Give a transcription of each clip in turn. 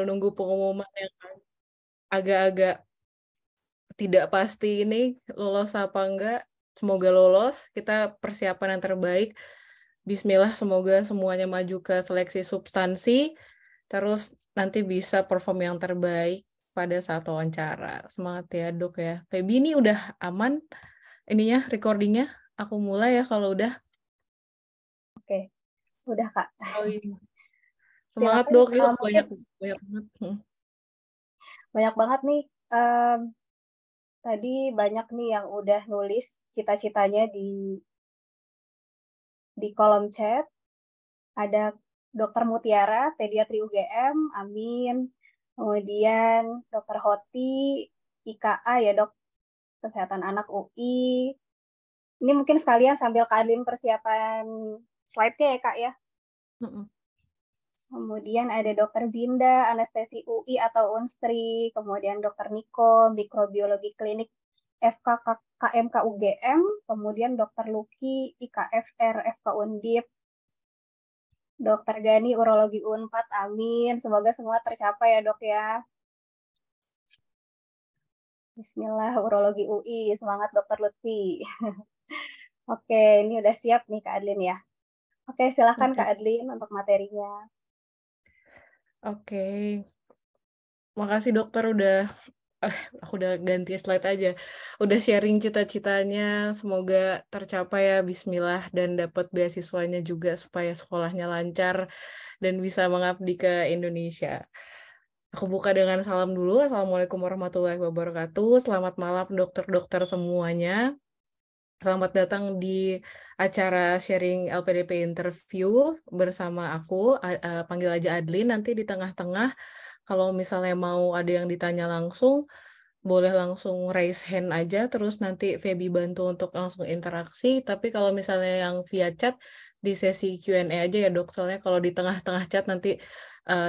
nunggu pengumuman yang agak-agak tidak pasti ini lolos apa enggak. Semoga lolos, kita persiapan yang terbaik. Bismillah, semoga semuanya maju ke seleksi substansi, terus nanti bisa perform yang terbaik pada saat wawancara. Semangat ya dok ya. Feby ini udah aman ininya, recordingnya. Aku mulai ya kalau udah. Oke, udah Kak. Oh, iya. Semangat Silakan, dok, itu mungkin banyak banget. banyak banget nih. Tadi banyak nih yang udah nulis cita-citanya di kolom chat. Ada Dokter Mutiara, Pediatri UGM, Amin. Kemudian Dokter Hoti, IKA ya dok, Kesehatan Anak UI. Ini mungkin sekalian sambil Kak Adlin persiapan slide-nya ya Kak ya. Kemudian ada Dokter Zinda, Anestesi UI atau Unstri. Kemudian Dokter Niko, Mikrobiologi Klinik FK KMK UGM. Kemudian Dokter Luki, IKFR FK Undip. Dokter Gani, Urologi Unpad, amin. Semoga semua tercapai ya dok ya. Bismillah, Urologi UI, semangat Dokter Lutfi. Oke, ini udah siap nih Kak Adlin ya. Oke, silahkan Kak Adlin untuk materinya. Oke. Makasih dokter aku udah ganti slide aja. Udah sharing cita-citanya, semoga tercapai ya, bismillah, dan dapat beasiswanya juga supaya sekolahnya lancar dan bisa mengabdi ke Indonesia. Aku buka dengan salam dulu. Assalamualaikum warahmatullahi wabarakatuh. Selamat malam dokter-dokter semuanya. Selamat datang di acara sharing LPDP interview bersama aku. Panggil aja Adlin. Nanti di tengah-tengah, kalau misalnya mau ada yang ditanya langsung, boleh langsung raise hand aja, terus nanti Feby bantu untuk langsung interaksi. Tapi kalau misalnya yang via chat, di sesi Q&A aja ya dok, soalnya kalau di tengah-tengah chat nanti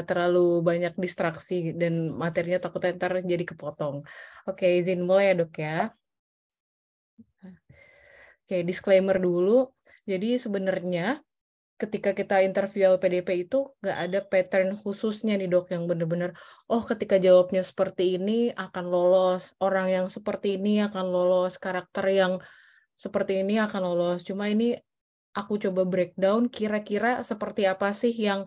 terlalu banyak distraksi dan materinya takutnya ntar jadi kepotong. Oke, izin mulai ya dok ya. Oke, disclaimer dulu. Jadi sebenarnya ketika kita interview LPDP itu nggak ada pattern khususnya nih dok yang bener-bener, oh ketika jawabnya seperti ini akan lolos, orang yang seperti ini akan lolos, karakter yang seperti ini akan lolos. Cuma ini aku coba breakdown kira-kira seperti apa sih yang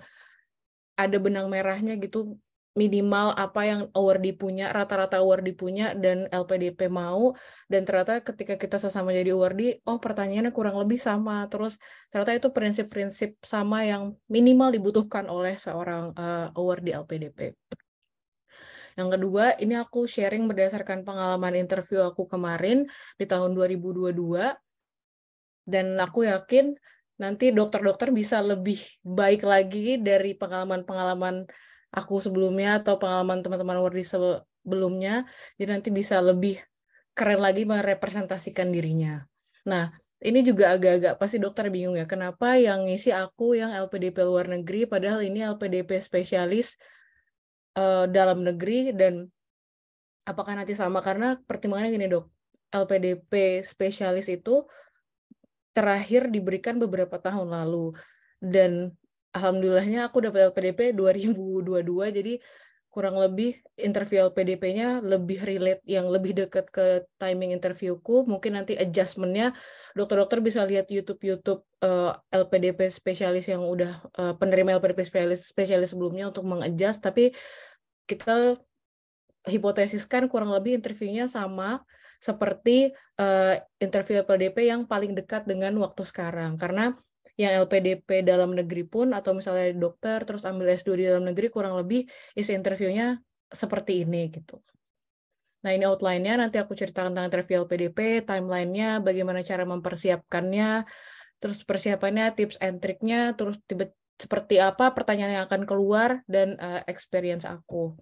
ada benang merahnya gitu, minimal apa yang awardee punya, rata-rata awardee punya dan LPDP mau, dan ternyata ketika kita sesama jadi awardee, oh pertanyaannya kurang lebih sama, terus ternyata itu prinsip-prinsip sama yang minimal dibutuhkan oleh seorang awardee LPDP. Yang kedua, ini aku sharing berdasarkan pengalaman interview aku kemarin di tahun 2022, dan aku yakin nanti dokter-dokter bisa lebih baik lagi dari pengalaman-pengalaman aku sebelumnya atau pengalaman teman-teman Wardi sebelumnya, jadi nanti bisa lebih keren lagi merepresentasikan dirinya. Nah, ini juga agak-agak pasti dokter bingung ya, kenapa yang ngisi aku yang LPDP luar negeri, padahal ini LPDP spesialis dalam negeri, dan apakah nanti sama? Karena pertimbangannya gini dok, LPDP spesialis itu terakhir diberikan beberapa tahun lalu, dan alhamdulillahnya aku dapat LPDP 2022, jadi kurang lebih interview LPDP-nya lebih relate, yang lebih dekat ke timing interviewku. Mungkin nanti adjustment-nya dokter-dokter bisa lihat YouTube LPDP spesialis yang udah penerima LPDP spesialis sebelumnya untuk mengadjust, tapi kita hipotesiskan kurang lebih interviewnya sama seperti interview LPDP yang paling dekat dengan waktu sekarang. Karena yang LPDP dalam negeri pun, atau misalnya dokter terus ambil S2 di dalam negeri, kurang lebih isi interviewnya seperti ini gitu. Nah, ini outline-nya, nanti aku ceritakan tentang interview LPDP, timeline-nya, bagaimana cara mempersiapkannya, terus persiapannya, tips and trick-nya, terus seperti apa pertanyaan yang akan keluar, dan experience aku.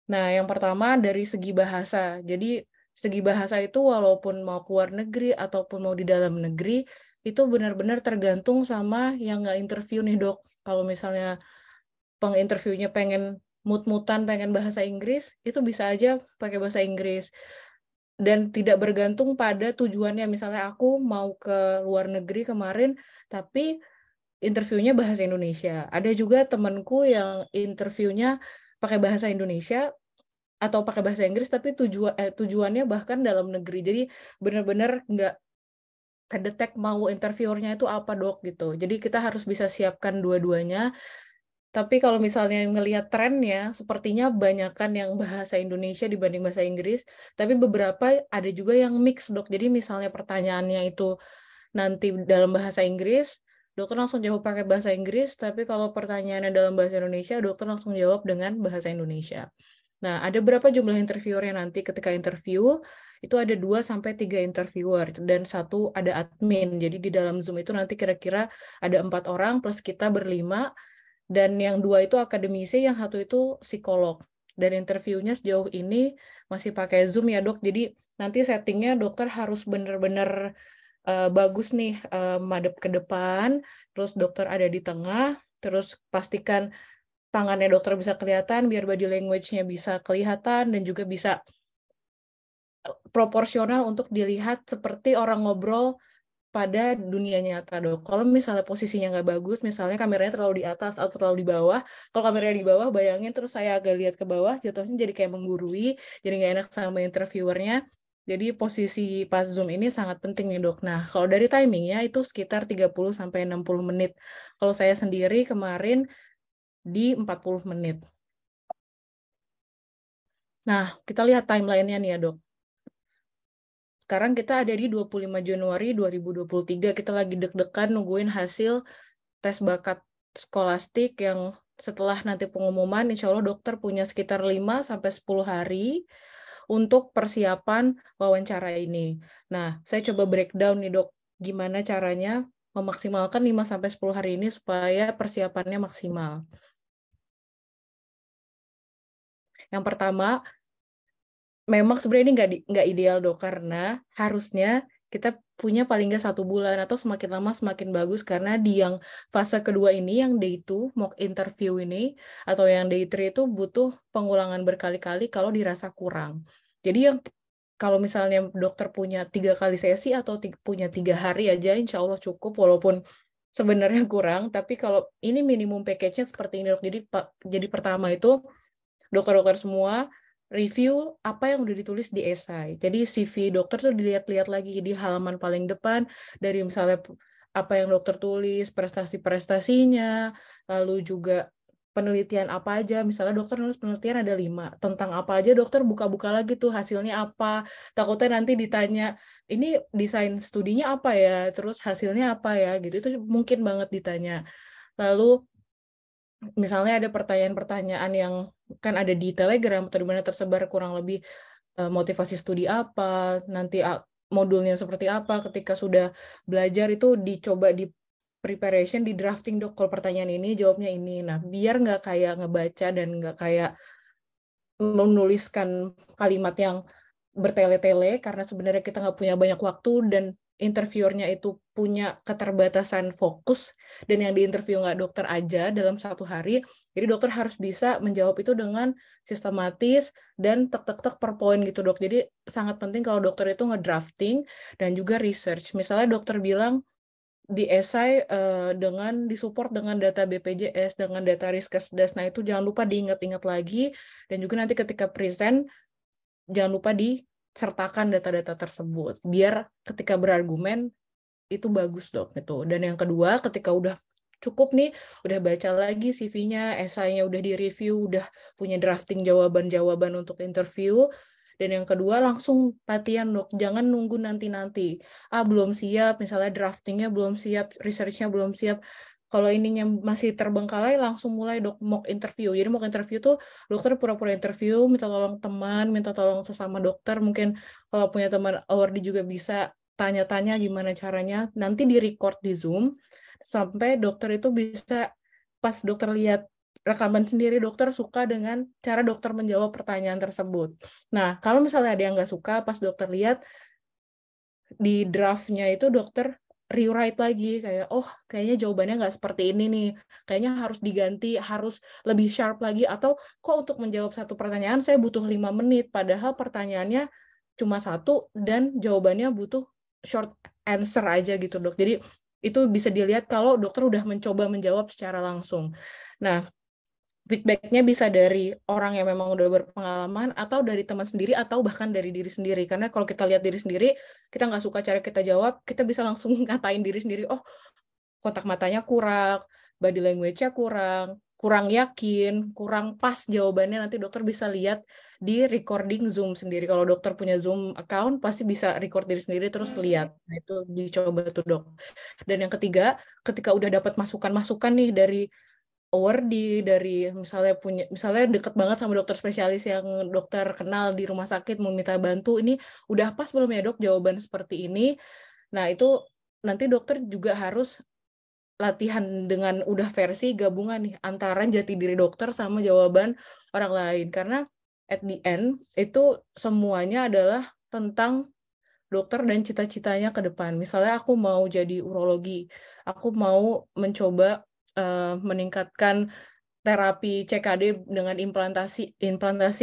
Nah, yang pertama dari segi bahasa. Jadi, segi bahasa itu walaupun mau keluar negeri ataupun mau di dalam negeri, itu benar-benar tergantung sama yang nggak interview nih, dok. Kalau misalnya penginterviewnya pengen mut-mutan, pengen bahasa Inggris, itu bisa aja pakai bahasa Inggris. Dan tidak bergantung pada tujuannya. Misalnya aku mau ke luar negeri kemarin, tapi interviewnya bahasa Indonesia. Ada juga temanku yang interviewnya pakai bahasa Indonesia atau pakai bahasa Inggris, tapi tujuannya bahkan dalam negeri. Jadi benar-benar nggak kedetek mau interviewernya itu apa dok gitu. Jadi kita harus bisa siapkan dua-duanya. Tapi kalau misalnya ngelihat trennya, sepertinya banyakan yang bahasa Indonesia dibanding bahasa Inggris. Tapi beberapa ada juga yang mix dok. Jadi misalnya pertanyaannya itu nanti dalam bahasa Inggris, dokter langsung jawab pakai bahasa Inggris. Tapi kalau pertanyaannya dalam bahasa Indonesia, dokter langsung jawab dengan bahasa Indonesia. Nah, ada berapa jumlah interviewernya nanti ketika interview? Itu ada 2-3 interviewer dan 1 ada admin. Jadi di dalam Zoom itu nanti kira-kira ada 4 orang plus kita berlima. Dan yang 2 itu akademisi, yang 1 itu psikolog. Dan interviewnya sejauh ini masih pakai Zoom ya dok. Jadi nanti settingnya dokter harus benar-benar bagus nih, madep ke depan, terus dokter ada di tengah, terus pastikan tangannya dokter bisa kelihatan, biar body language-nya bisa kelihatan, dan juga bisa proporsional untuk dilihat seperti orang ngobrol pada dunia nyata dok. Kalau misalnya posisinya nggak bagus, misalnya kameranya terlalu di atas atau terlalu di bawah, kalau kameranya di bawah, bayangin terus saya agak lihat ke bawah, jatuhnya jadi kayak menggurui, jadi nggak enak sama interviewernya. Jadi posisi pas Zoom ini sangat penting nih dok. Nah, kalau dari timingnya itu sekitar 30-60 menit. Kalau saya sendiri kemarin di 40 menit. Nah, kita lihat timeline-nya nih ya dok. Sekarang kita ada di 25 Januari 2023, kita lagi deg-degan nungguin hasil tes bakat skolastik yang setelah nanti pengumuman, insya Allah dokter punya sekitar 5-10 hari untuk persiapan wawancara ini. Nah, saya coba breakdown nih dok, gimana caranya memaksimalkan 5-10 hari ini supaya persiapannya maksimal. Yang pertama, memang sebenarnya ini nggak ideal dok, karena harusnya kita punya paling nggak 1 bulan atau semakin lama semakin bagus, karena di yang fase kedua ini, yang day 2 mock interview ini atau yang day 3 itu butuh pengulangan berkali-kali kalau dirasa kurang. Jadi yang kalau misalnya dokter punya 3 kali sesi atau punya 3 hari aja, insya Allah cukup, walaupun sebenarnya kurang. Tapi kalau ini minimum package-nya seperti ini dok. Jadi pertama itu dokter-dokter semua review apa yang udah ditulis di esai. Jadi CV dokter tuh dilihat-lihat lagi di halaman paling depan, dari misalnya apa yang dokter tulis, prestasi-prestasinya, lalu juga penelitian apa aja. Misalnya dokter nulis penelitian ada 5, tentang apa aja dokter buka-buka lagi tuh hasilnya apa. Takutnya nanti ditanya, ini desain studinya apa ya, terus hasilnya apa ya, gitu. Itu mungkin banget ditanya. Lalu misalnya ada pertanyaan-pertanyaan yang kan ada di Telegram atau di mana tersebar kurang lebih motivasi studi apa, nanti modulnya seperti apa, ketika sudah belajar itu dicoba di preparation, di drafting dok, kalau pertanyaan ini jawabnya ini. Nah, biar nggak kayak ngebaca dan nggak kayak menuliskan kalimat yang bertele-tele, karena sebenarnya kita nggak punya banyak waktu dan interviewernya itu punya keterbatasan fokus, dan yang diinterview nggak dokter aja dalam 1 hari. Jadi dokter harus bisa menjawab itu dengan sistematis dan tek-tek-tek per poin gitu dok. Jadi sangat penting kalau dokter itu ngedrafting dan juga research. Misalnya dokter bilang di esai dengan disupport dengan data BPJS, dengan data Riskesdas. Nah itu jangan lupa diingat-ingat lagi, dan juga nanti ketika present jangan lupa disertakan data-data tersebut biar ketika berargumen itu bagus dok gitu. Dan yang kedua, ketika udah cukup nih, udah baca lagi CV-nya, esainya udah di-review, udah punya drafting jawaban-jawaban untuk interview, dan yang kedua langsung latihan dok, jangan nunggu nanti-nanti. Belum siap, misalnya draftingnya belum siap, research-nya belum siap. Kalau ininya masih terbengkalai, langsung mulai dok mock interview. Jadi mock interview tuh dokter pura-pura interview, minta tolong teman, minta tolong sesama dokter. Mungkin kalau punya teman awardee juga bisa tanya-tanya gimana caranya. Nanti di-record di Zoom, sampai dokter itu bisa, pas dokter lihat rekaman sendiri, dokter suka dengan cara dokter menjawab pertanyaan tersebut. Nah, kalau misalnya ada yang nggak suka, pas dokter lihat, di draftnya itu dokter rewrite lagi, kayak oh kayaknya jawabannya nggak seperti ini nih, kayaknya harus diganti, harus lebih sharp lagi, atau kok untuk menjawab satu pertanyaan saya butuh 5 menit padahal pertanyaannya cuma 1 dan jawabannya butuh short answer aja gitu dok. Jadi itu bisa dilihat kalau dokter udah mencoba menjawab secara langsung. Nah, Feedback-nya bisa dari orang yang memang udah berpengalaman, atau dari teman sendiri, atau bahkan dari diri sendiri. Karena kalau kita lihat diri sendiri, kita nggak suka cara kita jawab, kita bisa langsung ngatain diri sendiri, oh kontak matanya kurang, body language-nya kurang, kurang yakin, kurang pas jawabannya. Nanti dokter bisa lihat di recording Zoom sendiri. Kalau dokter punya Zoom account, pasti bisa record diri sendiri terus lihat. Nah, itu dicoba tuh dok. Dan yang ketiga, ketika udah dapat masukan-masukan nih dari awardee, dari misalnya deket banget sama dokter spesialis yang dokter kenal di rumah sakit, mau minta bantu, ini udah pas belum ya dok jawaban seperti ini. Nah itu nanti dokter juga harus latihan dengan udah versi gabungan nih antara jati diri dokter sama jawaban orang lain, karena at the end itu semuanya adalah tentang dokter dan cita-citanya ke depan. Misalnya aku mau jadi urologi, aku mau mencoba meningkatkan terapi CKD dengan implantasi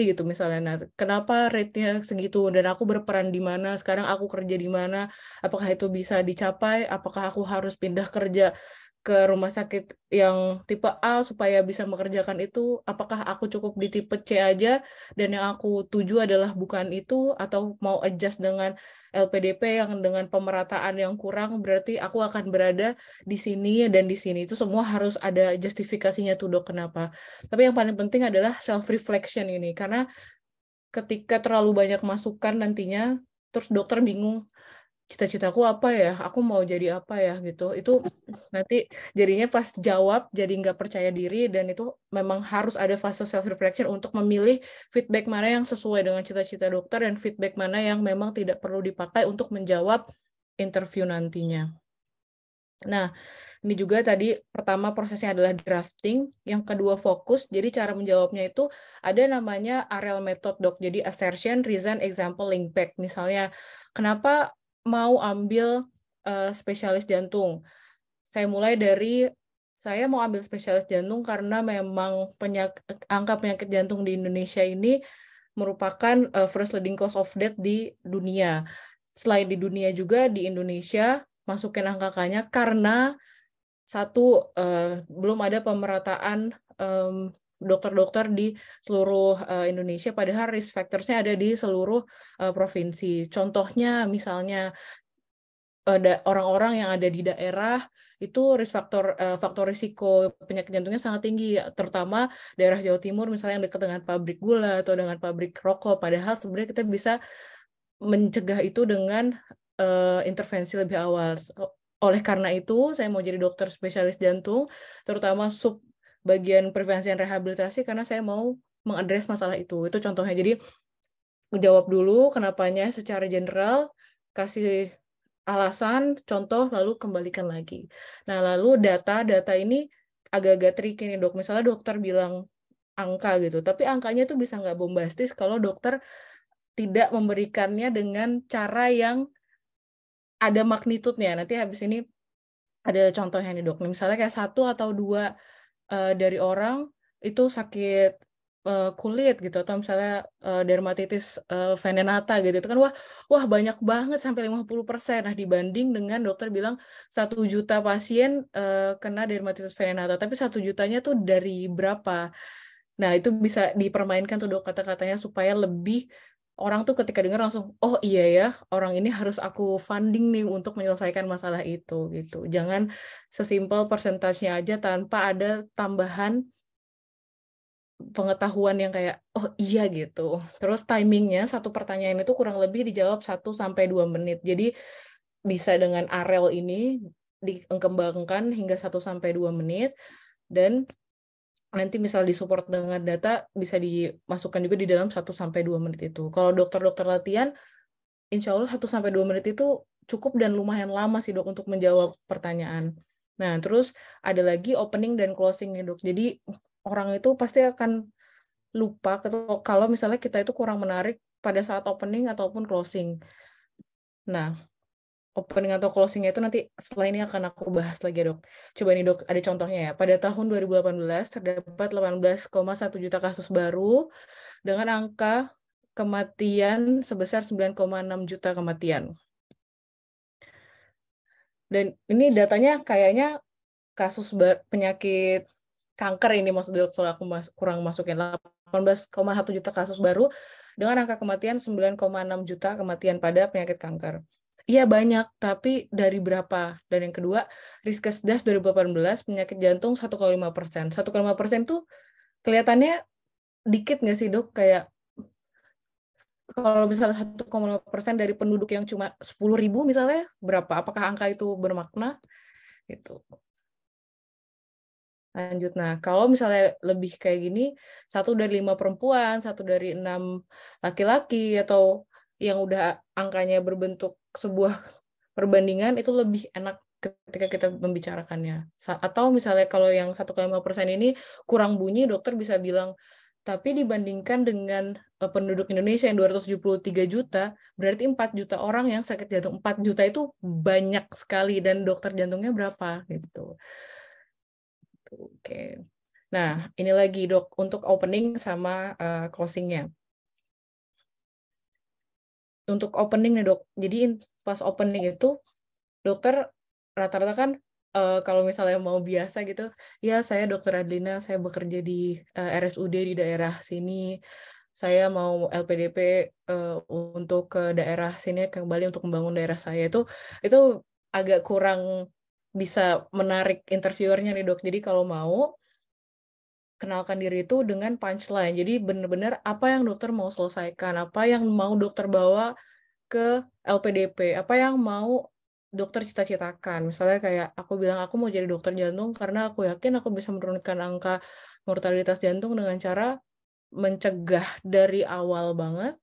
gitu misalnya. Nah, kenapa rate-nya segitu dan aku berperan di mana? Sekarang aku kerja di mana? Apakah itu bisa dicapai? Apakah aku harus pindah kerja ke rumah sakit yang tipe A supaya bisa mengerjakan itu? Apakah aku cukup di tipe C aja dan yang aku tuju adalah bukan itu, atau mau adjust dengan LPDP yang dengan pemerataan yang kurang, berarti aku akan berada di sini dan di sini. Itu semua harus ada justifikasinya tuh dok kenapa. Tapi yang paling penting adalah self reflection ini, karena ketika terlalu banyak masukan nantinya terus dokter bingung, cita-citaku apa ya, aku mau jadi apa ya gitu. Itu nanti jadinya pas jawab jadi nggak percaya diri, dan itu memang harus ada fase self reflection untuk memilih feedback mana yang sesuai dengan cita-cita dokter dan feedback mana yang memang tidak perlu dipakai untuk menjawab interview nantinya. Nah, ini juga tadi pertama prosesnya adalah drafting, yang kedua fokus. Jadi cara menjawabnya itu ada namanya AREL method dok. Jadi assertion, reason, example, link back. Misalnya, kenapa mau ambil spesialis jantung? Saya mulai dari saya mau ambil spesialis jantung karena memang angka penyakit jantung di Indonesia ini merupakan first leading cause of death di dunia. Selain di dunia juga di Indonesia masukin angka-angkanya karena satu, belum ada pemerataan dokter-dokter di seluruh Indonesia, padahal risk factors-nya ada di seluruh provinsi. Contohnya misalnya orang-orang yang ada di daerah itu faktor risiko penyakit jantungnya sangat tinggi, terutama daerah Jawa Timur misalnya yang dekat dengan pabrik gula atau dengan pabrik rokok. Padahal sebenarnya kita bisa mencegah itu dengan intervensi lebih awal. Oleh karena itu, saya mau jadi dokter spesialis jantung, terutama sub bagian prevensi dan rehabilitasi, karena saya mau mengadres masalah itu. Itu contohnya. Jadi, jawab dulu kenapanya secara general, kasih alasan, contoh, lalu kembalikan lagi. Nah, lalu data ini agak-agak tricky nih dok. Misalnya dokter bilang angka gitu, tapi angkanya tuh bisa nggak bombastis kalau dokter tidak memberikannya dengan cara yang ada magnitudenya. Nanti habis ini ada contohnya nih dok. Misalnya kayak 1 atau 2 dari orang itu sakit kulit gitu, atau misalnya dermatitis venenata gitu. Itu kan wah banyak banget sampai 50%. Nah, dibanding dengan dokter bilang 1 juta pasien kena dermatitis venenata, tapi 1 jutanya tuh dari berapa? Nah, itu bisa dipermainkan tuh dok kata-katanya supaya lebih orang tuh ketika dengar langsung, oh iya ya, orang ini harus aku funding nih untuk menyelesaikan masalah itu gitu. Jangan sesimpel persentasenya aja tanpa ada tambahan pengetahuan yang kayak, oh iya gitu. Terus timingnya satu pertanyaan itu kurang lebih dijawab 1 sampai 2 menit. Jadi bisa dengan AREL ini dikembangkan hingga 1 sampai 2 menit, dan nanti misal disupport dengan data bisa dimasukkan juga di dalam 1 sampai 2 menit itu. Kalau dokter-dokter latihan, insya Allah 1 sampai 2 menit itu cukup dan lumayan lama sih dok untuk menjawab pertanyaan. Nah, terus ada lagi opening dan closing nih dok. Jadi orang itu pasti akan lupa kalau misalnya kita itu kurang menarik pada saat opening ataupun closing. Nah, opening atau closing itu nanti setelah ini akan aku bahas lagi ya dok. Coba nih dok, ada contohnya ya. Pada tahun 2018 terdapat 18,1 juta kasus baru dengan angka kematian sebesar 9,6 juta kematian. Dan ini datanya kayaknya kasus penyakit kanker ini maksudnya, soal aku kurang masukin 18,1 juta kasus baru dengan angka kematian 9,6 juta kematian pada penyakit kanker. Iya banyak, tapi dari berapa? Dan yang kedua, Riskesdas 2018 penyakit jantung 1,5%. 1,5% tuh kelihatannya dikit nggak sih dok? Kayak kalau misalnya 1,5% dari penduduk yang cuma 10.000 misalnya, berapa? Apakah angka itu bermakna? Gitu. Lanjut. Nah, kalau misalnya lebih kayak gini, 1 dari 5 perempuan, 1 dari 6 laki-laki, atau yang udah angkanya berbentuk sebuah perbandingan, itu lebih enak ketika kita membicarakannya. Atau misalnya kalau yang 1,5% ini kurang bunyi, dokter bisa bilang, tapi dibandingkan dengan penduduk Indonesia yang 273 juta, berarti 4 juta orang yang sakit jantung. 4 juta itu banyak sekali, dan dokter jantungnya berapa? Gitu. Oke. Nah, ini lagi dok, untuk opening sama closingnya. Untuk opening nih dok, jadi pas opening itu, dokter rata-rata kan kalau misalnya mau biasa gitu, ya saya dokter Adlina, saya bekerja di RSUD di daerah sini, saya mau LPDP untuk ke daerah sini, kembali untuk membangun daerah saya. Itu agak kurang bisa menarik interviewernya nih dok. Jadi kalau mau, kenalkan diri itu dengan punchline. Jadi benar-benar apa yang dokter mau selesaikan, apa yang mau dokter bawa ke LPDP, apa yang mau dokter cita-citakan. Misalnya kayak aku bilang aku mau jadi dokter jantung karena aku yakin aku bisa menurunkan angka mortalitas jantung dengan cara mencegah dari awal banget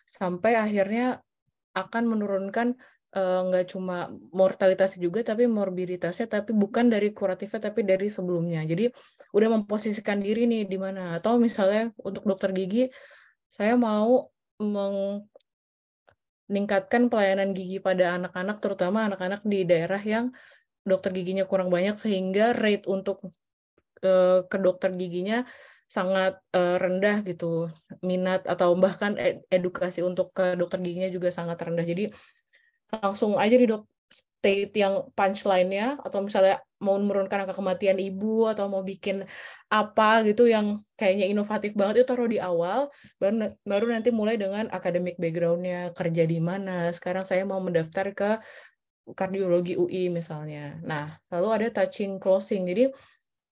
sampai akhirnya akan menurunkan nggak cuma mortalitasnya juga, tapi morbiditasnya, tapi bukan dari kuratifnya, tapi dari sebelumnya. Jadi udah memposisikan diri nih di mana. Atau misalnya untuk dokter gigi, saya mau meningkatkan pelayanan gigi pada anak-anak, terutama anak-anak di daerah yang dokter giginya kurang banyak, sehingga rate untuk ke dokter giginya sangat rendah gitu. Minat atau bahkan edukasi untuk ke dokter giginya juga sangat rendah. Jadi langsung aja nih dok, state yang punchline-nya, atau misalnya mau menurunkan angka kematian ibu, atau mau bikin apa gitu yang kayaknya inovatif banget, itu taruh di awal, baru nanti mulai dengan akademik background-nya, kerja di mana, sekarang saya mau mendaftar ke kardiologi UI misalnya. Nah, lalu ada touching closing. Jadi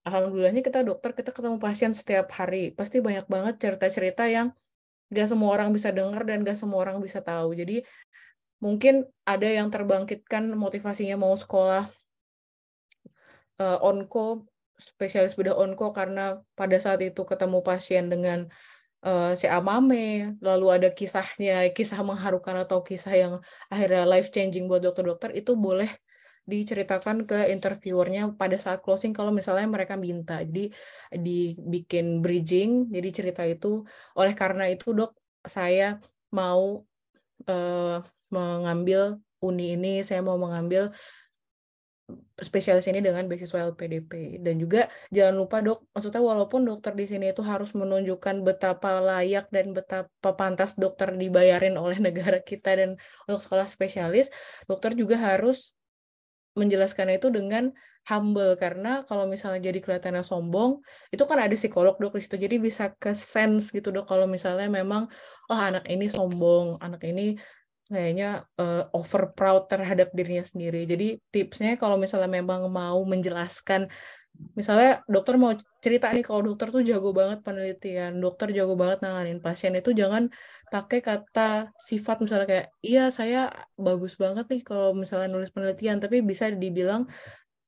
alhamdulillahnya kita dokter, kita ketemu pasien setiap hari, pasti banyak banget cerita-cerita yang gak semua orang bisa dengar dan gak semua orang bisa tahu. Jadi mungkin ada yang terbangkitkan motivasinya mau sekolah onko, spesialis bedah onko, karena pada saat itu ketemu pasien dengan CA mame, lalu ada kisahnya, kisah mengharukan atau kisah yang akhirnya life changing buat dokter-dokter, itu boleh diceritakan ke interviewernya pada saat closing kalau misalnya mereka minta. Jadi dibikin bridging, jadi cerita itu, oleh karena itu dok, saya mau mengambil uni ini, saya mau mengambil spesialis ini dengan beasiswa LPDP. Dan juga jangan lupa dok, maksudnya walaupun dokter di sini itu harus menunjukkan betapa layak dan betapa pantas dokter dibayarin oleh negara kita dan untuk sekolah spesialis, dokter juga harus menjelaskan itu dengan humble, karena kalau misalnya jadi kelihatannya sombong, itu kan ada psikolog dok di situ, jadi bisa ke sense gitu dok kalau misalnya memang oh anak ini sombong, anak ini kayaknya over proud terhadap dirinya sendiri. Jadi tipsnya kalau misalnya memang mau menjelaskan, misalnya dokter mau cerita nih kalau dokter tuh jago banget penelitian, dokter jago banget nanganin pasien, itu jangan pakai kata sifat misalnya kayak iya saya bagus banget nih kalau misalnya nulis penelitian, tapi bisa dibilang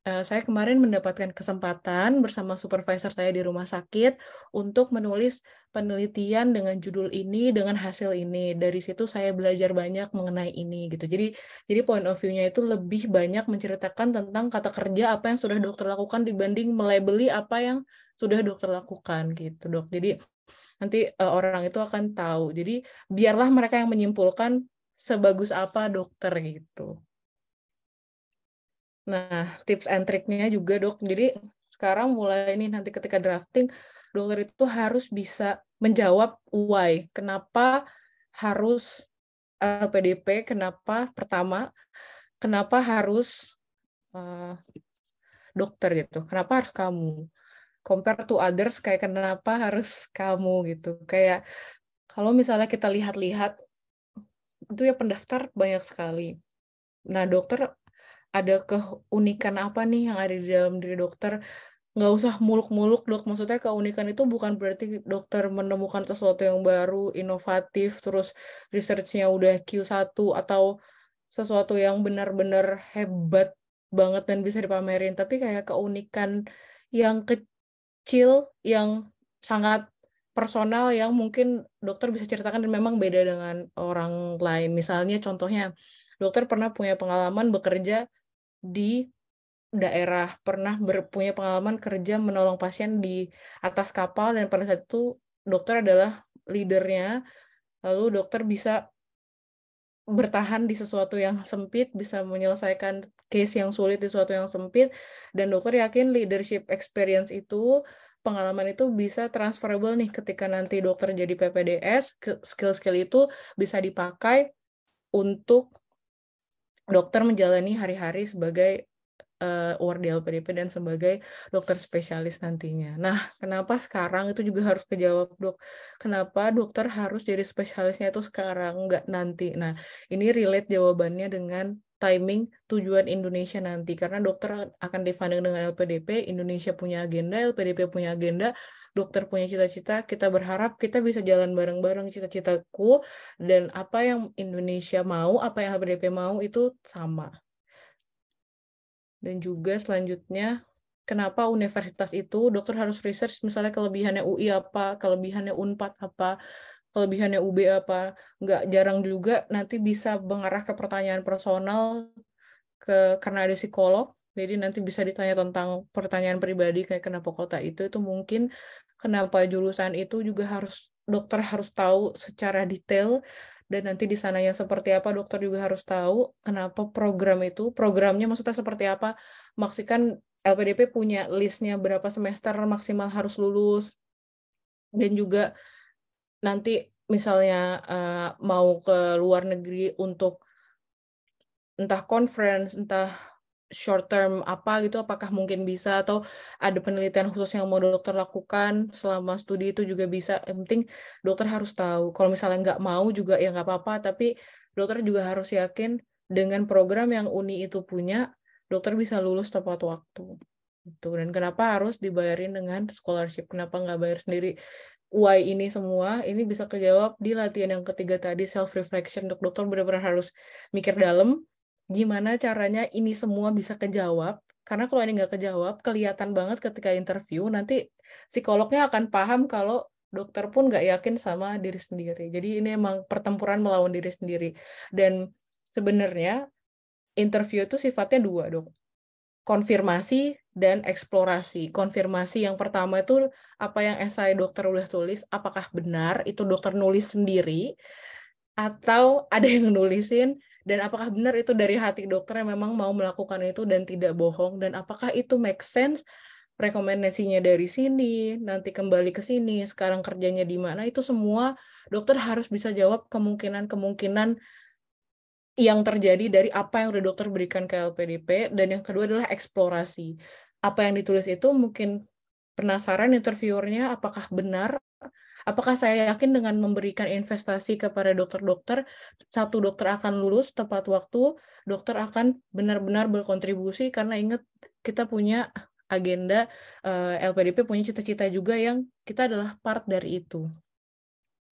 saya kemarin mendapatkan kesempatan bersama supervisor saya di rumah sakit untuk menulis penelitian dengan judul ini, dengan hasil ini. Dari situ saya belajar banyak mengenai ini gitu. Jadi point of view-nya itu lebih banyak menceritakan tentang kata kerja apa yang sudah dokter lakukan dibanding melabeli apa yang sudah dokter lakukan gitu, Dok. Jadi nanti orang itu akan tahu. Jadi biarlah mereka yang menyimpulkan sebagus apa dokter gitu. Nah, tips and triknya juga dok, jadi sekarang mulai ini nanti ketika drafting, dokter itu harus bisa menjawab why, kenapa harus LPDP, kenapa pertama, kenapa harus dokter gitu, kenapa harus kamu. compare to others, kayak kenapa harus kamu gitu. Kayak kalau misalnya kita lihat-lihat, itu ya pendaftar banyak sekali. Nah, dokter ada keunikan apa nih yang ada di dalam diri dokter? Nggak usah muluk-muluk, dok. Maksudnya keunikan itu bukan berarti dokter menemukan sesuatu yang baru, inovatif, terus research-nya udah Q1, atau sesuatu yang benar-benar hebat banget dan bisa dipamerin. Tapi kayak keunikan yang kecil, yang sangat personal, yang mungkin dokter bisa ceritakan dan memang beda dengan orang lain. Misalnya contohnya, dokter pernah punya pengalaman bekerja di daerah, pernah punya pengalaman kerja menolong pasien di atas kapal, dan pada saat itu dokter adalah leadernya, lalu dokter bisa bertahan di sesuatu yang sempit, bisa menyelesaikan case yang sulit di sesuatu yang sempit, dan dokter yakin leadership experience itu, pengalaman itu bisa transferable nih ketika nanti dokter jadi PPDS, skill-skill itu bisa dipakai untuk dokter menjalani hari-hari sebagai award di LPDP dan sebagai dokter spesialis nantinya. Nah, kenapa sekarang itu juga harus kejawab, dok? Kenapa dokter harus jadi spesialisnya itu sekarang, nggak nanti? Nah, ini relate jawabannya dengan timing tujuan Indonesia nanti. Karena dokter akan difunding dengan LPDP, Indonesia punya agenda, LPDP punya agenda, dokter punya cita-cita, kita berharap kita bisa jalan bareng-bareng cita-citaku, dan apa yang Indonesia mau, apa yang LPDP mau itu sama. Dan juga selanjutnya, kenapa universitas itu dokter harus research, misalnya kelebihannya UI apa, kelebihannya UNPAD apa, kelebihannya UB apa. Nggak jarang juga nanti bisa mengarah ke pertanyaan personal, karena ada psikolog, jadi nanti bisa ditanya tentang pertanyaan pribadi kayak kenapa kota itu mungkin, kenapa jurusan itu juga dokter harus tahu secara detail, dan nanti di sananya seperti apa dokter juga harus tahu, kenapa programnya maksudnya seperti apa, maksudkan LPDP punya listnya berapa semester maksimal harus lulus, dan juga nanti misalnya mau ke luar negeri untuk entah conference, entah short term apa gitu, apakah mungkin bisa, atau ada penelitian khusus yang mau dokter lakukan selama studi itu juga bisa. Yang penting dokter harus tahu. Kalau misalnya nggak mau juga ya nggak apa-apa, tapi dokter juga harus yakin dengan program yang Uni itu punya, dokter bisa lulus tepat waktu. Gitu. Dan kenapa harus dibayarin dengan scholarship? Kenapa nggak bayar sendiri? Why ini semua, ini bisa kejawab di latihan yang ketiga tadi, self-reflection. Dokter benar-benar harus mikir dalam, gimana caranya ini semua bisa kejawab, karena kalau ini nggak kejawab, kelihatan banget ketika interview, nanti psikolognya akan paham kalau dokter pun nggak yakin sama diri sendiri. Jadi ini emang pertempuran melawan diri sendiri. Dan sebenarnya interview itu sifatnya dua, dok. Konfirmasi dan eksplorasi. Konfirmasi yang pertama itu apa yang esai dokter udah tulis, apakah benar itu dokter nulis sendiri, atau ada yang nulisin, dan apakah benar itu dari hati dokter yang memang mau melakukan itu dan tidak bohong, dan apakah itu make sense, rekomendasinya dari sini, nanti kembali ke sini, sekarang kerjanya di mana, itu semua dokter harus bisa jawab kemungkinan-kemungkinan yang terjadi dari apa yang udah dokter berikan ke LPDP. Dan yang kedua adalah eksplorasi. Apa yang ditulis itu mungkin penasaran interviewernya, apakah benar, apakah saya yakin dengan memberikan investasi kepada dokter-dokter, satu dokter akan lulus tepat waktu, dokter akan benar-benar berkontribusi, karena ingat kita punya agenda, LPDP punya cita-cita juga yang kita adalah part dari itu.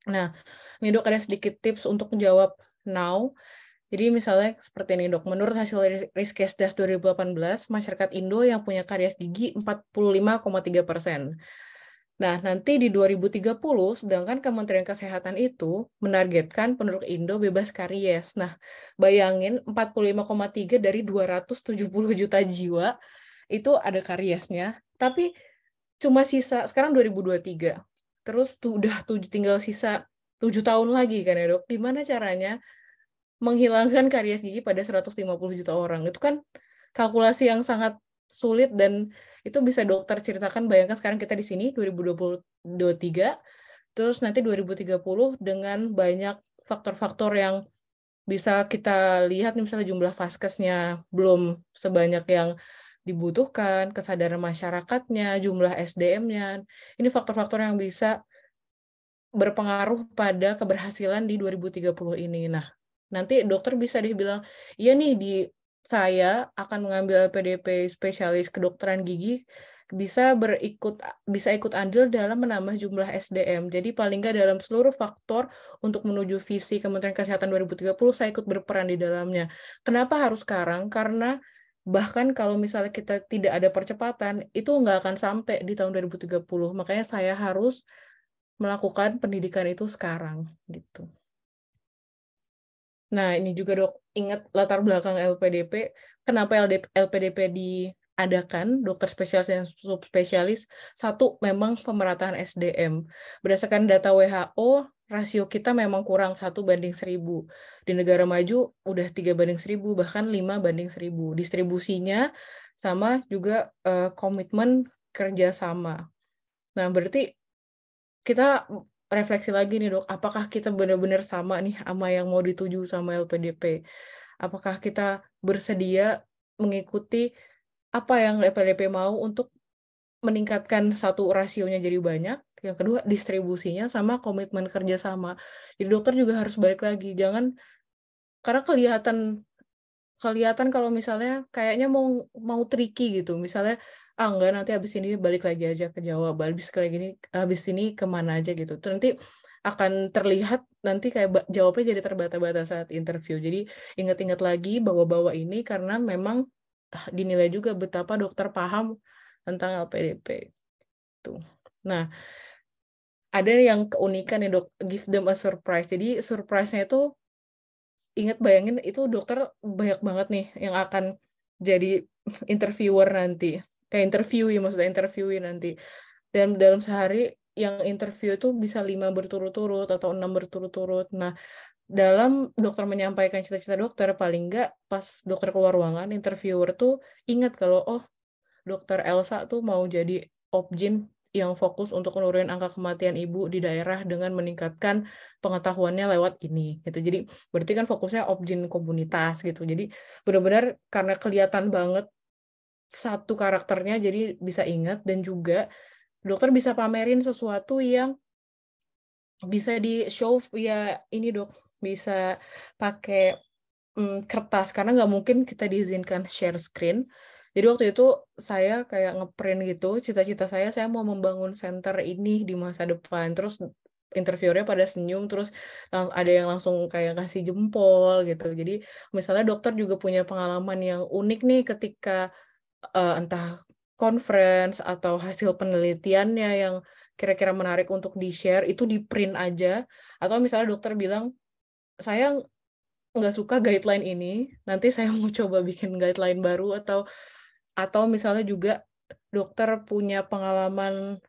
Nah, ini dok ada sedikit tips untuk menjawab now. Jadi misalnya seperti ini dok, menurut hasil Riskesdas 2018, masyarakat Indo yang punya karies gigi 45,3%. Nah, nanti di 2030, sedangkan Kementerian Kesehatan itu menargetkan penduduk Indo bebas karies. Nah, bayangin 45,3 dari 270 juta jiwa, itu ada kariesnya, tapi cuma sisa, sekarang 2023, terus udah tinggal sisa 7 tahun lagi kan ya dok, gimana caranya menghilangkan karies gigi pada 150 juta orang. Itu kan kalkulasi yang sangat sulit, dan itu bisa dokter ceritakan. Bayangkan sekarang kita di sini 2023, terus nanti 2030 dengan banyak faktor-faktor yang bisa kita lihat nih, misalnya jumlah vaskesnya belum sebanyak yang dibutuhkan, kesadaran masyarakatnya, jumlah SDM-nya. Ini faktor-faktor yang bisa berpengaruh pada keberhasilan di 2030 ini. Nah, nanti dokter bisa dibilang, iya nih saya akan mengambil LPDP spesialis kedokteran gigi bisa ikut andil dalam menambah jumlah SDM. Jadi paling nggak dalam seluruh faktor untuk menuju visi Kementerian Kesehatan 2030 saya ikut berperan di dalamnya. Kenapa harus sekarang? Karena bahkan kalau misalnya kita tidak ada percepatan, itu nggak akan sampai di tahun 2030. Makanya saya harus melakukan pendidikan itu sekarang gitu. Nah, ini juga dok, ingat latar belakang LPDP. Kenapa LPDP diadakan, dokter spesialis dan subspesialis? Satu, memang pemerataan SDM. Berdasarkan data WHO, rasio kita memang kurang 1:1000. Di negara maju udah 3:1000, bahkan 5:1000. Distribusinya sama juga komitmen kerjasama. Nah, berarti kita refleksi lagi nih dok, apakah kita benar-benar sama nih sama yang mau dituju sama LPDP? Apakah kita bersedia mengikuti apa yang LPDP mau untuk meningkatkan satu rasionya jadi banyak, yang kedua distribusinya sama komitmen kerjasama. Jadi dokter juga harus balik lagi, karena kelihatan kalau misalnya kayaknya mau tricky gitu, misalnya enggak, nanti habis ini balik lagi aja ke Jawa, habis ini kemana aja gitu. Nanti akan terlihat nanti kayak jawabnya jadi terbata-bata saat interview. Jadi ingat-ingat lagi bawa-bawa ini karena memang dinilai juga betapa dokter paham tentang LPDP tuh. Nah, ada yang keunikan ya dok, give them a surprise. Jadi surprise-nya itu bayangin itu dokter banyak banget nih yang akan jadi interviewer nanti. Interviewee nanti. Dan dalam sehari yang interview itu bisa 5 berturut-turut atau 6 berturut-turut. Nah, dalam dokter menyampaikan cita-cita dokter, paling nggak pas dokter keluar ruangan, interviewer tuh ingat kalau, oh, dokter Elsa tuh mau jadi Opjin yang fokus untuk menurunin angka kematian ibu di daerah dengan meningkatkan pengetahuannya lewat ini gitu. Jadi berarti kan fokusnya Opjin komunitas gitu. Jadi benar-benar karena kelihatan banget satu karakternya jadi bisa ingat, dan juga dokter bisa pamerin sesuatu yang bisa di show ya ini dok, bisa pakai kertas karena nggak mungkin kita diizinkan share screen. Jadi waktu itu saya kayak ngeprint gitu, cita-cita saya mau membangun center ini di masa depan. Terus interviewernya pada senyum, terus ada yang langsung kayak kasih jempol gitu. Jadi misalnya dokter juga punya pengalaman yang unik nih ketika entah conference atau hasil penelitiannya yang kira-kira menarik untuk di-share, itu di-print aja. Atau misalnya dokter bilang, saya nggak suka guideline ini, nanti saya mau coba bikin guideline baru, atau misalnya juga dokter punya pengalaman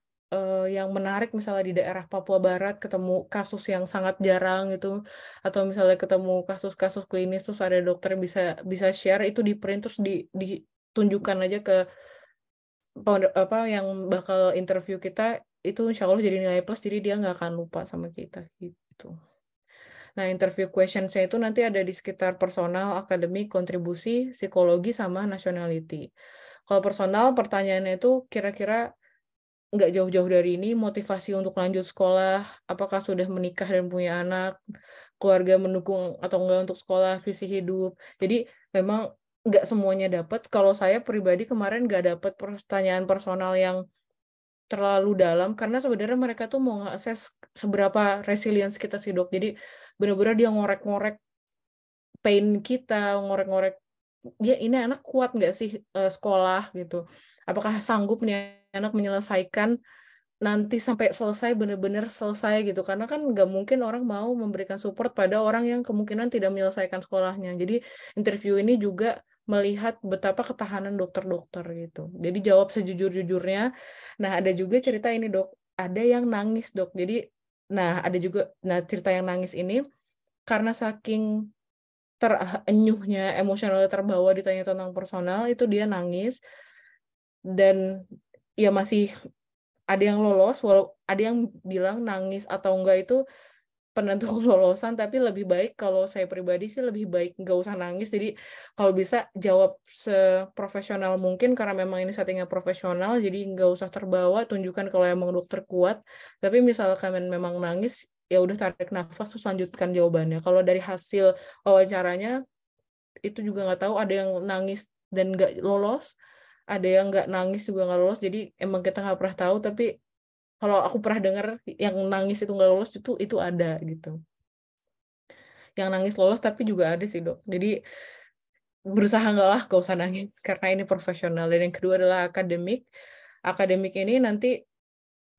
yang menarik, misalnya di daerah Papua Barat ketemu kasus yang sangat jarang gitu, atau misalnya ketemu kasus-kasus klinis, terus ada dokter yang bisa share, itu di print terus ditunjukkan aja ke yang bakal interview kita, itu insya Allah jadi nilai plus, jadi dia nggak akan lupa sama kita gitu. Nah, interview question-nya itu nanti ada di sekitar personal, akademik, kontribusi, psikologi, sama nationality. Kalau personal, pertanyaannya itu kira-kira nggak jauh-jauh dari ini, motivasi untuk lanjut sekolah, apakah sudah menikah dan punya anak, keluarga mendukung atau enggak untuk sekolah, visi hidup. Jadi memang nggak semuanya dapat. Kalau saya pribadi kemarin nggak dapat pertanyaan personal yang terlalu dalam, karena sebenarnya mereka tuh mau nge-assess seberapa resilience kita sih dok. Jadi benar-benar dia ngorek-ngorek pain kita, ngorek-ngorek dia ini anak kuat nggak sih sekolah gitu. Apakah sanggup nih anak menyelesaikan nanti sampai selesai, benar-benar selesai gitu. Karena kan nggak mungkin orang mau memberikan support pada orang yang kemungkinan tidak menyelesaikan sekolahnya. Jadi interview ini juga melihat betapa ketahanan dokter-dokter gitu. Jadi jawab sejujur-jujurnya. Nah, ada juga cerita ini dok, ada yang nangis dok. Jadi cerita yang nangis ini karena saking terenyuhnya, emosionalnya terbawa ditanya tentang personal, itu dia nangis. Dan ya masih ada yang lolos, ada yang bilang nangis atau enggak itu penentu kelolosan, tapi lebih baik kalau saya pribadi sih lebih baik nggak usah nangis. Jadi kalau bisa jawab seprofesional mungkin karena memang ini settingnya profesional, jadi nggak usah terbawa, tunjukkan kalau emang dokter kuat. Tapi misalkan memang nangis, ya udah tarik nafas terus lanjutkan jawabannya. Kalau dari hasil wawancaranya itu juga nggak tahu, ada yang nangis dan nggak lolos, ada yang nggak nangis juga nggak lolos. Jadi emang kita nggak pernah tahu, tapi kalau aku pernah dengar yang nangis itu nggak lolos itu ada gitu. Yang nangis lolos tapi juga ada sih dok. Jadi berusaha gak usah nangis karena ini profesional. Dan yang kedua adalah akademik. Akademik ini nanti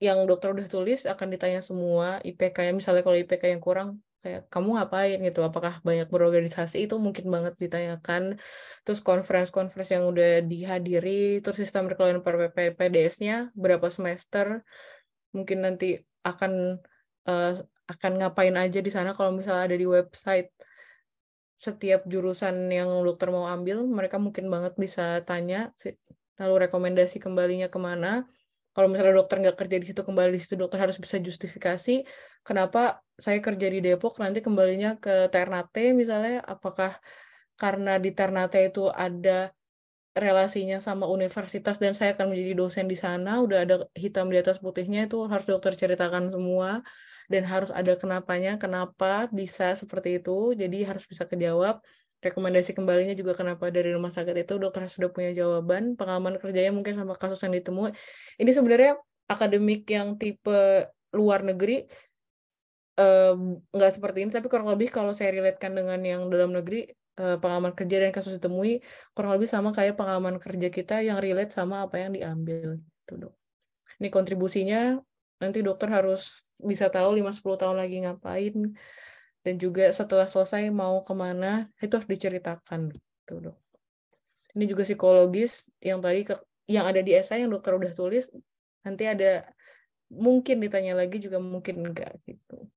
yang dokter udah tulis akan ditanya semua IPK-nya. Misalnya kalau IPK yang kurang, kayak kamu ngapain gitu, apakah banyak berorganisasi, itu mungkin banget ditanyakan. Terus conference yang udah dihadiri, terus sistem perkuliahan PDS-nya berapa semester, mungkin nanti eh, akan ngapain aja di sana. Kalau misalnya ada di website setiap jurusan yang dokter mau ambil, mereka mungkin banget bisa tanya, lalu rekomendasi kembalinya kemana. Kalau misalnya dokter nggak kerja di situ, kembali di situ, dokter harus bisa justifikasi kenapa saya kerja di Depok, nanti kembalinya ke Ternate misalnya, apakah karena di Ternate itu ada relasinya sama universitas dan saya akan menjadi dosen di sana, udah ada hitam di atas putihnya, itu harus dokter ceritakan semua dan harus ada kenapanya, kenapa bisa seperti itu, jadi harus bisa kejawab. Rekomendasi kembalinya juga kenapa dari rumah sakit itu, dokter sudah punya jawaban. Pengalaman kerjanya mungkin sama kasus yang ditemui. Ini sebenarnya akademik yang tipe luar negeri nggak seperti ini, tapi kurang lebih kalau saya relatekan dengan yang dalam negeri, pengalaman kerja dan kasus ditemui kurang lebih sama kayak pengalaman kerja kita yang relate sama apa yang diambil gitu dok. Ini kontribusinya nanti dokter harus bisa tahu 5-10 tahun lagi ngapain, dan juga setelah selesai mau kemana itu harus diceritakan gitu dok. Ini juga psikologis yang tadi yang ada di esai yang dokter udah tulis, nanti ada mungkin ditanya lagi juga mungkin enggak gitu.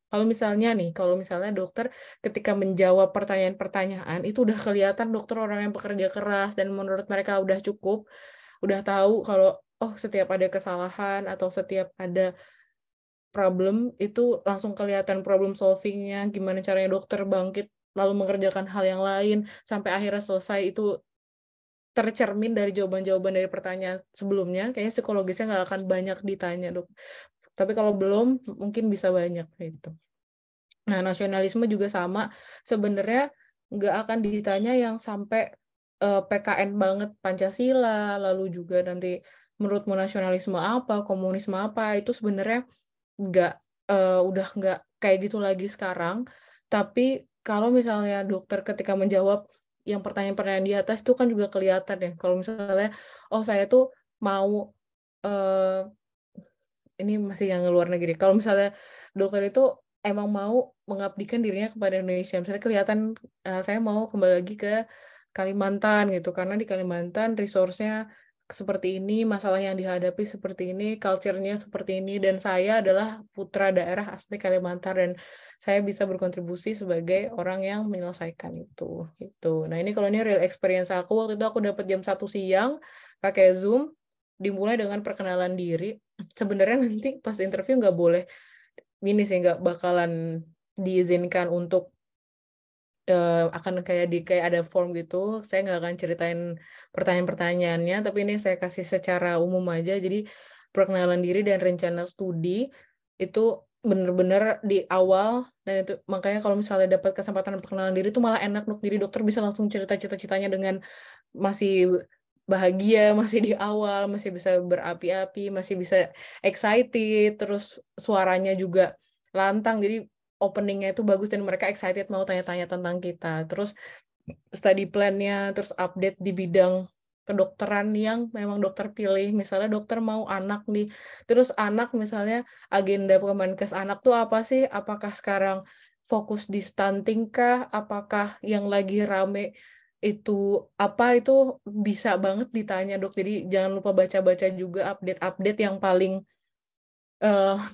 Kalau misalnya dokter ketika menjawab pertanyaan-pertanyaan itu udah kelihatan dokter orang yang bekerja keras dan menurut mereka udah cukup, udah tahu kalau oh setiap ada kesalahan atau setiap ada problem itu langsung kelihatan problem solvingnya, gimana caranya dokter bangkit lalu mengerjakan hal yang lain sampai akhirnya selesai, itu tercermin dari jawaban-jawaban dari pertanyaan sebelumnya, kayaknya psikologisnya nggak akan banyak ditanya dok. Tapi kalau belum mungkin bisa banyak gitu. Nah, nasionalisme juga sama. Sebenarnya nggak akan ditanya yang sampai PKN banget Pancasila, lalu juga nanti menurutmu nasionalisme apa, komunisme apa, itu sebenarnya nggak udah nggak kayak gitu lagi sekarang. Tapi kalau misalnya dokter ketika menjawab yang pertanyaan-pertanyaan di atas itu kan juga kelihatan ya. Kalau misalnya, oh saya tuh mau eh, ini masih yang luar negeri. Kalau misalnya dokter itu emang mau mengabdikan dirinya kepada Indonesia, misalnya kelihatan saya mau kembali lagi ke Kalimantan gitu, karena di Kalimantan resource-nya seperti ini, masalah yang dihadapi seperti ini, culture-nya seperti ini, dan saya adalah putra daerah asli Kalimantan dan saya bisa berkontribusi sebagai orang yang menyelesaikan itu. Gitu. Nah ini kalau ini real experience aku, waktu itu aku dapat jam 1 siang pakai Zoom, dimulai dengan perkenalan diri. Sebenarnya nanti pas interview nggak boleh ini sih, nggak bakalan diizinkan untuk akan kayak ada form gitu. Saya nggak akan ceritain pertanyaan-pertanyaannya, tapi ini saya kasih secara umum aja. Jadi perkenalan diri dan rencana studi itu bener-bener di awal, dan itu makanya kalau misalnya dapat kesempatan perkenalan diri itu malah enak dok. Jadi dokter bisa langsung cerita cita-citanya dengan masih bahagia, masih di awal, masih bisa berapi-api, masih bisa excited, terus suaranya juga lantang, jadi openingnya itu bagus dan mereka excited mau tanya-tanya tentang kita. Terus study plan-nya, terus update di bidang kedokteran yang memang dokter pilih. Misalnya dokter mau anak nih, terus anak misalnya agenda Kemenkes anak tuh apa sih? Apakah sekarang fokus di stunting kah? Apakah yang lagi rame itu apa, itu bisa banget ditanya dok. Jadi jangan lupa baca-baca juga update-update yang paling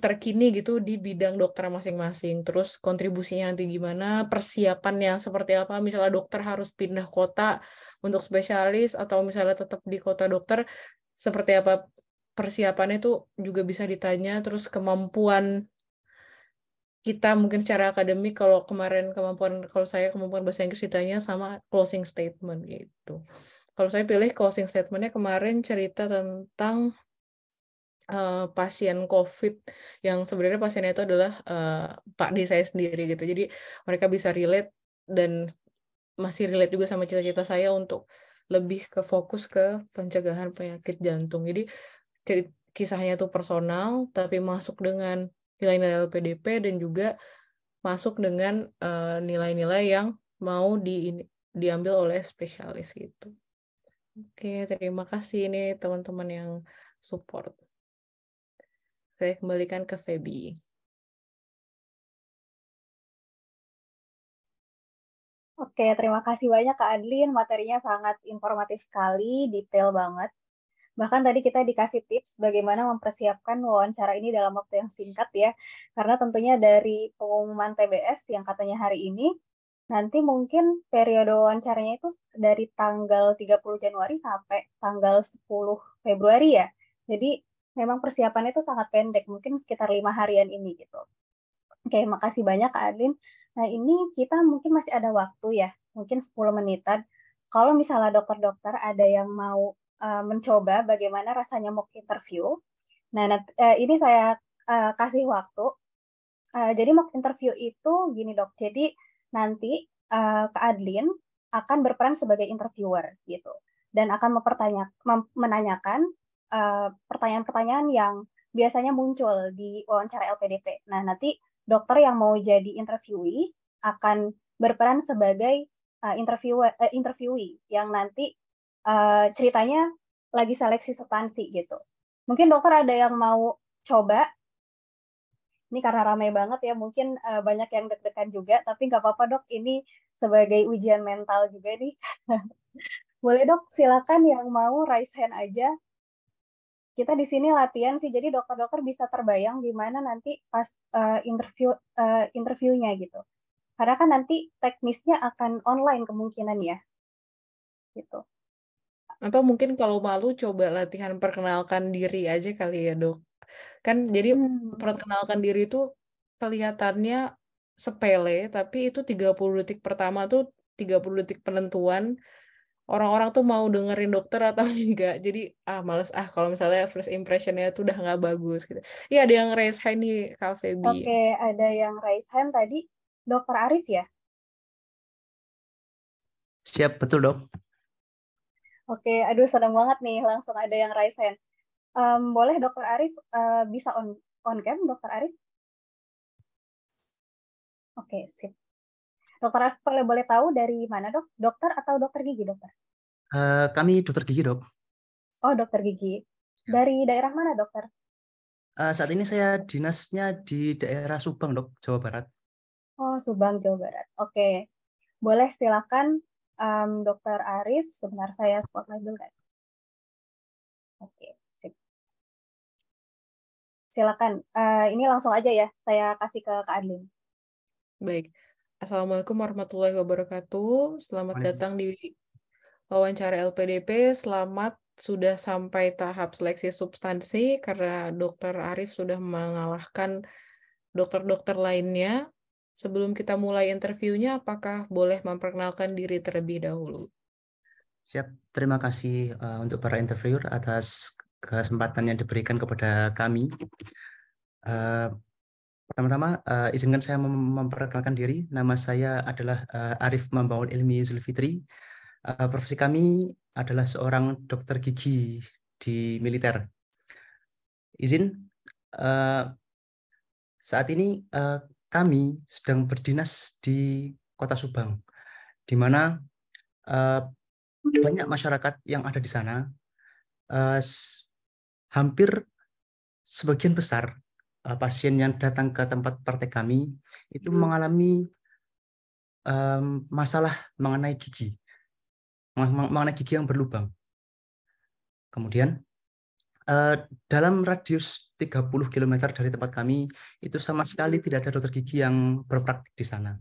terkini gitu di bidang dokter masing-masing. Terus kontribusinya nanti gimana, persiapannya seperti apa, misalnya dokter harus pindah kota untuk spesialis atau misalnya tetap di kota dokter, seperti apa persiapannya itu juga bisa ditanya. Terus kemampuan kita mungkin secara akademik kalau kalau saya kemampuan bahasa Inggris ditanya sama closing statement gitu. Kalau saya pilih closing statementnya kemarin cerita tentang pasien COVID yang sebenarnya pasiennya itu adalah Pak D saya sendiri gitu. Jadi mereka bisa relate dan masih relate juga sama cita-cita saya untuk lebih ke fokus ke pencegahan penyakit jantung. Jadi kisahnya itu personal tapi masuk dengan nilai-nilai LPDP dan juga masuk dengan nilai-nilai yang mau diambil oleh spesialis gitu. Oke, terima kasih ini teman-teman yang support. Saya kembalikan ke Feby. Oke, terima kasih banyak Kak Adlin. Materinya sangat informatif sekali, detail banget. Bahkan tadi kita dikasih tips bagaimana mempersiapkan wawancara ini dalam waktu yang singkat ya. Karena tentunya dari pengumuman TBS yang katanya hari ini, nanti mungkin periode wawancaranya itu dari tanggal 30 Januari sampai tanggal 10 Februari ya. Jadi memang persiapannya itu sangat pendek, mungkin sekitar 5 harian ini gitu. Oke, makasih banyak Kak Adlin. Nah, ini kita mungkin masih ada waktu ya, mungkin 10 menitan. Kalau misalnya dokter-dokter ada yang mau mencoba bagaimana rasanya mock interview. Nah, ini saya kasih waktu. Jadi mock interview itu gini dok, jadi nanti Kak Adlin akan berperan sebagai interviewer gitu. Dan akan menanyakan pertanyaan-pertanyaan yang biasanya muncul di wawancara LPDP. Nah, nanti dokter yang mau jadi interviewee akan berperan sebagai interviewee yang nanti ceritanya lagi seleksi substansi gitu. Mungkin dokter ada yang mau coba. Ini karena ramai banget ya, mungkin banyak yang deg-degan juga, tapi nggak apa-apa dok, ini sebagai ujian mental juga nih. Boleh dok, silakan yang mau raise hand aja. Kita di sini latihan sih, jadi dokter-dokter bisa terbayang gimana nanti pas interviewnya gitu. Karena kan nanti teknisnya akan online kemungkinan ya, gitu. Atau mungkin kalau malu coba latihan perkenalkan diri aja kali ya dok. Kan jadi perkenalkan diri itu kelihatannya sepele, tapi itu 30 detik pertama tuh 30 detik penentuan orang-orang tuh mau dengerin dokter atau enggak. Jadi males kalau misalnya first impressionnya tuh udah nggak bagus gitu. Iya ada yang raise hand nih Kak Feby. Oke, ada yang raise hand tadi, Dokter Arif ya? Siap, betul dok. Oke, aduh senang banget nih, langsung ada yang raise hand. Boleh Dokter Arif bisa on cam, Dokter Arif? Oke, sip. Dokter Arif kalau boleh tahu dari mana dok? Dokter atau dokter gigi dokter? Kami dokter gigi dok. Oh dokter gigi. Dari daerah mana dokter? Saat ini saya dinasnya di daerah Subang dok, Jawa Barat. Oh Subang, Jawa Barat. Oke, boleh silakan Dokter Arif. Sebentar saya spotlight dulu kan. Oke, sip. Silakan. Ini langsung aja ya, saya kasih ke Kak Adlin. Baik. Assalamualaikum warahmatullahi wabarakatuh. Selamat datang di wawancara LPDP. Selamat sudah sampai tahap seleksi substansi karena Dokter Arif sudah mengalahkan dokter-dokter lainnya. Sebelum kita mulai interviewnya, apakah boleh memperkenalkan diri terlebih dahulu? Siap, terima kasih untuk para interviewer atas kesempatan yang diberikan kepada kami. Pertama-tama, izinkan saya memperkenalkan diri. Nama saya adalah Arif Mambaul Ilmi Zulfitri. Profesi kami adalah seorang dokter gigi di militer. Izin, saat ini kami sedang berdinas di Kota Subang, di mana banyak masyarakat yang ada di sana. Hampir sebagian besar pasien yang datang ke tempat praktek kami itu mengalami masalah mengenai gigi yang berlubang. Kemudian dalam radius 30 km dari tempat kami itu sama sekali tidak ada dokter gigi yang berpraktik di sana.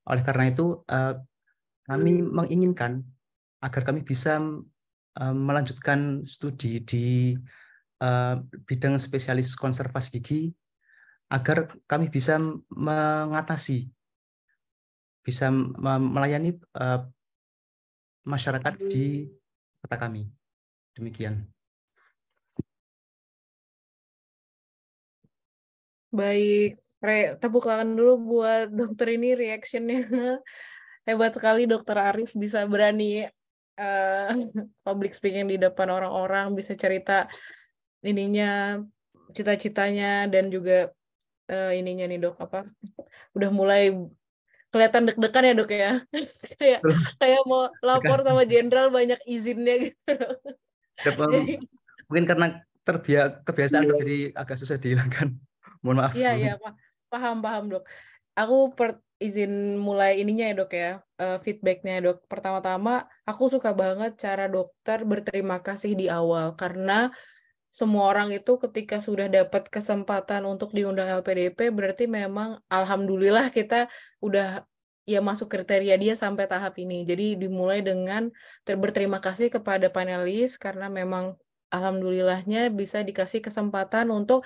Oleh karena itu kami menginginkan agar kami bisa melanjutkan studi di bidang spesialis konservasi gigi agar kami bisa mengatasi, bisa melayani masyarakat di kota kami. Demikian. Baik, tepuk tangan dulu buat dokter ini reactionnya. Hebat sekali dokter Aris bisa berani eh, public speaking di depan orang-orang, bisa cerita ininya, cita-citanya, dan juga ininya nih dok, apa, udah mulai kelihatan deg-degan ya dok ya. Kayak kayak mau lapor sama jenderal banyak izinnya gitu. Jadi Mungkin karena kebiasaan jadi agak susah dihilangkan. Mohon maaf. iya iya paham dok. Aku izin mulai ininya ya dok ya, feedbacknya dok. Pertama-tama aku suka banget cara dokter berterima kasih di awal, karena semua orang itu ketika sudah dapat kesempatan untuk diundang LPDP berarti memang alhamdulillah kita udah ya masuk kriteria dia sampai tahap ini. Jadi dimulai dengan berterima kasih kepada panelis karena memang alhamdulillahnya bisa dikasih kesempatan untuk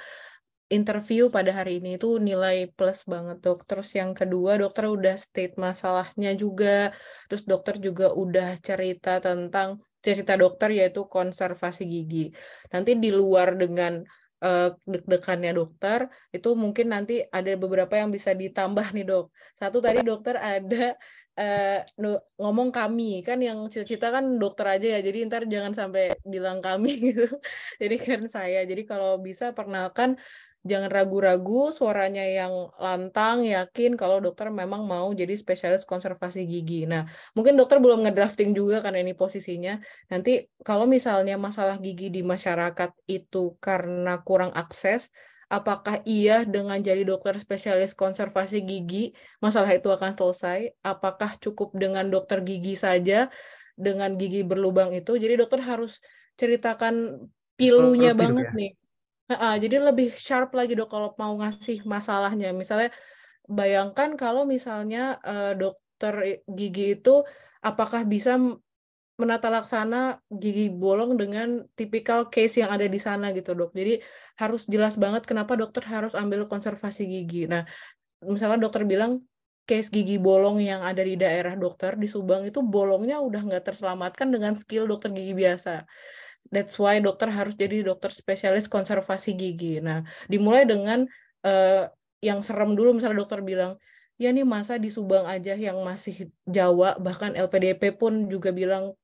interview pada hari ini, itu nilai plus banget dok. Terus yang kedua, dokter udah state masalahnya juga. Terus dokter juga udah cerita tentang cita-cita dokter yaitu konservasi gigi. Nanti di luar dengan deg-degannya dokter, itu mungkin nanti ada beberapa yang bisa ditambah nih dok. Satu tadi dokter ada ngomong kami, kan yang cita-cita kan dokter aja ya, jadi ntar jangan sampai bilang kami gitu. Jadi kan saya, jadi kalau bisa perkenalkan, jangan ragu-ragu, suaranya yang lantang, yakin kalau dokter memang mau jadi spesialis konservasi gigi. Nah, mungkin dokter belum ngedrafting juga kan ini posisinya. Nanti kalau misalnya masalah gigi di masyarakat itu karena kurang akses, apakah iya dengan jadi dokter spesialis konservasi gigi, masalah itu akan selesai? Apakah cukup dengan dokter gigi saja, dengan gigi berlubang itu? Jadi dokter harus ceritakan pilunya Psikologi dok banget ya. nih. Jadi lebih sharp lagi dok kalau mau ngasih masalahnya. Misalnya bayangkan kalau misalnya dokter gigi itu apakah bisa menata laksana gigi bolong dengan tipikal case yang ada di sana gitu dok. Jadi harus jelas banget kenapa dokter harus ambil konservasi gigi. Nah, misalnya dokter bilang case gigi bolong yang ada di daerah dokter di Subang itu bolongnya udah nggak terselamatkan dengan skill dokter gigi biasa. That's why dokter harus jadi dokter spesialis konservasi gigi. Nah, dimulai dengan yang serem dulu, misalnya dokter bilang, ya nih masa di Subang aja yang masih Jawa, bahkan LPDP pun juga bilang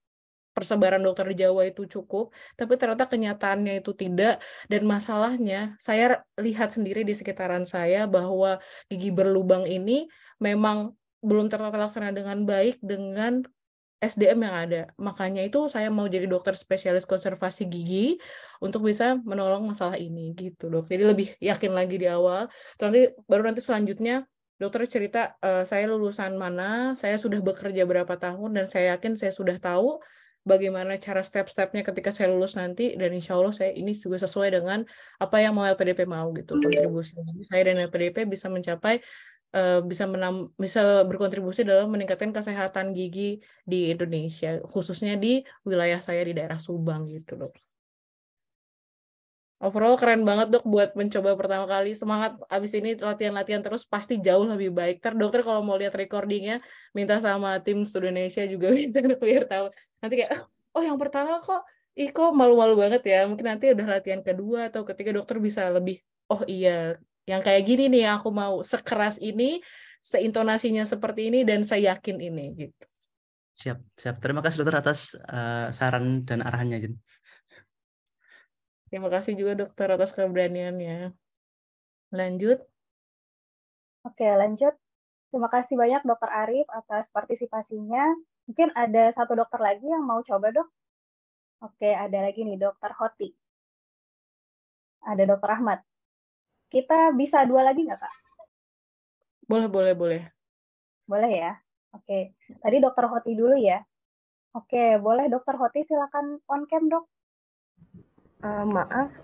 persebaran dokter di Jawa itu cukup, tapi ternyata kenyataannya itu tidak, dan masalahnya saya lihat sendiri di sekitaran saya bahwa gigi berlubang ini memang belum tertata laksana dengan baik dengan SDM yang ada. Makanya itu saya mau jadi dokter spesialis konservasi gigi untuk bisa menolong masalah ini gitu dok. Jadi lebih yakin lagi di awal. Terus nanti selanjutnya dokter cerita saya lulusan mana, saya sudah bekerja berapa tahun, dan saya yakin saya sudah tahu bagaimana cara step-stepnya ketika saya lulus nanti, dan insya Allah saya ini juga sesuai dengan apa yang mau LPDP mau gitu kontribusi. Saya dan LPDP bisa mencapai bisa berkontribusi dalam meningkatkan kesehatan gigi di Indonesia, khususnya di wilayah saya di daerah Subang gitu dok. Overall keren banget dok buat mencoba pertama kali. Semangat, abis ini latihan-latihan terus pasti jauh lebih baik. Dokter kalau mau lihat recordingnya minta sama tim Studi Indonesia juga minta biar tahu. Nanti kayak oh yang pertama kok kok malu-malu banget ya. Mungkin nanti udah latihan kedua atau ketiga dokter bisa lebih oh iya yang kayak gini nih aku mau sekeras ini, seintonasinya seperti ini, dan saya yakin ini gitu. Siap, siap. Terima kasih dokter atas saran dan arahannya, Jen. Terima kasih juga dokter atas keberaniannya. Lanjut. Oke, lanjut. Terima kasih banyak Dokter Arif atas partisipasinya. Mungkin ada satu dokter lagi yang mau coba, Dok. Oke, ada lagi nih Dokter Hoti. Ada Dokter Ahmad. Kita bisa dua lagi nggak, Kak? Boleh. Boleh ya? Oke, tadi Dokter Hoti dulu ya. Oke, boleh Dokter Hoti silakan on cam, Dok. Maaf,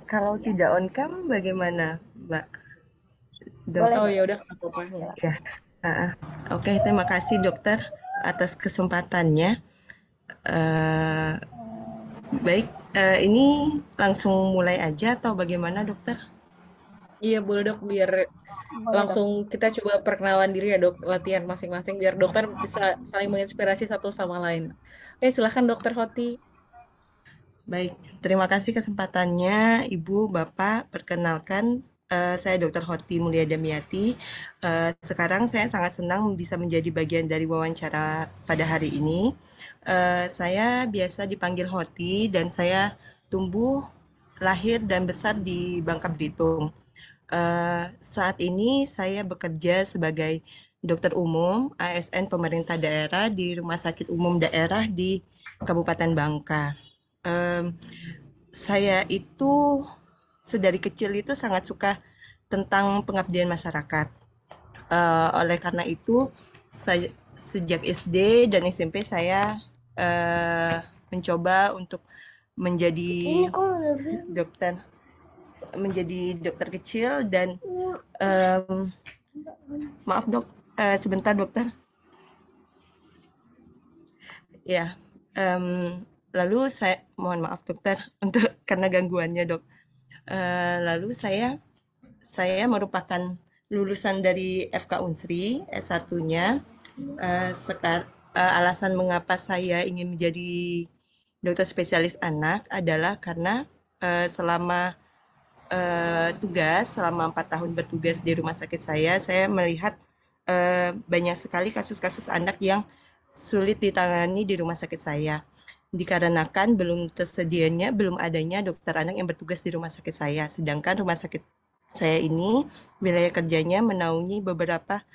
kalau tidak on cam bagaimana, Mbak? Boleh. Oh ya udah apa-apa. Ya. Oke, terima kasih dokter atas kesempatannya. Baik, ini langsung mulai aja atau bagaimana dokter? Iya boleh dok, biar Boleh, Dok. langsung kita coba perkenalan diri ya dok, latihan masing-masing biar dokter bisa saling menginspirasi satu sama lain. Oke, silahkan dokter Hoti. Baik, terima kasih kesempatannya Ibu, Bapak. Perkenalkan, saya Dr. Hoti Mulia Damiati. Sekarang saya sangat senang bisa menjadi bagian dari wawancara pada hari ini. Saya biasa dipanggil Hoti dan saya tumbuh, lahir, dan besar di Bangka Belitung. Saat ini saya bekerja sebagai dokter umum ASN pemerintah daerah di Rumah Sakit Umum Daerah di Kabupaten Bangka. Em, saya itu sedari kecil itu sangat suka tentang pengabdian masyarakat. Oleh karena itu, saya sejak SD dan SMP saya mencoba untuk menjadi dokter, kecil dan maaf dok, sebentar dokter. Ya, lalu saya mohon maaf dokter untuk karena gangguannya dok. Lalu saya merupakan lulusan dari FK Unsri S1-nya. Alasan mengapa saya ingin menjadi dokter spesialis anak adalah karena selama selama 4 tahun bertugas di rumah sakit saya melihat banyak sekali kasus-kasus anak yang sulit ditangani di rumah sakit saya. Dikarenakan belum adanya dokter anak yang bertugas di rumah sakit saya. Sedangkan rumah sakit saya ini wilayah kerjanya menaungi beberapa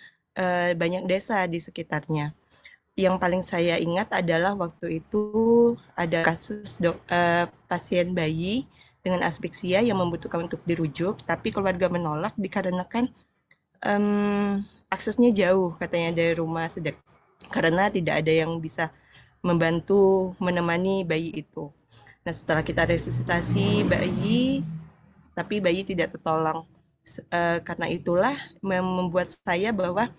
banyak desa di sekitarnya. Yang paling saya ingat adalah waktu itu ada kasus pasien bayi dengan aspeksia yang membutuhkan untuk dirujuk, tapi keluarga menolak dikarenakan aksesnya jauh katanya dari rumah karena tidak ada yang bisa membantu menemani bayi itu. Nah, setelah kita resusitasi bayi, tapi bayi tidak tertolong. Karena itulah membuat saya bahwa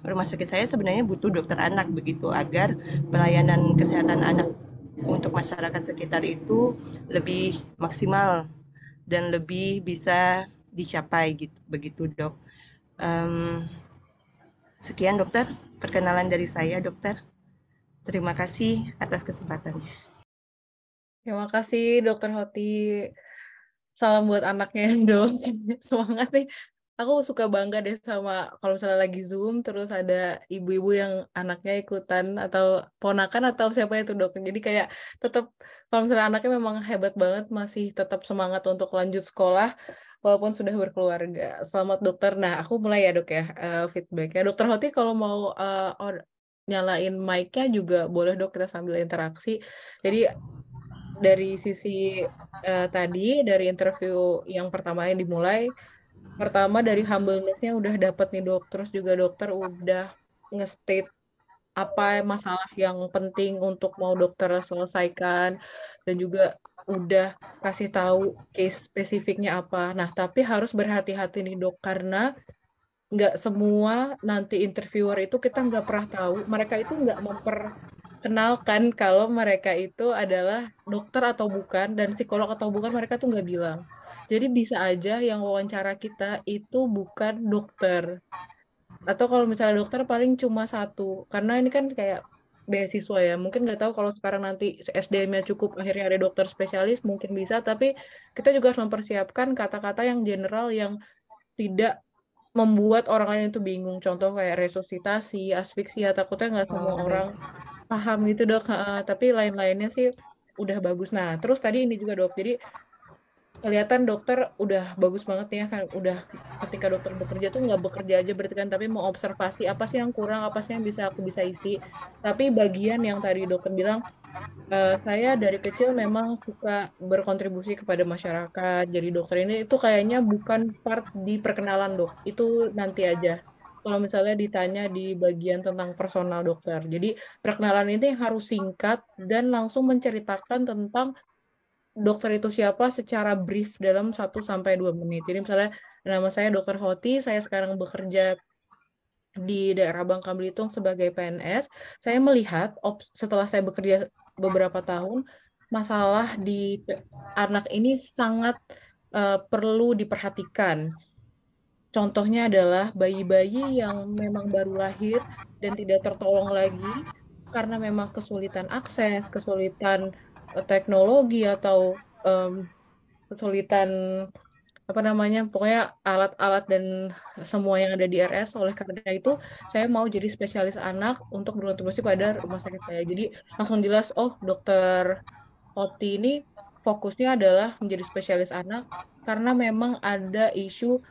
rumah sakit saya sebenarnya butuh dokter anak begitu agar pelayanan kesehatan anak untuk masyarakat sekitar itu lebih maksimal dan lebih bisa dicapai gitu begitu dok. Sekian dokter perkenalan dari saya dokter. Terima kasih atas kesempatannya. Terima kasih dokter Hoti. Salam buat anaknya dong. Semangat nih. Aku suka bangga deh sama kalau misalnya lagi Zoom terus ada ibu-ibu yang anaknya ikutan atau ponakan atau siapa itu dok. Jadi kayak tetap kalau misalnya anaknya memang hebat banget masih tetap semangat untuk lanjut sekolah walaupun sudah berkeluarga. Selamat dokter. Nah, aku mulai ya dok ya feedbacknya. Dokter Hoti kalau mau nyalain mic-nya juga boleh dok, kita sambil interaksi. Jadi dari sisi tadi dari interview yang pertama yang dimulai, pertama dari humbleness-nya udah dapet nih dok, terus juga dokter udah nge-state apa masalah yang penting untuk mau dokter selesaikan dan juga udah kasih tahu case spesifiknya apa. Nah, tapi harus berhati-hati nih dok karena nggak semua nanti interviewer itu kita nggak pernah tahu mereka itu nggak memperkenalkan kalau mereka itu adalah dokter atau bukan dan psikolog atau bukan, mereka tuh nggak bilang. Jadi bisa aja yang wawancara kita itu bukan dokter, atau kalau misalnya dokter paling cuma satu karena ini kan kayak beasiswa ya, mungkin nggak tahu kalau sekarang nanti SDM-nya cukup akhirnya ada dokter spesialis mungkin bisa, tapi kita juga harus mempersiapkan kata-kata yang general yang tidak membuat orang lain itu bingung. Contoh kayak resusitasi, asfiksia, takutnya nggak semua orang Baik. paham gitu dok. Tapi lain-lainnya sih udah bagus. Nah, terus tadi ini juga dok, jadi kelihatan dokter udah bagus banget ya kan, udah ketika dokter bekerja tuh nggak bekerja aja berarti kan, tapi mau observasi apa sih yang kurang, apa sih yang bisa aku bisa isi. Tapi bagian yang tadi dokter bilang, saya dari kecil memang suka berkontribusi kepada masyarakat. Jadi dokter ini itu kayaknya bukan part di perkenalan dok. Itu nanti aja. Kalau misalnya ditanya di bagian tentang personal dokter. Jadi perkenalan ini harus singkat dan langsung menceritakan tentang dokter itu siapa secara brief dalam 1 sampai 2 menit. Jadi misalnya nama saya Dokter Hoti, saya sekarang bekerja di daerah Bangka Belitung sebagai PNS. Saya melihat setelah saya bekerja beberapa tahun, masalah di anak ini sangat perlu diperhatikan. Contohnya adalah bayi-bayi yang memang baru lahir dan tidak tertolong lagi karena memang kesulitan akses, kesulitan teknologi atau kesulitan apa namanya, pokoknya alat-alat dan semua yang ada di RS. Oleh karena itu, saya mau jadi spesialis anak untuk berkontribusi pada rumah sakit saya. Jadi langsung jelas, oh dokter Oti ini fokusnya adalah menjadi spesialis anak karena memang ada isu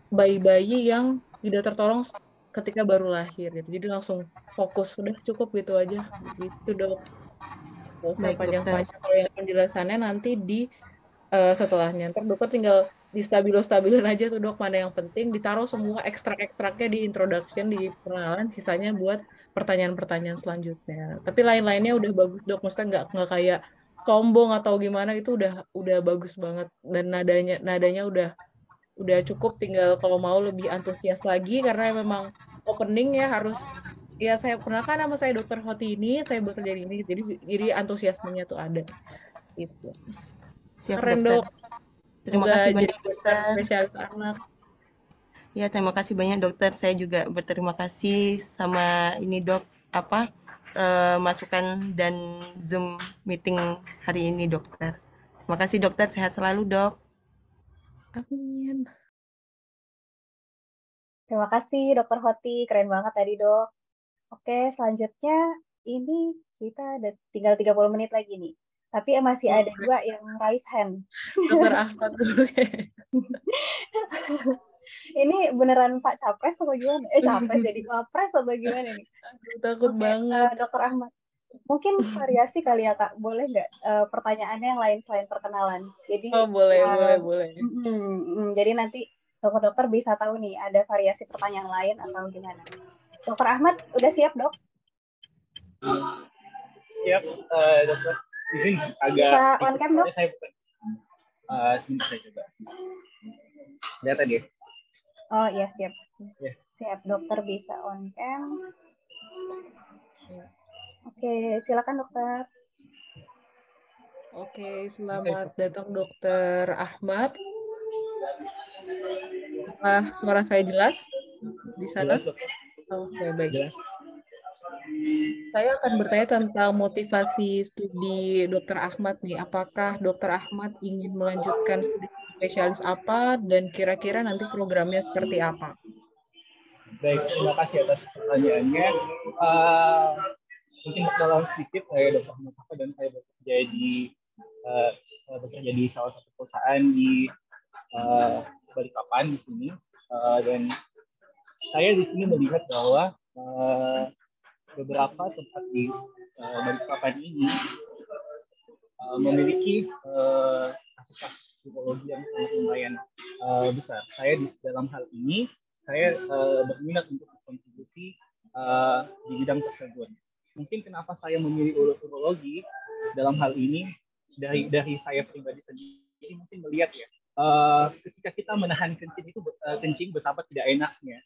bayi-bayi yang tidak tertolong ketika baru lahir gitu. Jadi langsung fokus, sudah cukup gitu aja. Gitu dok. Gak usah Baik dokter. panjang-panjang. Kalau yang penjelasannya nanti di setelahnya. Ntar dokter tinggal di stabilo-stabilan aja tuh dok, mana yang penting, ditaruh semua ekstrak-ekstraknya di introduction, di perkenalan, sisanya buat pertanyaan-pertanyaan selanjutnya. Tapi lain-lainnya udah bagus dok, maksudnya nggak kayak sombong atau gimana, itu udah bagus banget, dan nadanya udah cukup, tinggal kalau mau lebih antusias lagi karena memang opening ya harus, ya saya kenalkan nama saya dokter Hoti ini, saya bekerja di ini, jadi antusiasmenya tuh ada gitu. Siap Keren dokter. dok. Terima Semoga kasih jadi banyak dokter dokter. spesialis anak. Ya, terima kasih banyak dokter. Saya juga berterima kasih sama ini dok, apa masukan dan Zoom meeting hari ini dokter. Terima kasih dokter, sehat selalu dok. Amin. Terima kasih Dokter Hoti, keren banget tadi dok. Oke, selanjutnya ini kita ada tinggal 30 menit lagi nih. Tapi masih ada dua yang raise hand. Dokter Ahmad dulu. Ini beneran Pak Capres atau gimana? Capres jadi Wapres atau gimana nih? Takut Oke, banget. Dokter Ahmad. Mungkin variasi kali ya Kak, boleh nggak pertanyaannya yang lain selain perkenalan? Jadi, Oh boleh. jadi nanti dokter-dokter bisa tahu nih ada variasi pertanyaan lain atau gimana. Dokter Ahmad, udah siap dok? Siap, dokter. Izin agak bisa on cam dok? Sebentar saya coba. Lihat tadi. Oh iya siap. Yeah. Siap, dokter bisa on cam. Oke, silakan dokter. Oke, selamat datang dokter Ahmad. Apa suara saya jelas di sana? Oke, baik. Jelas. Saya akan bertanya tentang motivasi studi dokter Ahmad nih. Apakah dokter Ahmad ingin melanjutkan studi spesialis apa dan kira-kira nanti programnya seperti apa? Baik, terima kasih atas pertanyaannya. Mungkin kalau sedikit, saya dokter Ahmad dan saya bekerja di salah satu perusahaan di Balikpapan di sini, dan saya di sini melihat bahwa beberapa tempat di Balikpapan ini memiliki kasus psikologi yang sangat lumayan besar. Saya di dalam hal ini saya berminat untuk berkontribusi di bidang tersebut. Mungkin kenapa saya memilih urologi dalam hal ini, dari saya pribadi sendiri mungkin melihat ya, ketika kita menahan kencing betapa tidak enaknya.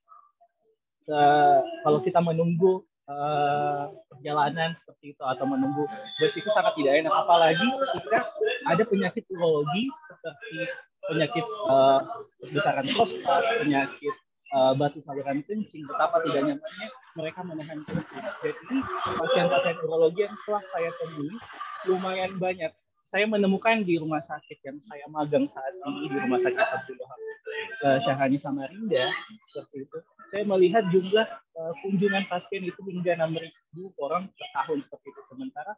Kalau kita menunggu perjalanan seperti itu atau menunggu bus itu sangat tidak enak, apalagi ketika ada penyakit urologi seperti penyakit besaran prostat, penyakit batu saluran kencing, betapa tidak nyamannya mereka menahan kencing. Jadi pasien-pasien urologi yang telah saya temui lumayan banyak. Saya menemukan di rumah sakit yang saya magang saat ini, di rumah sakit Abdullah Syahani Samarinda, seperti itu. Saya melihat jumlah kunjungan pasien itu hingga 6.000 orang per tahun seperti itu. Sementara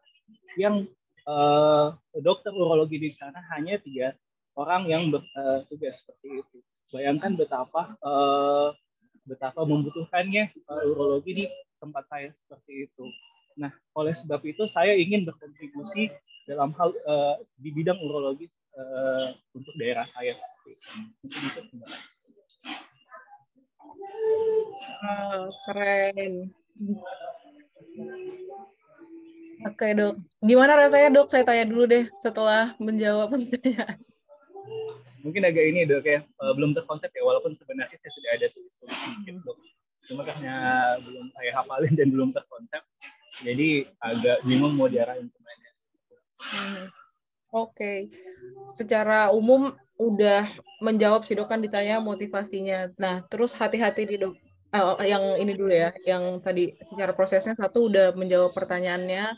yang dokter urologi di sana hanya 3 orang yang bertugas seperti itu. Bayangkan betapa membutuhkannya urologi di tempat saya seperti itu. Nah, oleh sebab itu saya ingin berkontribusi dalam hal di bidang urologi untuk daerah saya. Keren. Oke dok, gimana rasanya dok? Saya tanya dulu deh setelah menjawab pertanyaan. Mungkin agak ini dok ya, belum terkonsep ya, walaupun sebenarnya saya sudah ada tulis sedikit dok. Cuma karena belum saya hafalin dan belum terkonsep, jadi agak bingung mau diarahin kemana. Oke. Secara umum udah menjawab sih dok, kan ditanya motivasinya. Nah, terus hati-hati di dok. Yang ini dulu ya, yang tadi secara prosesnya satu udah menjawab pertanyaannya,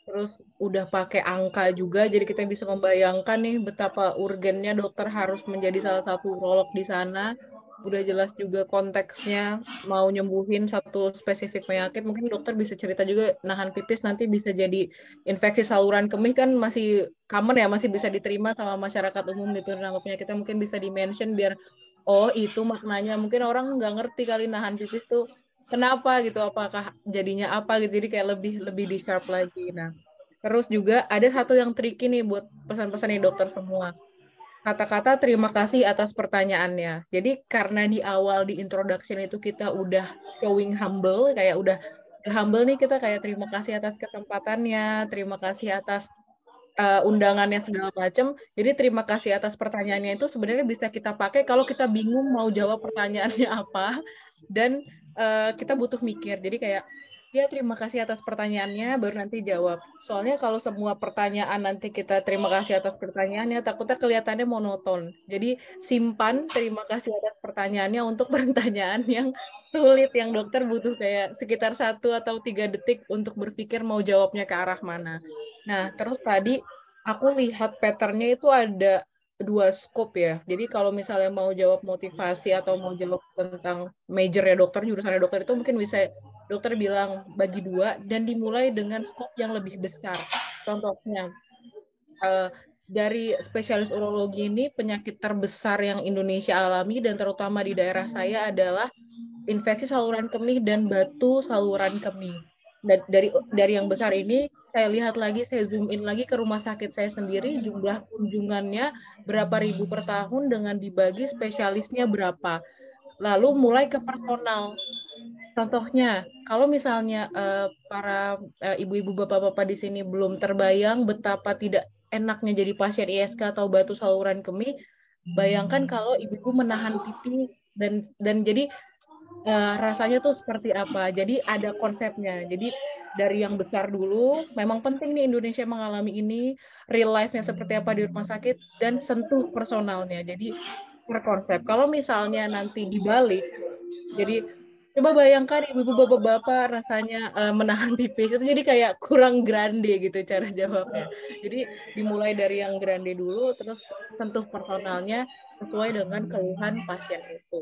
terus udah pakai angka juga, jadi kita bisa membayangkan nih betapa urgennya dokter harus menjadi salah satu urolog di sana. Udah jelas juga konteksnya, mau nyembuhin satu spesifik penyakit, mungkin dokter bisa cerita juga nahan pipis nanti bisa jadi infeksi saluran kemih, kan masih common ya, masih bisa diterima sama masyarakat umum gitu. Nama penyakitnya mungkin bisa di-mention biar, oh itu maknanya. Mungkin orang nggak ngerti kali nahan pipis tuh kenapa gitu, apakah jadinya apa gitu, jadi kayak lebih di sharp lagi. Nah, terus juga ada satu yang tricky nih buat pesan-pesan nih dokter semua. Kata-kata terima kasih atas pertanyaannya. Jadi karena di awal di introduction itu kita udah showing humble, kayak udah humble nih kita, kayak terima kasih atas kesempatannya, terima kasih atas undangannya segala macam. Jadi terima kasih atas pertanyaannya itu sebenarnya bisa kita pakai kalau kita bingung mau jawab pertanyaannya apa dan kita butuh mikir. Jadi kayak ya terima kasih atas pertanyaannya baru nanti jawab. Soalnya kalau semua pertanyaan nanti kita terima kasih atas pertanyaannya takutnya kelihatannya monoton. Jadi simpan terima kasih atas pertanyaannya untuk pertanyaan yang sulit, yang dokter butuh kayak sekitar 1 atau 3 detik untuk berpikir mau jawabnya ke arah mana. Nah, terus tadi aku lihat patternnya itu ada 2 scope ya. Jadi kalau misalnya mau jawab motivasi atau mau jawab tentang majornya dokter, jurusannya dokter itu mungkin bisa dokter bilang bagi 2 dan dimulai dengan scope yang lebih besar. Contohnya, dari spesialis urologi ini penyakit terbesar yang Indonesia alami dan terutama di daerah saya adalah infeksi saluran kemih dan batu saluran kemih. Dari yang besar ini saya lihat lagi, saya zoom in lagi ke rumah sakit saya sendiri, jumlah kunjungannya berapa ribu per tahun dengan dibagi spesialisnya berapa. Lalu mulai ke personal. Contohnya, kalau misalnya para ibu-ibu bapak-bapak di sini belum terbayang betapa tidak enaknya jadi pasien ISK atau batu saluran kemih, bayangkan kalau ibu-ibu menahan pipis dan jadi rasanya tuh seperti apa. Jadi ada konsepnya. Jadi dari yang besar dulu, memang penting nih Indonesia mengalami ini, real life-nya seperti apa di rumah sakit, dan sentuh personalnya. Jadi berkonsep. Kalau misalnya nanti dibalik, jadi coba bayangkan ibu-ibu bapak-bapak rasanya menahan pipis itu jadi kayak kurang grande gitu cara jawabnya. Jadi dimulai dari yang grande dulu, terus sentuh personalnya sesuai dengan keluhan pasien itu.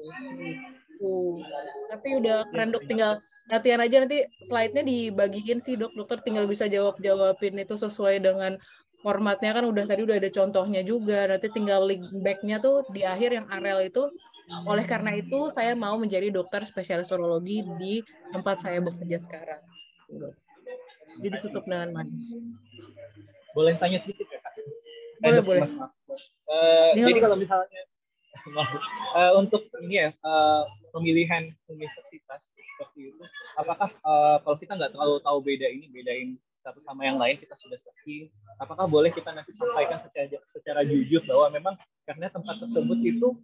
Gitu. Tapi udah keren dok, tinggal latihan aja, nanti slide-nya dibagiin sih dok, dokter tinggal bisa jawabin itu sesuai dengan formatnya, kan udah tadi udah ada contohnya juga, nanti tinggal link back-nya tuh di akhir yang Arel itu. Oleh karena itu, saya mau menjadi dokter spesialis urologi di tempat saya bekerja sekarang. Jadi tutup dengan manis. Boleh tanya sedikit ya Kak? Boleh, boleh. Jadi kalau misalnya untuk ini ya, pemilihan universitas seperti itu, apakah kalau kita nggak terlalu tahu bedain satu sama yang lain, kita sudah searching, apakah boleh kita nanti sampaikan secara jujur bahwa memang karena tempat tersebut itu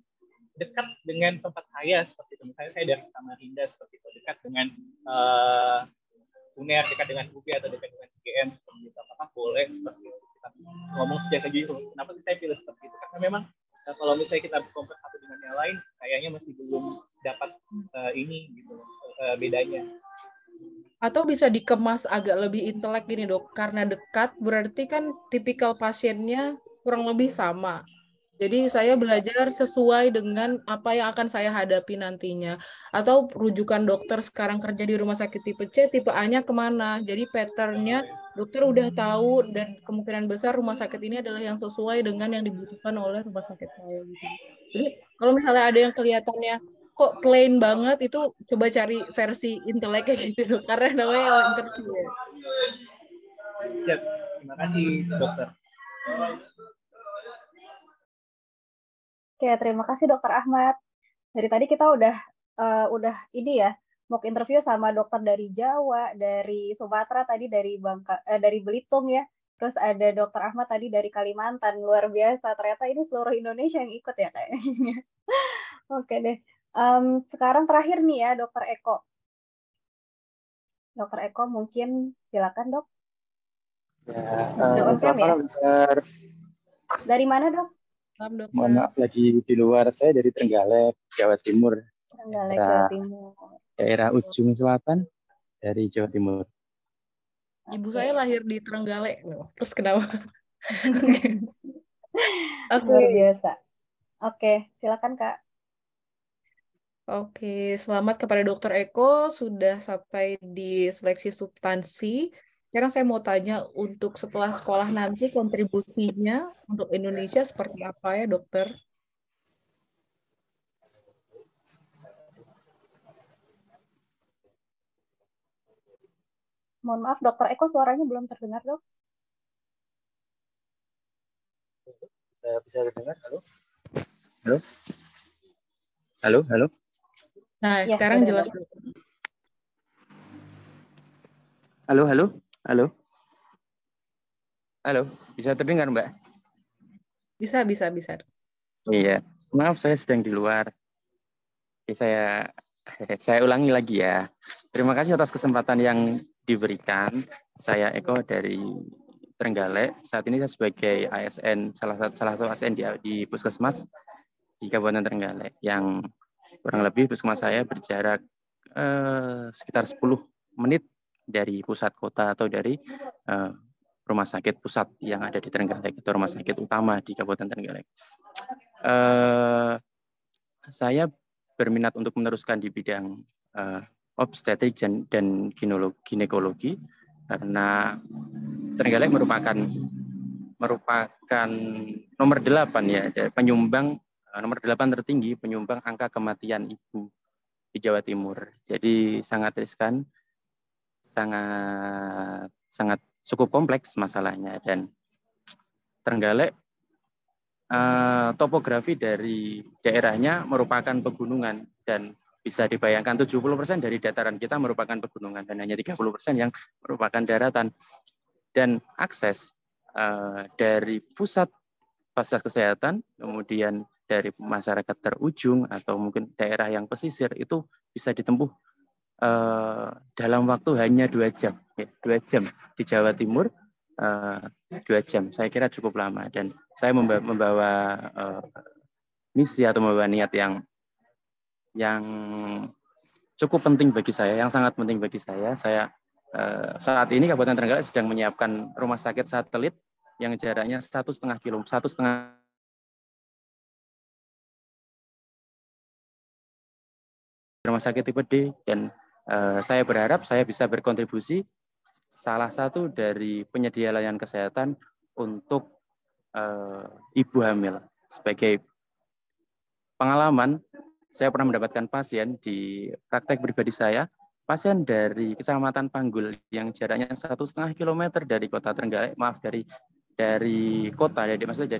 dekat dengan tempat saya, seperti itu. Misalnya saya dari Samarinda seperti itu, dekat dengan UNER, dekat dengan UB atau dekat dengan UGM seperti itu. Apakah boleh seperti itu? Kita ngomong secara jujur. Kenapa sih saya pilih seperti itu? Karena memang kalau misalnya kita compare satu dengan yang lain, kayaknya masih belum dapat ini gitu bedanya. Atau bisa dikemas agak lebih intelek gini dok, karena dekat berarti kan tipikal pasiennya kurang lebih sama. Jadi saya belajar sesuai dengan apa yang akan saya hadapi nantinya. Atau rujukan dokter sekarang kerja di rumah sakit tipe C, tipe A-nya kemana. Jadi pattern-nya dokter udah tahu dan kemungkinan besar rumah sakit ini adalah yang sesuai dengan yang dibutuhkan oleh rumah sakit saya. Gitu. Jadi kalau misalnya ada yang kelihatannya kok plain banget, itu coba cari versi intelek kayak gitu. Karena namanya interview ya. Siap. Terima kasih dokter. Oke, terima kasih Dokter Ahmad. Dari tadi kita udah ini ya, mock interview sama dokter dari Jawa, dari Sumatera tadi, dari dari Belitung ya. Terus ada Dokter Ahmad tadi dari Kalimantan, luar biasa. Ternyata ini seluruh Indonesia yang ikut ya kayaknya. Oke deh. Sekarang terakhir nih ya, Dokter Eko. Dokter Eko mungkin silakan dok. Ya, selamat malam, Dokter. Dari mana dok? Malam, Mohon dokter. maaf lagi di luar. Saya dari Trenggalek, Jawa Timur. Trenggalek, Jawa Timur. Daerah ujung selatan dari Jawa Timur. Ibu Oke. saya lahir di Trenggalek. Terus kenapa? Oke. Luar biasa. Oke, silakan Kak. Oke, selamat kepada Dokter Eko sudah sampai di seleksi substansi. Sekarang saya mau tanya untuk setelah sekolah nanti kontribusinya untuk Indonesia seperti apa ya, Dokter? Mohon maaf, Dokter Eko suaranya belum terdengar, Dok. Bisa dengar? Halo? Halo? Halo? Halo? Nah, Ya, sekarang sudah, jelas, Dok. Dokter. Halo? Halo? Halo? Halo? Bisa terdengar, Mbak? Bisa. Iya. Maaf, saya sedang di luar. Oke, saya ulangi lagi ya. Terima kasih atas kesempatan yang diberikan. Saya Eko dari Trenggalek. Saat ini saya sebagai ASN, salah satu ASN di Puskesmas di Kabupaten Trenggalek, yang kurang lebih puskesmas saya berjarak sekitar 10 menit dari pusat kota atau dari rumah sakit pusat yang ada di Trenggalek, atau rumah sakit utama di Kabupaten Trenggalek. Saya berminat untuk meneruskan di bidang obstetrik dan ginekologi karena Trenggalek merupakan nomor 8 ya, penyumbang nomor 8 tertinggi penyumbang angka kematian ibu di Jawa Timur. Jadi sangat riskan, sangat cukup kompleks masalahnya, dan Trenggalek topografi dari daerahnya merupakan pegunungan, dan bisa dibayangkan 70% dari dataran kita merupakan pegunungan dan hanya 30% yang merupakan daratan. Dan akses dari pusat fasilitas kesehatan, kemudian dari masyarakat terujung atau mungkin daerah yang pesisir, itu bisa ditempuh dalam waktu hanya 2 jam. 2 jam di Jawa Timur, 2 jam. Saya kira cukup lama, dan saya membawa misi atau membawa niat yang cukup penting bagi saya, yang sangat penting bagi saya. Saya saat ini Kabupaten Trenggalek sedang menyiapkan rumah sakit satelit yang jaraknya 1,5 km, rumah sakit tipe D, dan saya berharap saya bisa berkontribusi salah satu dari penyedia layanan kesehatan untuk ibu hamil. Sebagai pengalaman, saya pernah mendapatkan pasien di praktek pribadi saya, pasien dari Kecamatan Panggul yang jaraknya 1,5 km dari kota Trenggalek, maksudnya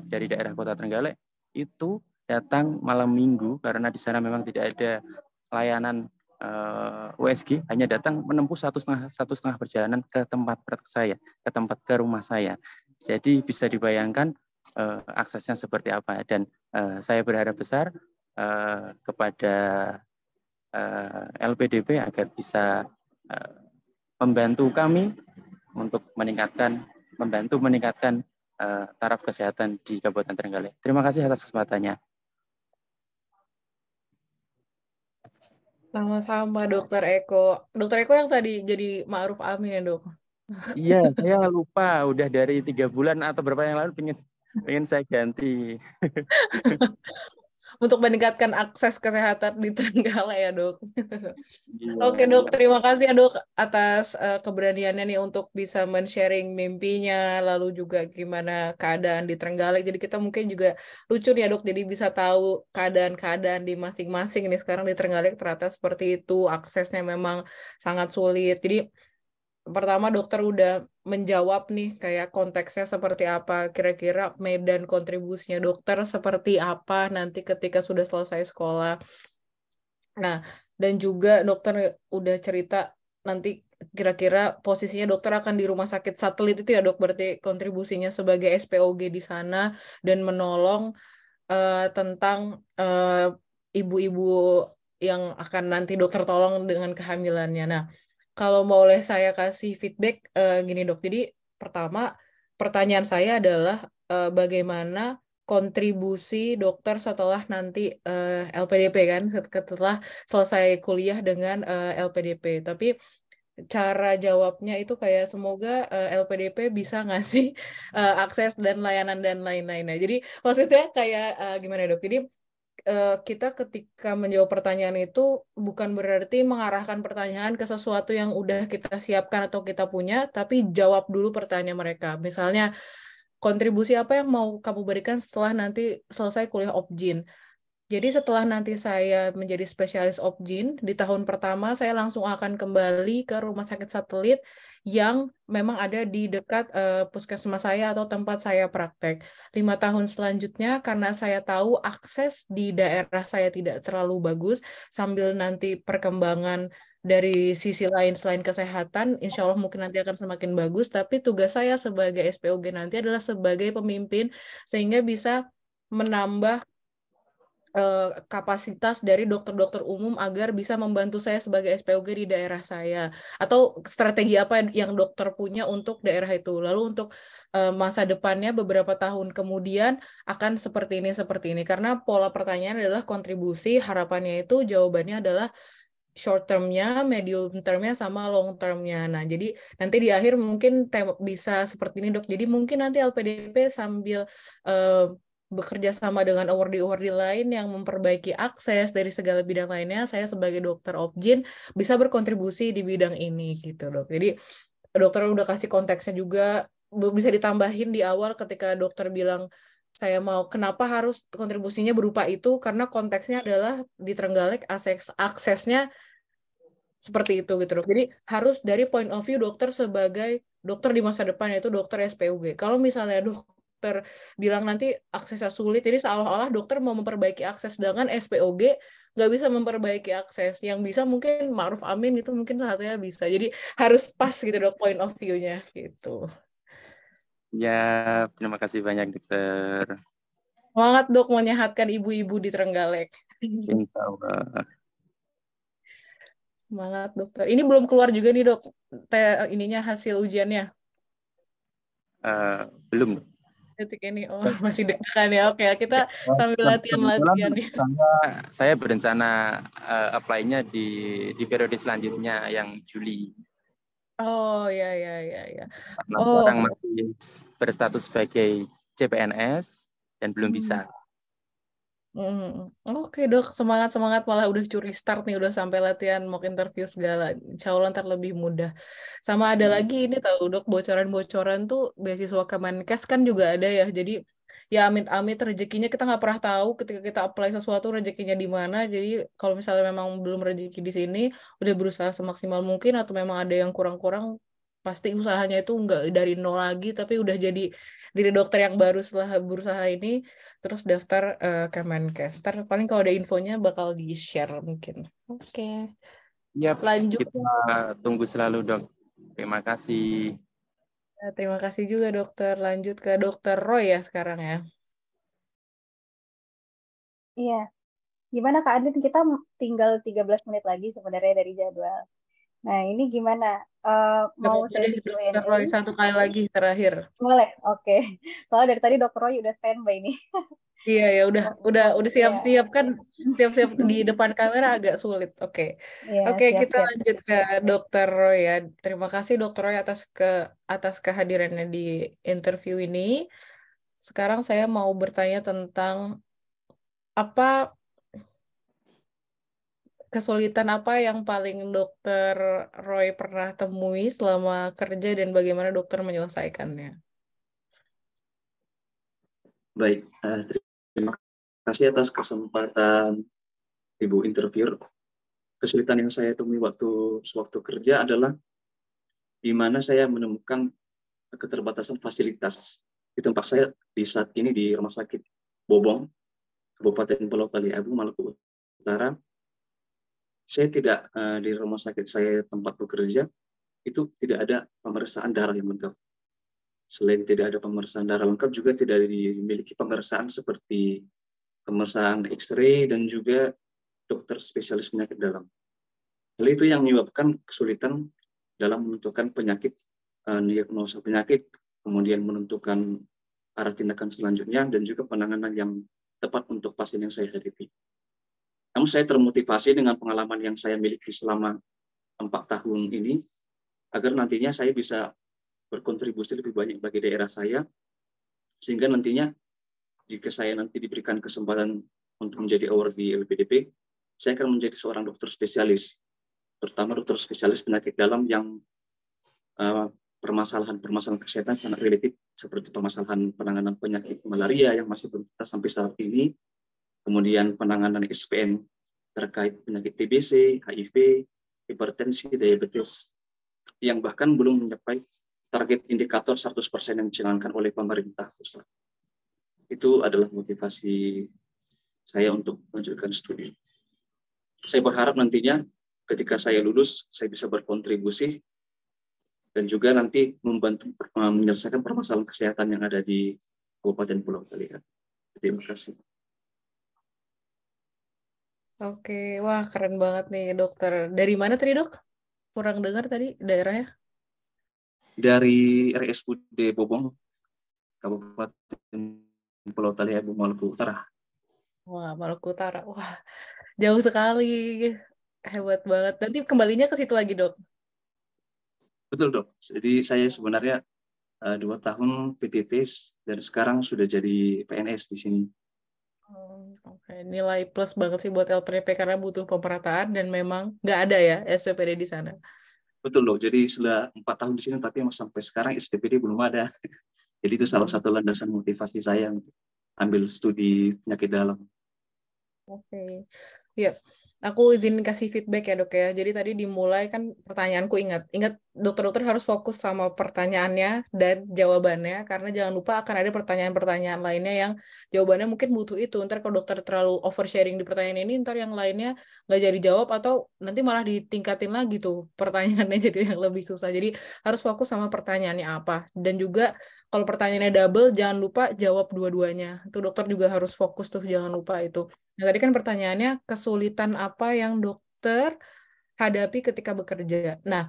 dari daerah kota Trenggalek, itu datang malam minggu karena di sana memang tidak ada layanan USG, hanya datang menempuh satu setengah perjalanan ke tempat praktek saya, ke rumah saya. Jadi bisa dibayangkan aksesnya seperti apa, dan saya berharap besar kepada LPDP agar bisa membantu kami untuk membantu meningkatkan taraf kesehatan di Kabupaten Trenggalek. Terima kasih atas kesempatannya. Sama-sama, Dokter Eko. Dokter Eko yang tadi jadi Ma'ruf Amin ya, Dok? Iya, saya lupa. Udah dari 3 bulan atau berapa yang lalu pengen saya ganti. Untuk meningkatkan akses kesehatan di Trenggalek ya, Dok. Iya. Oke, Dok, terima kasih ya, Dok, atas keberaniannya nih untuk bisa men-sharing mimpinya, lalu juga gimana keadaan di Trenggalek. Jadi kita mungkin juga lucu nih ya, Dok, jadi bisa tahu keadaan-keadaan di masing-masing nih. Sekarang di Trenggalek ternyata seperti itu, aksesnya memang sangat sulit. Jadi pertama dokter udah menjawab nih kayak konteksnya seperti apa, kira-kira medan kontribusinya dokter seperti apa nanti ketika sudah selesai sekolah. Nah, dan juga dokter udah cerita nanti kira-kira posisinya dokter akan di rumah sakit satelit itu ya, Dok, berarti kontribusinya sebagai SPOG di sana dan menolong tentang ibu-ibu yang akan nanti dokter tolong dengan kehamilannya. Nah, kalau boleh saya kasih feedback gini, Dok. Jadi pertama pertanyaan saya adalah bagaimana kontribusi dokter setelah nanti LPDP kan, setelah selesai kuliah dengan LPDP. Tapi cara jawabnya itu kayak semoga LPDP bisa ngasih akses dan layanan dan lain-lainnya. Jadi maksudnya kayak gimana dok? Jadi kita ketika menjawab pertanyaan itu bukan berarti mengarahkan pertanyaan ke sesuatu yang udah kita siapkan atau kita punya, tapi jawab dulu pertanyaan mereka. Misalnya, kontribusi apa yang mau kamu berikan setelah nanti selesai kuliah Opjin? Jadi setelah nanti saya menjadi spesialis Opjin, di tahun pertama saya langsung akan kembali ke rumah sakit satelit yang memang ada di dekat puskesmas saya atau tempat saya praktek. 5 tahun selanjutnya, karena saya tahu akses di daerah saya tidak terlalu bagus, sambil nanti perkembangan dari sisi lain selain kesehatan, insya Allah mungkin nanti akan semakin bagus, tapi tugas saya sebagai SPOG nanti adalah sebagai pemimpin, sehingga bisa menambah kapasitas dari dokter-dokter umum agar bisa membantu saya sebagai SPOG di daerah saya, atau strategi apa yang dokter punya untuk daerah itu. Lalu untuk masa depannya beberapa tahun kemudian akan seperti ini, karena pola pertanyaan adalah kontribusi, harapannya itu jawabannya adalah short term-nya, medium term-nya, sama long term-nya. Nah, jadi nanti di akhir mungkin bisa seperti ini dok. Jadi mungkin nanti LPDP sambil bekerja sama dengan awardee-awardee lain yang memperbaiki akses dari segala bidang lainnya, saya sebagai dokter Opjin bisa berkontribusi di bidang ini gitu dok. Jadi dokter udah kasih konteksnya juga, bisa ditambahin di awal ketika dokter bilang saya mau, kenapa harus kontribusinya berupa itu, karena konteksnya adalah di Trenggalek aksesnya seperti itu gitu dok. Jadi harus dari point of view dokter sebagai dokter di masa depan, yaitu dokter SPOG. Kalau misalnya dokter bilang nanti aksesnya sulit, jadi seolah-olah dokter mau memperbaiki akses, dengan SPOG nggak bisa memperbaiki akses. Yang bisa mungkin Ma'ruf Amin itu mungkin salah satunya bisa. Jadi harus pas gitu dok point of view-nya gitu. Ya, terima kasih banyak dokter. Semangat dok menyehatkan ibu-ibu di Trenggalek. Insya Allah. Semangat dokter. Ini belum keluar juga nih dok, ininya hasil ujiannya. Belum. Detik ini, oh masih deg-degan ya. Oke, kita sambil latihan-latihan ya. Saya berencana apply-nya di periode selanjutnya yang Juli. Oh ya. Karena sekarang masih berstatus sebagai CPNS dan belum bisa. Oke dok, semangat malah udah curi start nih, udah sampai latihan mock interview segala. Insya Allah ntar lebih mudah. Sama ada lagi ini tahu dok, bocoran-bocoran tuh beasiswa Kemenkes kan juga ada ya. Jadi ya amit-amit rezekinya kita nggak pernah tahu ketika kita apply sesuatu rezekinya di mana. Jadi kalau misalnya memang belum rezeki di sini, udah berusaha semaksimal mungkin, atau memang ada yang kurang-kurang, pasti usahanya itu nggak dari nol lagi, tapi udah jadi diri dokter yang baru setelah berusaha ini, terus daftar Kemenkes. Ntar paling kalau ada infonya bakal di-share mungkin. Oke. Yap, Lanjut. kita tunggu selalu dok. Terima kasih. Terima kasih juga dokter. Lanjut ke dokter Roy ya sekarang ya. Iya. Gimana Kak Adin? Kita tinggal 13 menit lagi sebenarnya dari jadwal. Nah, ini gimana? Mau sesi Q&A? Dokter Roy satu kali lagi terakhir. Boleh, oke. Soalnya dari tadi Dokter Roy udah standby nih. Iya ya, udah siap-siap kan, siap-siap di depan kamera agak sulit. Oke. Iya, Oke, kita siap-siap. lanjut ke Dokter Roy ya. Terima kasih Dokter Roy atas kehadirannya di interview ini. Sekarang saya mau bertanya tentang kesulitan apa yang paling Dokter Roy pernah temui selama kerja dan bagaimana dokter menyelesaikannya? Baik, terima kasih atas kesempatan Ibu interviewer. Kesulitan yang saya temui waktu kerja adalah di mana saya menemukan keterbatasan fasilitas di tempat saya di saat ini di Rumah Sakit Bobong, Kabupaten Pulau Taliabu, Maluku Utara. Saya tidak di rumah sakit saya tempat bekerja itu tidak ada pemeriksaan darah yang lengkap. Selain tidak ada pemeriksaan darah lengkap, juga tidak dimiliki pemeriksaan seperti pemeriksaan X-ray dan juga dokter spesialis penyakit dalam. Hal itu yang menyebabkan kesulitan dalam menentukan penyakit, diagnosa penyakit, kemudian menentukan arah tindakan selanjutnya dan juga penanganan yang tepat untuk pasien yang saya hadapi. Namun saya termotivasi dengan pengalaman yang saya miliki selama 4 tahun ini, agar nantinya saya bisa berkontribusi lebih banyak bagi daerah saya, sehingga nantinya jika saya nanti diberikan kesempatan untuk menjadi award di LPDP, saya akan menjadi seorang dokter spesialis, terutama dokter spesialis penyakit dalam yang permasalahan kesehatan sangat relatif, seperti permasalahan penanganan penyakit malaria yang masih belum tuntas sampai saat ini, kemudian penanganan SPM terkait penyakit TBC, HIV, hipertensi, diabetes, yang bahkan belum mencapai target indikator 100% yang dicanangkan oleh pemerintah pusat. Itu adalah motivasi saya untuk melanjutkan studi. Saya berharap nantinya ketika saya lulus, saya bisa berkontribusi dan juga nanti membantu menyelesaikan permasalahan kesehatan yang ada di Kabupaten Pulau Taliabu. Terima kasih. Oke, wah keren banget nih dokter. Dari mana tadi dok? Kurang dengar tadi daerahnya. Dari RSUD Bobong, Kabupaten Pulau Taliabu, Maluku Utara. Wah, Maluku Utara. Wah, jauh sekali. Hebat banget. Nanti kembalinya ke situ lagi dok. Betul dok. Jadi saya sebenarnya 2 tahun PTT dan sekarang sudah jadi PNS di sini. Oke, nilai plus banget sih buat LPDP karena butuh pemerataan dan memang nggak ada ya SPPD di sana. Betul loh, jadi sudah 4 tahun di sini tapi sampai sekarang SPPD belum ada. Jadi itu salah satu landasan motivasi saya untuk ambil studi penyakit dalam. Oke, ya. Aku izin kasih feedback ya dok ya. Jadi tadi dimulai kan pertanyaanku ingat dokter-dokter harus fokus sama pertanyaannya dan jawabannya karena jangan lupa akan ada pertanyaan-pertanyaan lainnya yang jawabannya mungkin butuh itu. Ntar kalau dokter terlalu oversharing di pertanyaan ini, ntar yang lainnya nggak jadi jawab atau nanti malah ditingkatin lagi tuh pertanyaannya jadi yang lebih susah. Jadi harus fokus sama pertanyaannya apa. Dan juga kalau pertanyaannya double, jangan lupa jawab dua-duanya. Itu dokter juga harus fokus tuh, jangan lupa itu. Nah, tadi kan pertanyaannya kesulitan apa yang dokter hadapi ketika bekerja. Nah,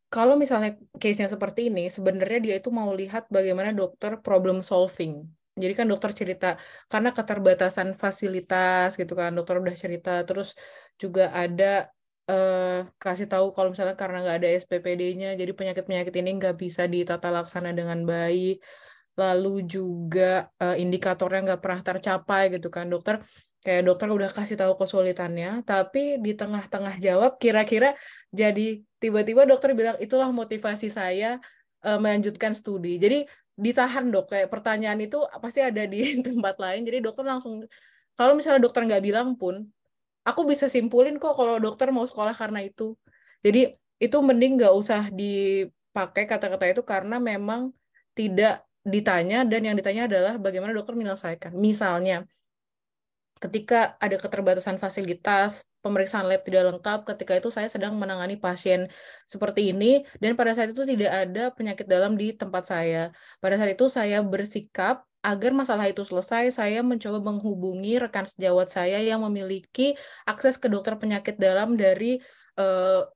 kalau misalnya case-nya seperti ini, sebenarnya dia itu mau lihat bagaimana dokter problem solving. Jadi kan dokter cerita, karena keterbatasan fasilitas gitu kan, dokter udah cerita, terus juga ada kasih tahu kalau misalnya karena nggak ada SPPD-nya, jadi penyakit-penyakit ini nggak bisa ditata laksana dengan baik. Lalu juga indikatornya nggak pernah tercapai gitu kan, dokter. Kayak dokter udah kasih tahu kesulitannya, tapi di tengah-tengah jawab kira-kira jadi tiba-tiba dokter bilang itulah motivasi saya melanjutkan studi. Jadi ditahan dok, kayak pertanyaan itu pasti ada di tempat lain. Jadi dokter langsung, kalau misalnya dokter nggak bilang pun, aku bisa simpulin kok kalau dokter mau sekolah karena itu. Jadi itu mending nggak usah dipakai kata-kata itu karena memang tidak ditanya dan yang ditanya adalah bagaimana dokter menyelesaikan. Misalnya, ketika ada keterbatasan fasilitas, pemeriksaan lab tidak lengkap, ketika itu saya sedang menangani pasien seperti ini, dan pada saat itu tidak ada penyakit dalam di tempat saya. Pada saat itu saya bersikap, agar masalah itu selesai, saya mencoba menghubungi rekan sejawat saya yang memiliki akses ke dokter penyakit dalam dari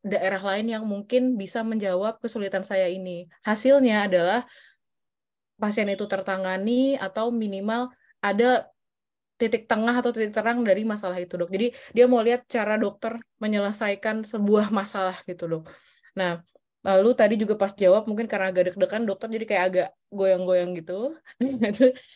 daerah lain yang mungkin bisa menjawab kesulitan saya ini. Hasilnya adalah pasien itu tertangani atau minimal ada titik tengah atau titik terang dari masalah itu, dok. Jadi dia mau lihat cara dokter menyelesaikan sebuah masalah gitu, dok. Nah, lalu tadi juga pas jawab mungkin karena agak deg-degan dokter jadi kayak agak goyang-goyang gitu.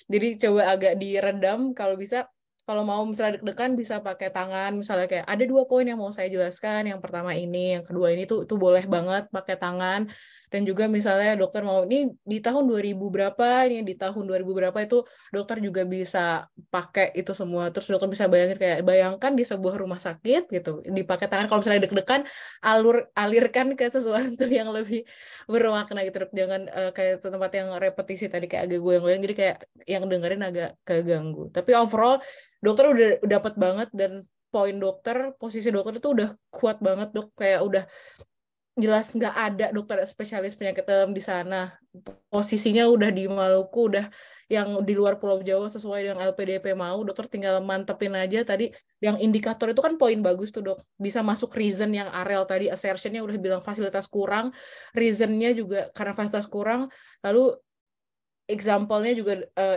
Jadi coba agak diredam kalau bisa. Kalau mau misalnya deg-degan bisa pakai tangan, misalnya kayak ada 2 poin yang mau saya jelaskan. Yang pertama ini, yang kedua ini tuh boleh banget pakai tangan. Dan juga misalnya dokter mau ini di tahun 2000 berapa, ini di tahun 2000 berapa itu dokter juga bisa pakai itu semua. Terus dokter bisa bayangkan di sebuah rumah sakit gitu, dipakai tangan. Kalau misalnya deg-degan, alirkan ke sesuatu yang lebih bermakna gitu, dok. Jangan kayak tempat yang repetisi tadi kayak agak goyang-goyang, jadi kayak yang dengerin agak keganggu. Tapi overall dokter udah dapat banget dan poin dokter, posisi dokter itu udah kuat banget, dok. Kayak udah jelas nggak ada dokter spesialis penyakit dalam di sana. Posisinya udah di Maluku, udah yang di luar Pulau Jawa sesuai dengan LPDP mau. Dokter tinggal mantepin aja tadi. Yang indikator itu kan poin bagus tuh, dok. Bisa masuk reason yang Arel tadi, assertionnya udah bilang fasilitas kurang. Reasonnya juga karena fasilitas kurang. Lalu example-nya juga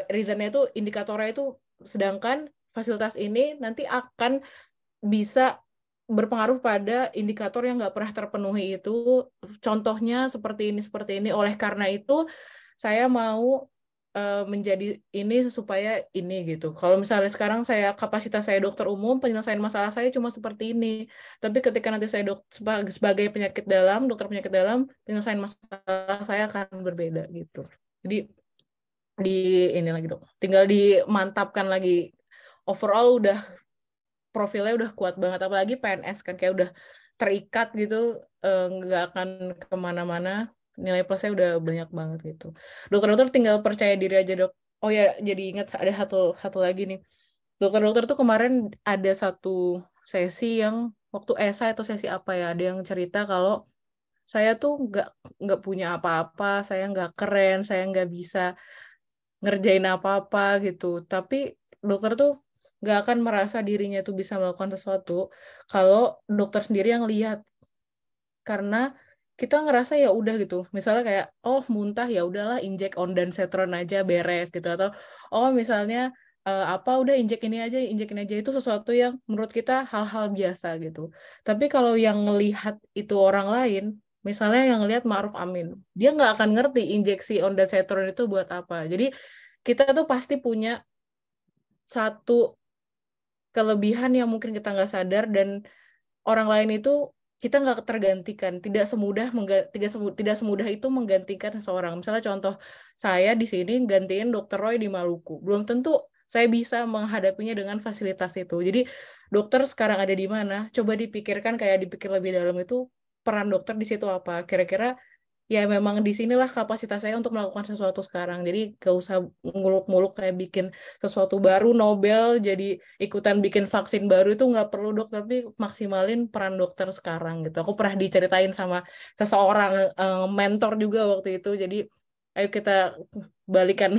reason-nya itu indikatornya itu, sedangkan fasilitas ini nanti akan bisa berpengaruh pada indikator yang nggak pernah terpenuhi itu. Contohnya seperti ini. Oleh karena itu saya mau menjadi ini supaya ini gitu. Kalau misalnya sekarang kapasitas saya dokter umum, penyelesaian masalah saya cuma seperti ini. Tapi ketika nanti saya sebagai penyakit dalam, dokter penyakit dalam, penyelesaian masalah saya akan berbeda gitu. Jadi ini lagi dok, tinggal dimantapkan lagi. Overall profilnya udah kuat banget, apalagi PNS kan kayak udah terikat gitu, nggak akan kemana-mana. Nilai plusnya udah banyak banget gitu. Dokter-dokter tinggal percaya diri aja dok. Oh ya, jadi ingat ada satu lagi nih. Dokter-dokter tuh kemarin ada satu sesi yang waktu esai atau sesi apa ya, ada yang cerita kalau saya tuh nggak punya apa-apa, saya nggak keren, saya nggak bisa ngerjain apa-apa gitu. Tapi dokter tuh nggak akan merasa dirinya tuh bisa melakukan sesuatu kalau dokter sendiri yang lihat. Karena kita ngerasa ya udah gitu. Misalnya kayak, oh muntah ya udahlah injek ondansetron aja beres gitu. Atau oh misalnya udah injek ini aja itu sesuatu yang menurut kita hal-hal biasa gitu. Tapi kalau yang ngelihat itu orang lain, misalnya yang ngelihat Ma'ruf Amin, dia nggak akan ngerti injeksi ondansetron itu buat apa. Jadi kita tuh pasti punya satu kelebihan yang mungkin kita nggak sadar, dan orang lain itu kita nggak tergantikan, tidak semudah itu menggantikan seseorang. Misalnya contoh saya di sini gantiin Dokter Roy di Maluku, belum tentu saya bisa menghadapinya dengan fasilitas itu. Jadi dokter sekarang ada di mana? Coba dipikirkan, kayak dipikir lebih dalam, itu peran dokter di situ apa? Kira-kira ya memang di sinilah kapasitas saya untuk melakukan sesuatu sekarang. Jadi gak usah muluk-muluk kayak bikin sesuatu baru, Nobel, jadi ikutan bikin vaksin baru, itu nggak perlu dok, tapi maksimalin peran dokter sekarang gitu. Aku pernah diceritain sama seseorang mentor juga waktu itu. Jadi ayo kita balikan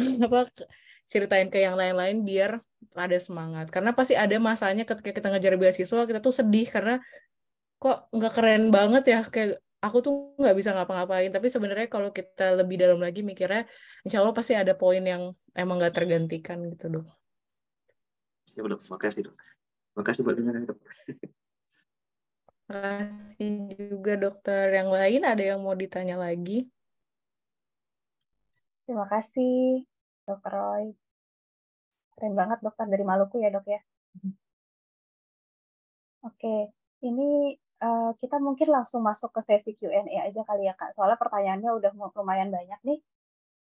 ceritain ke yang lain-lain biar ada semangat. Karena pasti ada masanya ketika kita ngejar beasiswa, kita tuh sedih karena kok nggak keren banget ya, kayak aku tuh nggak bisa ngapa-ngapain. Tapi sebenarnya kalau kita lebih dalam lagi mikirnya, insya Allah pasti ada poin yang emang nggak tergantikan gitu dok. Ya dok, makasih dok. Makasih buat dengerin dok. Makasih juga dokter. Yang lain ada yang mau ditanya lagi? Terima kasih, Dokter Roy. Keren banget dokter dari Maluku ya dok ya. Oke, ini kita mungkin langsung masuk ke sesi Q&A aja kali ya Kak. Soalnya pertanyaannya udah lumayan banyak nih.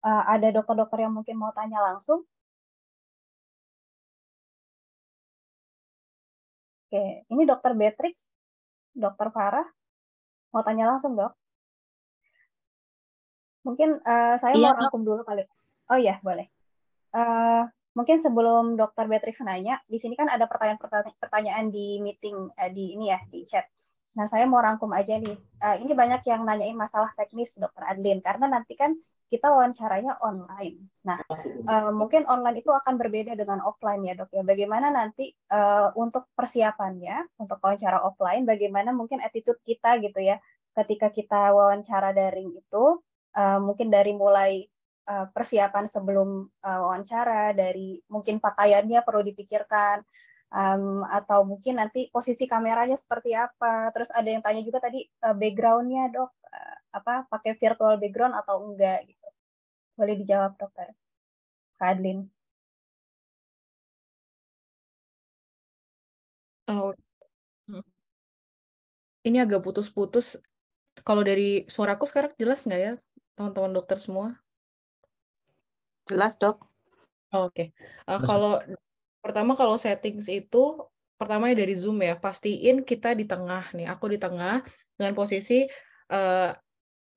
Ada dokter-dokter yang mungkin mau tanya langsung? Oke, ini Dokter Beatrix, Dokter Farah, mau tanya langsung dok? Mungkin saya mau rangkum dulu kali. Oh iya, boleh. Mungkin sebelum Dokter Beatrix nanya, di sini kan ada pertanyaan di meeting di ini ya, di chat. Nah, saya mau rangkum aja nih. Ini banyak yang nanyain masalah teknis Dokter Adlin, karena nanti kan kita wawancaranya online. Nah, mungkin online itu akan berbeda dengan offline ya dok ya. Bagaimana nanti untuk persiapannya, untuk wawancara offline, bagaimana mungkin attitude kita gitu ya, ketika kita wawancara daring itu, mungkin dari mulai persiapan sebelum wawancara, dari mungkin pakaiannya perlu dipikirkan, atau mungkin nanti posisi kameranya seperti apa. Terus ada yang tanya juga tadi background-nya dok, pakai virtual background atau enggak gitu. Boleh dijawab dokter Kak Adlin. Oh. Ini agak putus-putus. Kalau dari suaraku sekarang jelas nggak ya teman-teman dokter semua? Jelas dok. Oke. Kalau settings itu pertama dari Zoom ya, pastiin kita di tengah nih. Aku di tengah dengan posisi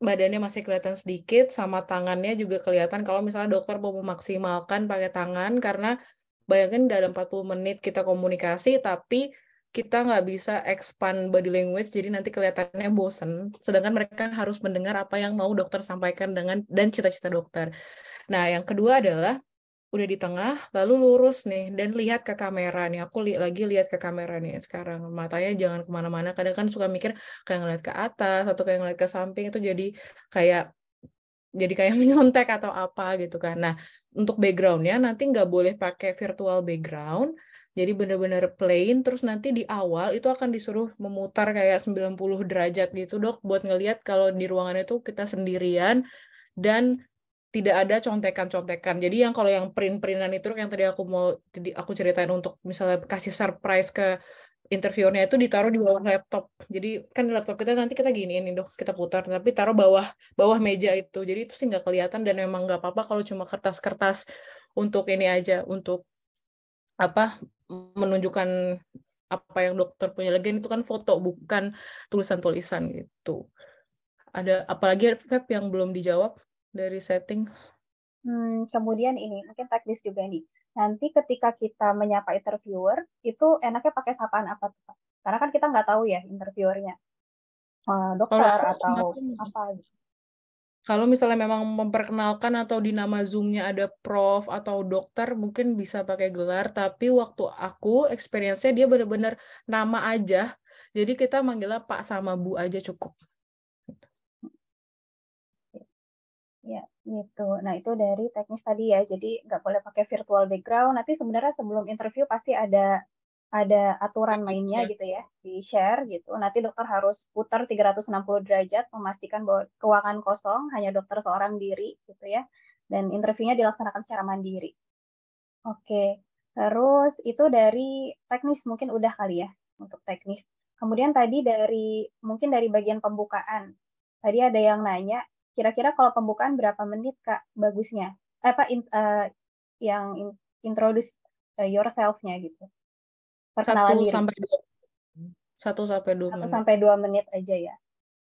badannya masih kelihatan sedikit, sama tangannya juga kelihatan. Kalau misalnya dokter mau memaksimalkan pakai tangan, karena bayangin dalam 40 menit kita komunikasi, tapi kita nggak bisa expand body language, jadi nanti kelihatannya bosen. Sedangkan mereka harus mendengar apa yang mau dokter sampaikan dan cita-cita dokter. Nah, yang kedua adalah udah di tengah, lalu lurus nih, dan lihat ke kamera nih. Aku lagi lihat ke kamera nih sekarang. Matanya jangan kemana-mana. Kadang kan suka mikir kayak ngeliat ke atas atau kayak ngeliat ke samping, itu jadi kayak jadi kayak menyontek atau apa gitu kan. Nah, untuk background-nya nanti nggak boleh pakai virtual background, jadi benar-benar plain, terus nanti di awal itu akan disuruh memutar kayak 90 derajat gitu dok, buat ngelihat kalau di ruangan itu kita sendirian, dan tidak ada contekan-contekan. Jadi yang kalau yang print-printan itu yang tadi aku ceritain untuk misalnya kasih surprise ke interviewernya itu ditaruh di bawah laptop. Jadi kan laptop kita nanti kita giniin dok, kita putar, tapi taruh bawah meja itu. Jadi itu sih nggak kelihatan, dan memang nggak apa-apa kalau cuma kertas-kertas untuk ini aja, untuk apa, menunjukkan apa yang dokter punya. Lagian itu kan foto, bukan tulisan-tulisan gitu. Ada apalagi Feb yang belum dijawab dari setting? Kemudian ini mungkin teknis juga nih. Nanti ketika kita menyapa interviewer, itu enaknya pakai sapaan apa tuh, Pak? Karena kan kita nggak tahu ya interviewernya dokter atau apa gitu. Kalau misalnya memang memperkenalkan atau di nama Zoom-nya ada prof atau dokter, mungkin bisa pakai gelar, tapi waktu aku experience-nya dia benar-benar nama aja. Jadi kita manggilnya Pak sama Bu aja cukup. Ya, gitu. Nah, itu dari teknis tadi ya. Jadi nggak boleh pakai virtual background. Nanti sebenarnya sebelum interview pasti ada aturan mainnya gitu ya, di-share gitu. Nanti dokter harus putar 360 derajat, memastikan bahwa ruangan kosong, hanya dokter seorang diri gitu ya. Dan interviewnya dilaksanakan secara mandiri. Oke, terus itu dari teknis mungkin udah kali ya untuk teknis. Kemudian tadi mungkin dari bagian pembukaan. Tadi ada yang nanya, kira-kira kalau pembukaan berapa menit Kak bagusnya? Yang introduce yourself-nya gitu. Perkenalan diri. 1 sampai 2 menit. 1 sampai 2 menit aja ya.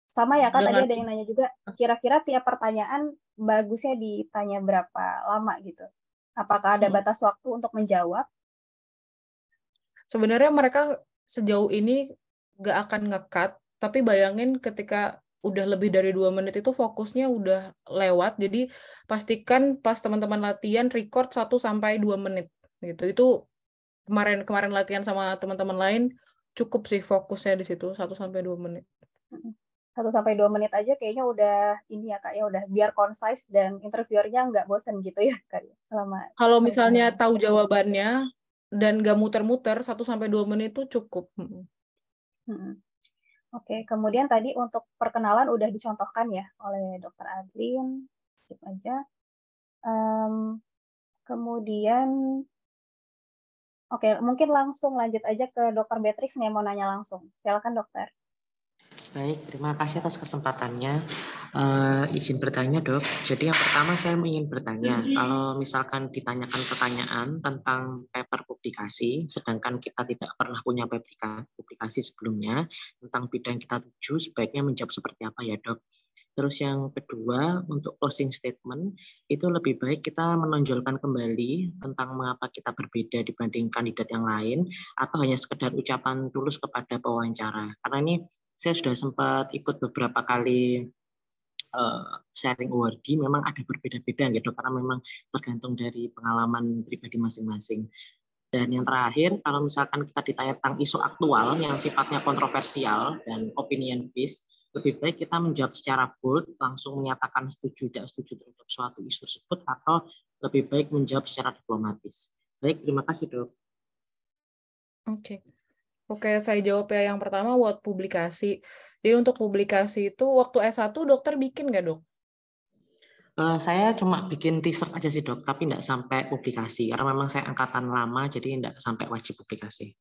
Sama ya Kak, tadi ada yang nanya juga, kira-kira tiap pertanyaan bagusnya ditanya berapa lama gitu? Apakah ada batas waktu untuk menjawab? Sebenarnya mereka sejauh ini nggak akan nge-cut, tapi bayangin ketika udah lebih dari 2 menit itu fokusnya udah lewat, jadi pastikan pas teman-teman latihan record 1 sampai 2 menit gitu. Itu kemarin latihan sama teman-teman lain cukup sih fokusnya di situ 1 sampai 2 menit. 1 sampai 2 menit aja kayaknya udah ini ya Kak ya, udah biar concise dan interviewernya nggak bosan gitu ya Kak. Kalau misalnya tahu jawabannya dan nggak muter-muter, 1 sampai 2 menit itu cukup. Oke, kemudian tadi untuk perkenalan udah dicontohkan ya oleh Dr. Adlin, skip aja. Kemudian, oke, mungkin langsung lanjut aja ke Dr. Beatrix nih yang mau nanya langsung. Silakan dokter. Baik, terima kasih atas kesempatannya. Izin bertanya dok, jadi yang pertama saya ingin bertanya, kalau misalkan ditanyakan pertanyaan tentang paper publikasi, sedangkan kita tidak pernah punya publikasi sebelumnya, tentang bidang kita tuju, sebaiknya menjawab seperti apa ya dok? Terus yang kedua, untuk closing statement, itu lebih baik kita menonjolkan kembali tentang mengapa kita berbeda dibanding kandidat yang lain, atau hanya sekedar ucapan tulus kepada pewawancara. Karena ini saya sudah sempat ikut beberapa kali sharing awardee, memang ada berbeda-beda gitu, karena memang tergantung dari pengalaman pribadi masing-masing. Dan yang terakhir, kalau misalkan kita ditanya tentang isu aktual yang sifatnya kontroversial dan opinion based, lebih baik kita menjawab secara bold, langsung menyatakan setuju tidak setuju terhadap suatu isu tersebut, atau lebih baik menjawab secara diplomatis. Baik, terima kasih dok. Oke, saya jawab ya yang pertama buat publikasi. Jadi untuk publikasi itu waktu S1 dokter bikin nggak dok? Saya cuma bikin research aja sih dok, tapi nggak sampai publikasi. Karena memang saya angkatan lama, jadi nggak sampai wajib publikasi.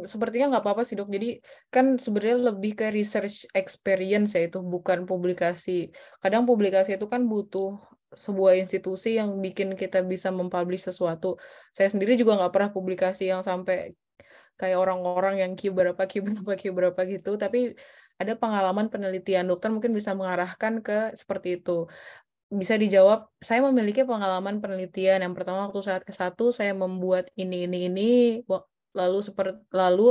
Sepertinya nggak apa-apa sih dok. Jadi kan sebenarnya lebih ke research experience ya, itu bukan publikasi. Kadang publikasi itu kan butuh sebuah institusi yang bikin kita bisa mempublish sesuatu. Saya sendiri juga nggak pernah publikasi yang sampai kayak orang-orang yang Q berapa gitu, tapi ada pengalaman penelitian. Dokter mungkin bisa mengarahkan ke seperti itu. Bisa dijawab, saya memiliki pengalaman penelitian. Yang pertama waktu saat ke-1 saya membuat ini, lalu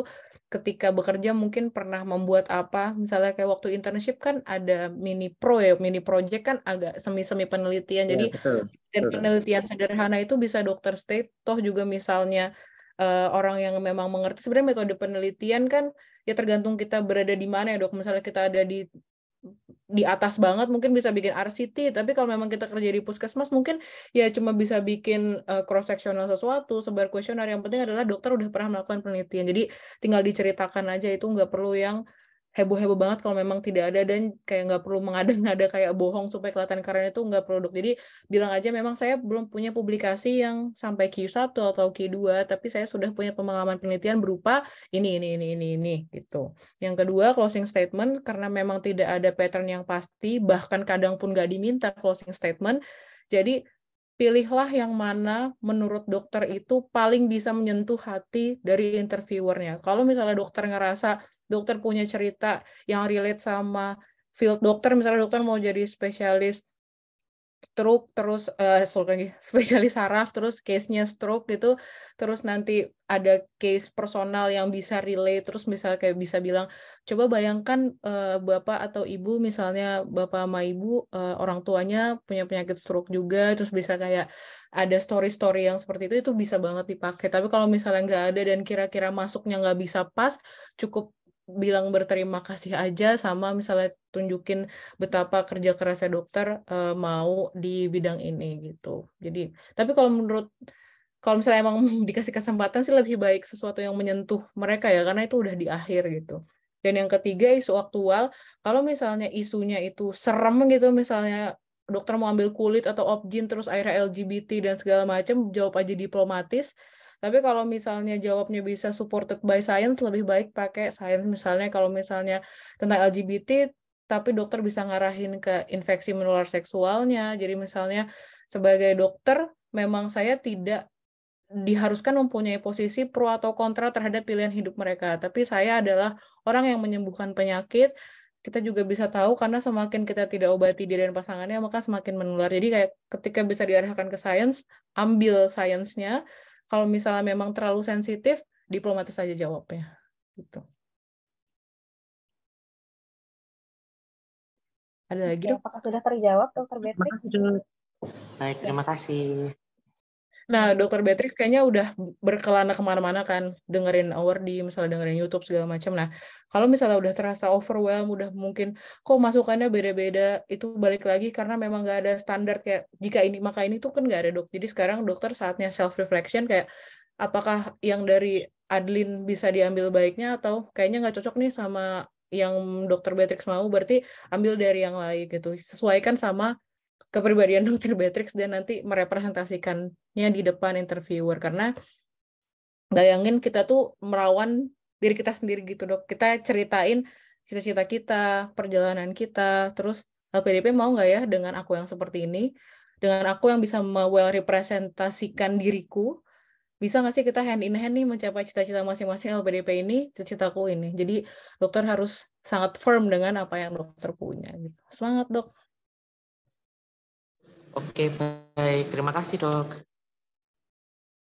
ketika bekerja mungkin pernah membuat apa, misalnya kayak waktu internship kan ada mini project kan agak semi-semi penelitian. Jadi penelitian sederhana itu bisa dokter state, toh juga misalnya orang yang memang mengerti sebenarnya metode penelitian kan ya tergantung kita berada di mana ya dok. Misalnya kita ada di di atas banget mungkin bisa bikin RCT, tapi kalau memang kita kerja di puskesmas mungkin ya cuma bisa bikin cross sectional sesuatu, sebar kuesioner. Yang penting adalah dokter udah pernah melakukan penelitian, jadi tinggal diceritakan aja, itu nggak perlu yang heboh-heboh banget kalau memang tidak ada, dan kayak nggak perlu mengada-ngada kayak bohong supaya kelihatan keren, itu nggak perlu dok. Jadi bilang aja memang saya belum punya publikasi yang sampai Q1 atau Q2, tapi saya sudah punya pengalaman penelitian berupa ini gitu. Yang kedua, closing statement, karena memang tidak ada pattern yang pasti, bahkan kadang pun nggak diminta closing statement, jadi pilihlah yang mana menurut dokter itu paling bisa menyentuh hati dari interviewernya. Kalau misalnya dokter ngerasa dokter punya cerita yang relate sama field dokter, misalnya dokter mau jadi spesialis stroke, terus spesialis saraf, terus case-nya stroke gitu, terus nanti ada case personal yang bisa relate, terus misalnya kayak bisa bilang, coba bayangkan bapak atau ibu, misalnya bapak sama ibu orang tuanya punya penyakit stroke juga, terus bisa kayak ada story-story yang seperti itu bisa banget dipakai. Tapi kalau misalnya nggak ada dan kira-kira masuknya nggak bisa pas, cukup bilang berterima kasih aja, sama misalnya tunjukin betapa kerja kerasnya dokter mau di bidang ini gitu. Jadi, tapi kalau misalnya emang dikasih kesempatan sih lebih baik sesuatu yang menyentuh mereka ya, karena itu udah di akhir gitu. Dan yang ketiga, isu aktual. Kalau misalnya isunya itu serem gitu, misalnya dokter mau ambil kulit atau obgyn terus akhirnya LGBT dan segala macam, jawab aja diplomatis. Tapi kalau misalnya jawabnya bisa supported by science, lebih baik pakai science. Misalnya kalau misalnya tentang LGBT, tapi dokter bisa ngarahin ke infeksi menular seksualnya. Jadi misalnya sebagai dokter, memang saya tidak diharuskan mempunyai posisi pro atau kontra terhadap pilihan hidup mereka. Tapi saya adalah orang yang menyembuhkan penyakit. Kita juga bisa tahu karena semakin kita tidak obati diri dan pasangannya, maka semakin menular. Jadi kayak ketika bisa diarahkan ke sains, ambil sainsnya. Kalau misalnya memang terlalu sensitif, diplomatis saja jawabnya. Gitu. Ada lagi, dok? Apakah sudah terjawab, Dr. Beatrix? Baik, terima kasih. Nah, Dr. Beatrix kayaknya udah berkelana kemana-mana kan, dengerin Awardee, misalnya dengerin YouTube segala macam. Nah, kalau misalnya udah terasa overwhelmed, udah mungkin kok masukannya beda-beda, itu balik lagi karena memang nggak ada standar kayak jika ini maka ini tuh kan nggak ada, dok. Jadi sekarang dokter saatnya self-reflection, kayak apakah yang dari Adlin bisa diambil baiknya, atau kayaknya nggak cocok nih sama yang Dr. Beatrix mau, berarti ambil dari yang lain gitu. Sesuaikan sama kepribadian Dr. Beatrix dan nanti merepresentasikannya di depan interviewer. Karena bayangin kita tuh merawan diri kita sendiri gitu, dok. Kita ceritain cita-cita kita, perjalanan kita, terus LPDP mau nggak ya dengan aku yang seperti ini, dengan aku yang bisa well representasikan diriku, bisa nggak sih kita hand in hand nih mencapai cita-cita masing-masing LPDP ini, cita-citaku ini. Jadi dokter harus sangat firm dengan apa yang dokter punya. Gitu. Semangat, dok. Oke, baik. Terima kasih, dok.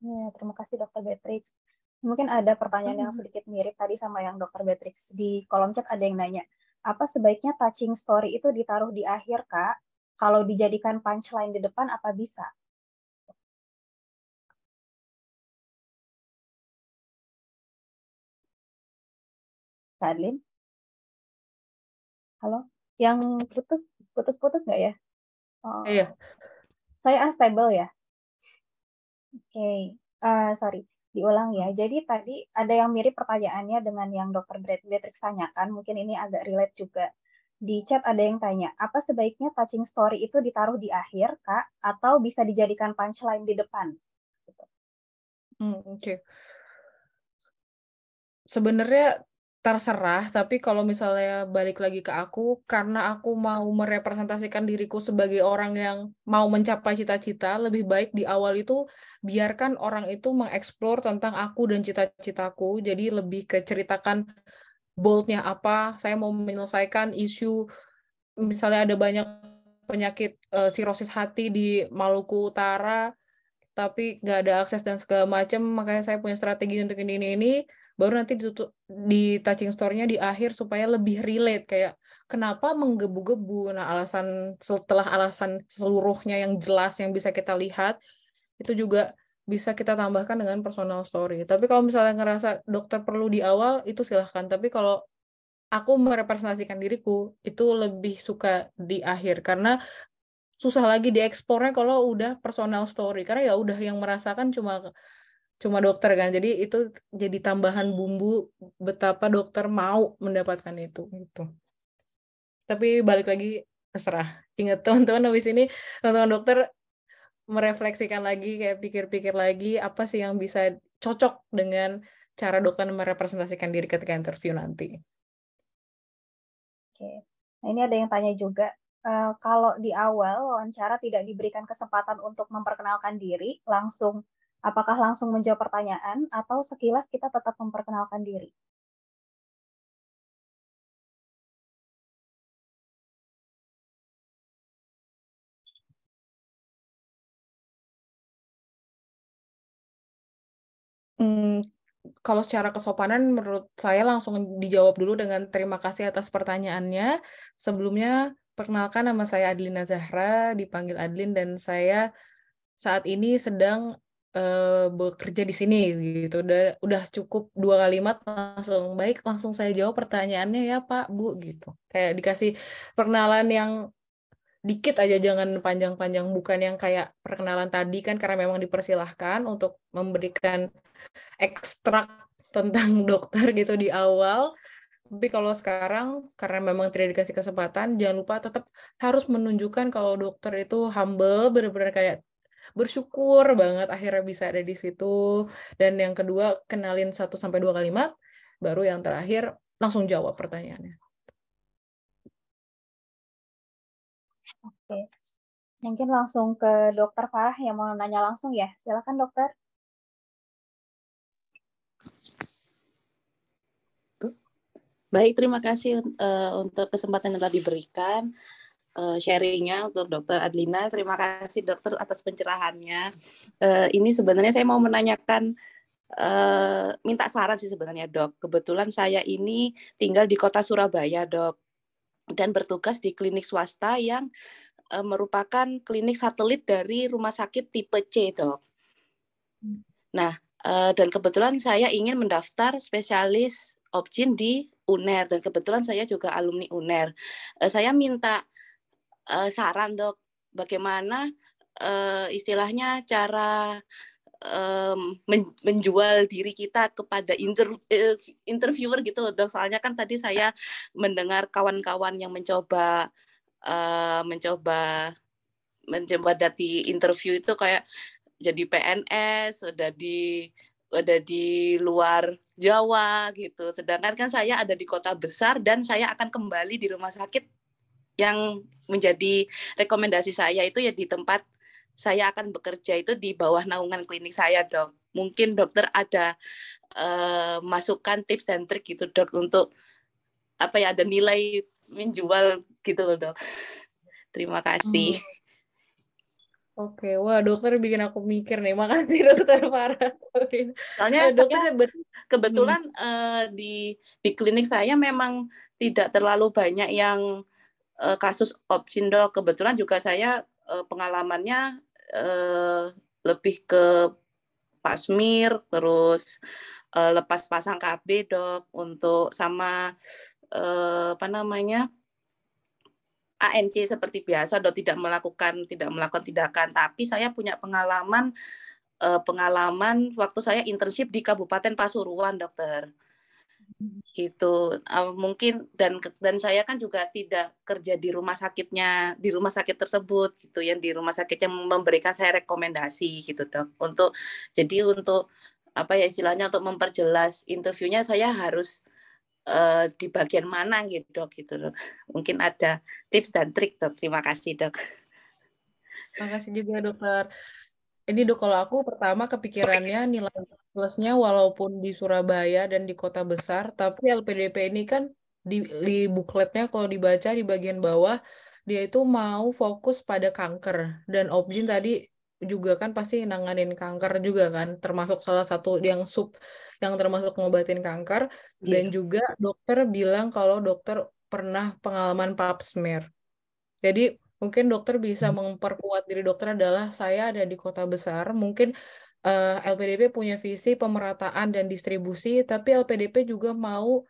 Ya, terima kasih Dr. Beatrix. Mungkin ada pertanyaan yang sedikit mirip tadi sama yang Dr. Beatrix. Di kolom chat ada yang nanya, apa sebaiknya touching story itu ditaruh di akhir, Kak? Kalau dijadikan punchline di depan, apa bisa? Kak Adlin? Halo? Yang putus-putus nggak ya? Oh, Iya. saya unstable ya? Oke, sorry, diulang ya. Jadi tadi ada yang mirip pertanyaannya dengan yang Dr. Beatrix tanyakan, mungkin ini agak relate juga. Di chat ada yang tanya, apa sebaiknya touching story itu ditaruh di akhir, Kak, atau bisa dijadikan punchline di depan? Gitu. Oke. Sebenarnya terserah, tapi kalau misalnya balik lagi ke aku, karena aku mau merepresentasikan diriku sebagai orang yang mau mencapai cita-cita, lebih baik di awal itu biarkan orang itu mengeksplor tentang aku dan cita-citaku, jadi lebih ke ceritakan boldnya apa, saya mau menyelesaikan isu, misalnya ada banyak penyakit sirosis hati di Maluku Utara, tapi nggak ada akses dan segala macam, makanya saya punya strategi untuk ini, baru nanti ditutup di touching story-nya di akhir supaya lebih relate, kayak kenapa menggebu-gebu. Nah, setelah alasan seluruhnya yang jelas yang bisa kita lihat, itu juga bisa kita tambahkan dengan personal story. Tapi kalau misalnya ngerasa dokter perlu di awal, itu silahkan. Tapi kalau aku merepresentasikan diriku itu lebih suka di akhir, karena susah lagi dieksplornya kalau udah personal story, karena ya udah yang merasakan cuma dokter kan, jadi itu jadi tambahan bumbu betapa dokter mau mendapatkan itu gitu. Tapi balik lagi, terserah. Ingat teman-teman, habis ini teman-teman dokter merefleksikan lagi, kayak pikir-pikir lagi apa sih yang bisa cocok dengan cara dokter merepresentasikan diri ketika interview nanti. Oke. Nah, ini ada yang tanya juga, kalau di awal wawancara tidak diberikan kesempatan untuk memperkenalkan diri, apakah langsung menjawab pertanyaan atau sekilas kita tetap memperkenalkan diri? Kalau secara kesopanan menurut saya langsung dijawab dulu dengan terima kasih atas pertanyaannya. Sebelumnya, perkenalkan, nama saya Adlina Zahra, dipanggil Adlin, dan saya saat ini sedang bekerja di sini gitu. Udah cukup 2 kalimat langsung baik, langsung saya jawab pertanyaannya ya Pak, Bu gitu. Kayak dikasih perkenalan yang dikit aja, jangan panjang-panjang, bukan yang kayak perkenalan tadi kan, karena memang dipersilahkan untuk memberikan ekstrak tentang dokter gitu di awal. Tapi kalau sekarang, karena memang tidak dikasih kesempatan, jangan lupa tetap harus menunjukkan kalau dokter itu humble, benar-benar kayak bersyukur banget akhirnya bisa ada di situ. Dan yang kedua, kenalin 1-2 kalimat, baru yang terakhir langsung jawab pertanyaannya. Oke. Mungkin langsung ke Dokter Farah yang mau nanya langsung ya. Silakan dokter. Baik, terima kasih untuk kesempatan yang telah diberikan, sharingnya untuk Dokter Adlina. Terima kasih dokter atas pencerahannya. Ini sebenarnya saya mau menanyakan, minta saran sih sebenarnya dok. Kebetulan saya ini tinggal di kota Surabaya dok, dan bertugas di klinik swasta yang merupakan klinik satelit dari rumah sakit tipe C dok. Nah, dan kebetulan saya ingin mendaftar spesialis Opjin di UNER, dan kebetulan saya juga alumni UNER. Saya minta saran dok, bagaimana istilahnya cara menjual diri kita kepada interviewer gitu loh dok. Soalnya kan tadi saya mendengar kawan-kawan yang mencoba dati interview itu kayak jadi PNS, udah di luar Jawa gitu. Sedangkan kan saya ada di kota besar dan saya akan kembali di rumah sakit yang menjadi rekomendasi saya itu ya di tempat saya akan bekerja itu di bawah naungan klinik saya dok. Mungkin dokter ada masukan tips dan trik gitu dok untuk apa ya, ada nilai menjual gitu loh dok. Terima kasih. Oke, wah dokter bikin aku mikir nih. Makasih dokter Farah. Soalnya dokter kebetulan di klinik saya memang tidak terlalu banyak yang kasus Opjin dok. Kebetulan juga saya pengalamannya lebih ke pasmir, terus lepas pasang KB dok, untuk sama ANC seperti biasa dok, tidak melakukan tindakan. Tapi saya punya pengalaman waktu saya internship di Kabupaten Pasuruan dokter. Gitu. Mungkin dan saya kan juga tidak kerja di rumah sakit tersebut gitu, yang di rumah sakit yang memberikan saya rekomendasi gitu dok. Untuk apa ya istilahnya, untuk memperjelas interviewnya saya harus di bagian mana gitu dok. Mungkin ada tips dan trik dok. Terima kasih dok. Terima kasih juga dokter. Ini dok, kalau aku pertama kepikirannya nilai plusnya walaupun di Surabaya dan di kota besar, tapi LPDP ini kan di bukletnya kalau dibaca di bagian bawah, dia itu mau fokus pada kanker. Dan Opjin tadi juga kan pasti nanganin kanker juga kan, termasuk salah satu yang termasuk ngobatin kanker. Dan juga dokter bilang kalau dokter pernah pengalaman pap smear. Jadi mungkin dokter bisa memperkuat diri dokter adalah saya ada di kota besar, mungkin LPDP punya visi pemerataan dan distribusi, tapi LPDP juga mau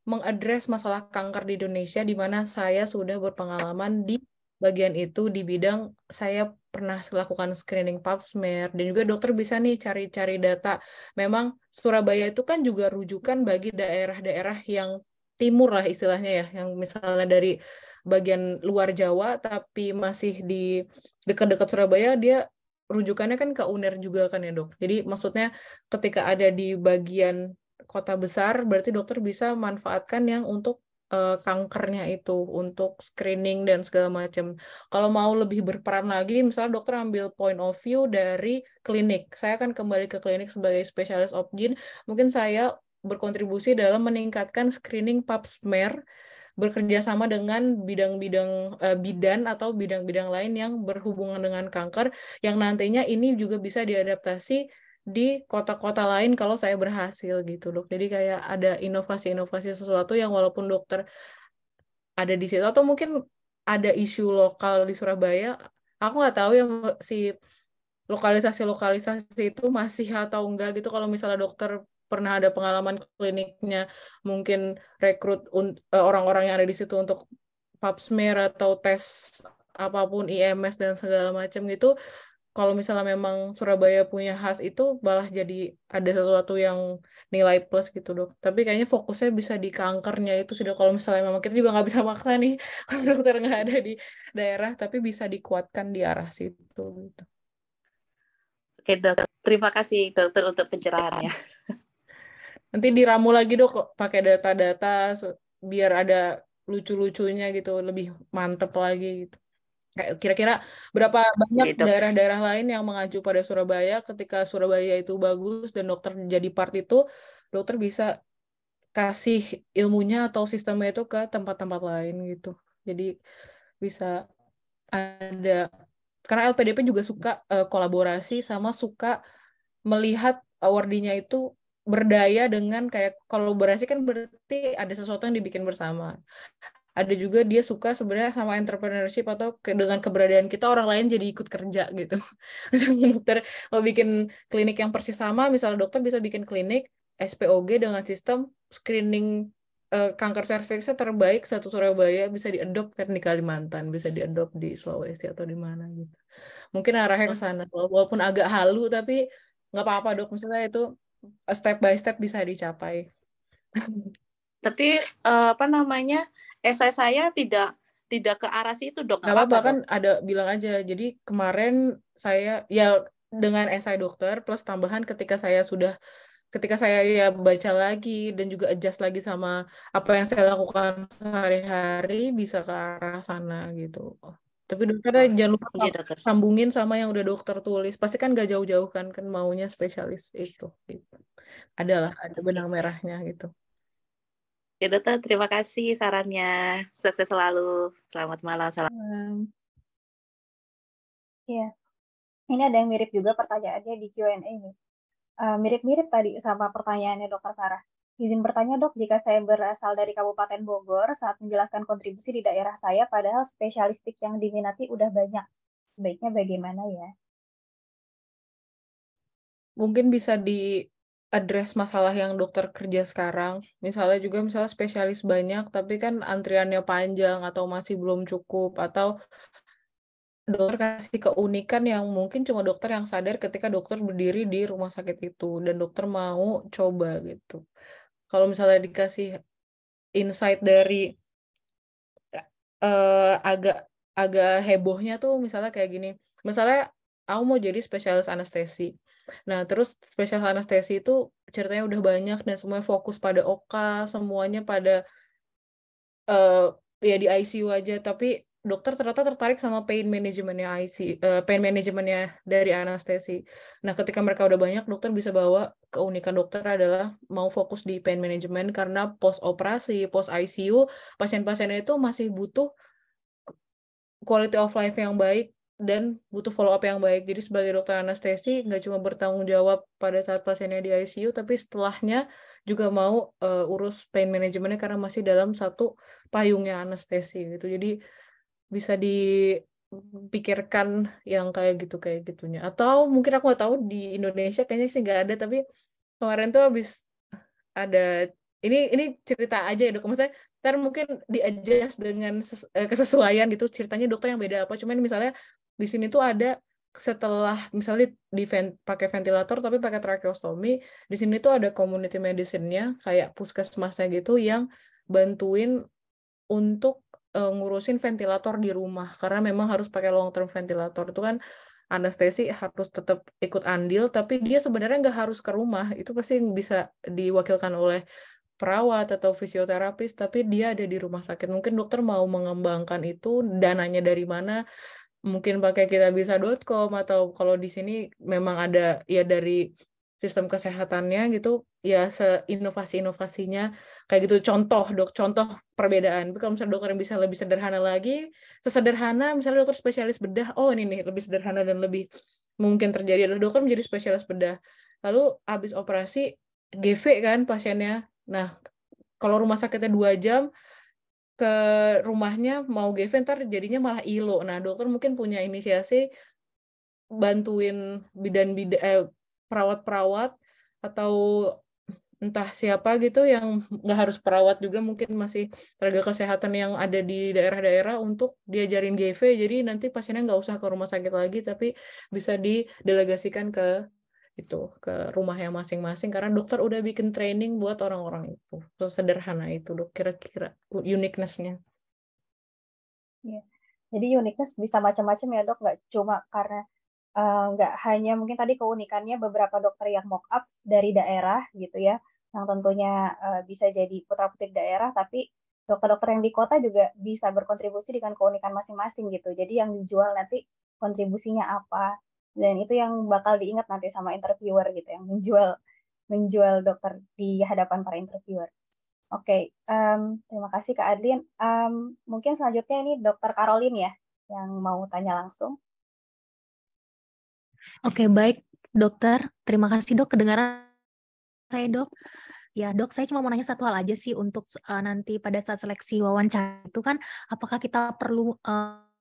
mengadres masalah kanker di Indonesia, di mana saya sudah berpengalaman di bagian itu, di bidang saya pernah lakukan screening pap smear, dan juga dokter bisa nih cari-cari data. Memang Surabaya itu kan juga rujukan bagi daerah-daerah yang timur lah istilahnya ya, yang misalnya dari bagian luar Jawa tapi masih di dekat-dekat Surabaya, dia rujukannya kan ke UNER juga kan ya dok. Jadi maksudnya ketika ada di bagian kota besar, berarti dokter bisa manfaatkan yang untuk kankernya itu, untuk screening dan segala macam. Kalau mau lebih berperan lagi, misalnya dokter ambil point of view dari klinik. Saya akan kembali ke klinik sebagai spesialis obgyn. Mungkin saya berkontribusi dalam meningkatkan screening pap smear, bekerja sama dengan bidang-bidang bidan atau bidang-bidang lain yang berhubungan dengan kanker, yang nantinya ini juga bisa diadaptasi di kota-kota lain kalau saya berhasil gitu dok. Jadi kayak ada inovasi-inovasi sesuatu yang walaupun dokter ada di situ, atau mungkin ada isu lokal di Surabaya, aku nggak tahu ya si lokalisasi-lokalisasi itu masih atau enggak gitu. Kalau misalnya dokter pernah ada pengalaman kliniknya, mungkin rekrut orang-orang yang ada di situ untuk pap smear atau tes apapun, IMS dan segala macam gitu. Kalau misalnya memang Surabaya punya khas itu, malah jadi ada sesuatu yang nilai plus gitu dok. Tapi kayaknya fokusnya bisa di kankernya itu sudah. Kalau misalnya memang kita juga nggak bisa maksa nih kalau dokter nggak ada di daerah, tapi bisa dikuatkan di arah situ gitu. Oke dok, terima kasih dokter untuk pencerahannya. Nanti diramu lagi dok pakai data-data biar ada lucu-lucunya gitu, lebih mantep lagi gitu. Kayak kira-kira berapa banyak Oke dok. daerah-daerah lain yang mengacu pada Surabaya, ketika Surabaya itu bagus dan dokter jadi part itu, dokter bisa kasih ilmunya atau sistemnya itu ke tempat-tempat lain gitu. Jadi bisa ada, karena LPDP juga suka kolaborasi sama suka melihat awardee-nya itu berdaya dengan kayak kolaborasi, kan berarti ada sesuatu yang dibikin bersama. Ada juga dia suka sebenarnya sama entrepreneurship atau dengan keberadaan kita orang lain jadi ikut kerja gitu. Dokter mau bikin klinik yang persis sama, misalnya dokter bisa bikin klinik SPOG dengan sistem screening kanker serviksnya terbaik satu Surabaya, bisa diadopt kan di Kalimantan, bisa diadopt di Sulawesi atau di mana gitu. Mungkin arahnya ke sana, walaupun agak halu tapi nggak apa-apa dok, misalnya itu step by step bisa dicapai. Tapi apa namanya, esai saya tidak ke arah situ dok. Nggak apa-apa kan, ada bilang aja. Jadi kemarin saya ya dengan esai dokter plus tambahan ketika saya ya baca lagi dan juga adjust lagi sama apa yang saya lakukan sehari-hari, bisa ke arah sana gitu. Tapi dokternya jangan lupa sambungin sama yang udah dokter tulis. Pasti kan gak jauh-jauh kan maunya spesialis itu gitu. Ada benang merahnya gitu. Ya dokter, terima kasih sarannya. Sukses selalu. Selamat malam. Salam. Iya. Ini ada yang mirip juga pertanyaannya di Q&A nih. Mirip-mirip tadi sama pertanyaannya Dr. Sarah. Izin bertanya dok, jika saya berasal dari Kabupaten Bogor saat menjelaskan kontribusi di daerah saya, padahal spesialistik yang diminati udah banyak, sebaiknya bagaimana ya? Mungkin bisa address masalah yang dokter kerja sekarang. Misalnya spesialis banyak, tapi kan antriannya panjang atau masih belum cukup, atau dokter kasih keunikan yang mungkin cuma dokter yang sadar ketika dokter berdiri di rumah sakit itu, dan dokter mau coba gitu. Kalau misalnya dikasih insight dari agak hebohnya tuh, misalnya kayak gini. Misalnya aku mau jadi spesialis anestesi. Nah, terus spesialis anestesi itu ceritanya udah banyak dan semuanya fokus pada OK, semuanya pada ya di ICU aja, tapi dokter ternyata tertarik sama pain manajemennya dari anestesi. Nah, ketika mereka udah banyak, dokter bisa bawa keunikan dokter adalah mau fokus di pain management, karena post operasi, post ICU, pasien-pasiennya itu masih butuh quality of life yang baik dan butuh follow up yang baik. Jadi sebagai dokter anestesi nggak cuma bertanggung jawab pada saat pasiennya di ICU, tapi setelahnya juga mau urus pain manajemennya karena masih dalam satu payungnya anestesi gitu. Jadi bisa dipikirkan yang kayak gitunya. Atau mungkin aku nggak tahu di Indonesia kayaknya sih nggak ada, tapi kemarin tuh habis ada ini cerita aja ya dok, maksudnya ntar mungkin di-adjust dengan kesesuaian gitu ceritanya dokter yang beda apa, cuman misalnya di sini tuh ada setelah misalnya pakai ventilator tapi pakai tracheostomy, di sini tuh ada community medicine-nya kayak puskesmasnya gitu yang bantuin untuk ngurusin ventilator di rumah karena memang harus pakai long term ventilator. Itu kan anestesi harus tetap ikut andil, tapi dia sebenarnya nggak harus ke rumah, itu pasti bisa diwakilkan oleh perawat atau fisioterapis, tapi dia ada di rumah sakit. Mungkin dokter mau mengembangkan itu, dananya dari mana, mungkin pakai kitabisa.com, atau kalau di sini memang ada ya dari sistem kesehatannya gitu, ya seinovasi-inovasinya kayak gitu. Contoh perbedaan. Tapi kalau misalnya dokter yang bisa lebih sederhana lagi, sesederhana misalnya dokter spesialis bedah, oh ini nih lebih sederhana dan lebih mungkin terjadi adalah dokter menjadi spesialis bedah. Lalu habis operasi GV kan pasiennya. Nah, kalau rumah sakitnya 2 jam, ke rumahnya mau GV ntar jadinya malah ILO. Nah, dokter mungkin punya inisiasi bantuin perawat-perawat atau entah siapa gitu yang nggak harus perawat juga, mungkin masih tenaga kesehatan yang ada di daerah-daerah untuk diajarin GV, jadi nanti pasiennya nggak usah ke rumah sakit lagi, tapi bisa didelegasikan ke rumahnya masing-masing karena dokter udah bikin training buat orang-orang itu. Sederhana itu dok, kira-kira uniqueness-nya. Ya. Jadi uniqueness bisa macam-macam ya dok, nggak cuma karena nggak hanya mungkin tadi keunikannya beberapa dokter yang mock up dari daerah gitu ya, yang tentunya bisa jadi putra-putri daerah, tapi dokter-dokter yang di kota juga bisa berkontribusi dengan keunikan masing-masing gitu. Jadi yang dijual nanti kontribusinya apa, dan itu yang bakal diingat nanti sama interviewer gitu, yang menjual dokter di hadapan para interviewer. Oke, terima kasih Kak Adlin. Mungkin selanjutnya ini Dokter Caroline ya, yang mau tanya langsung. Oke, baik dokter. Terima kasih dok, kedengaran saya dok. Ya dok, saya cuma mau nanya satu hal aja sih untuk nanti pada saat seleksi wawancara itu kan, apakah kita perlu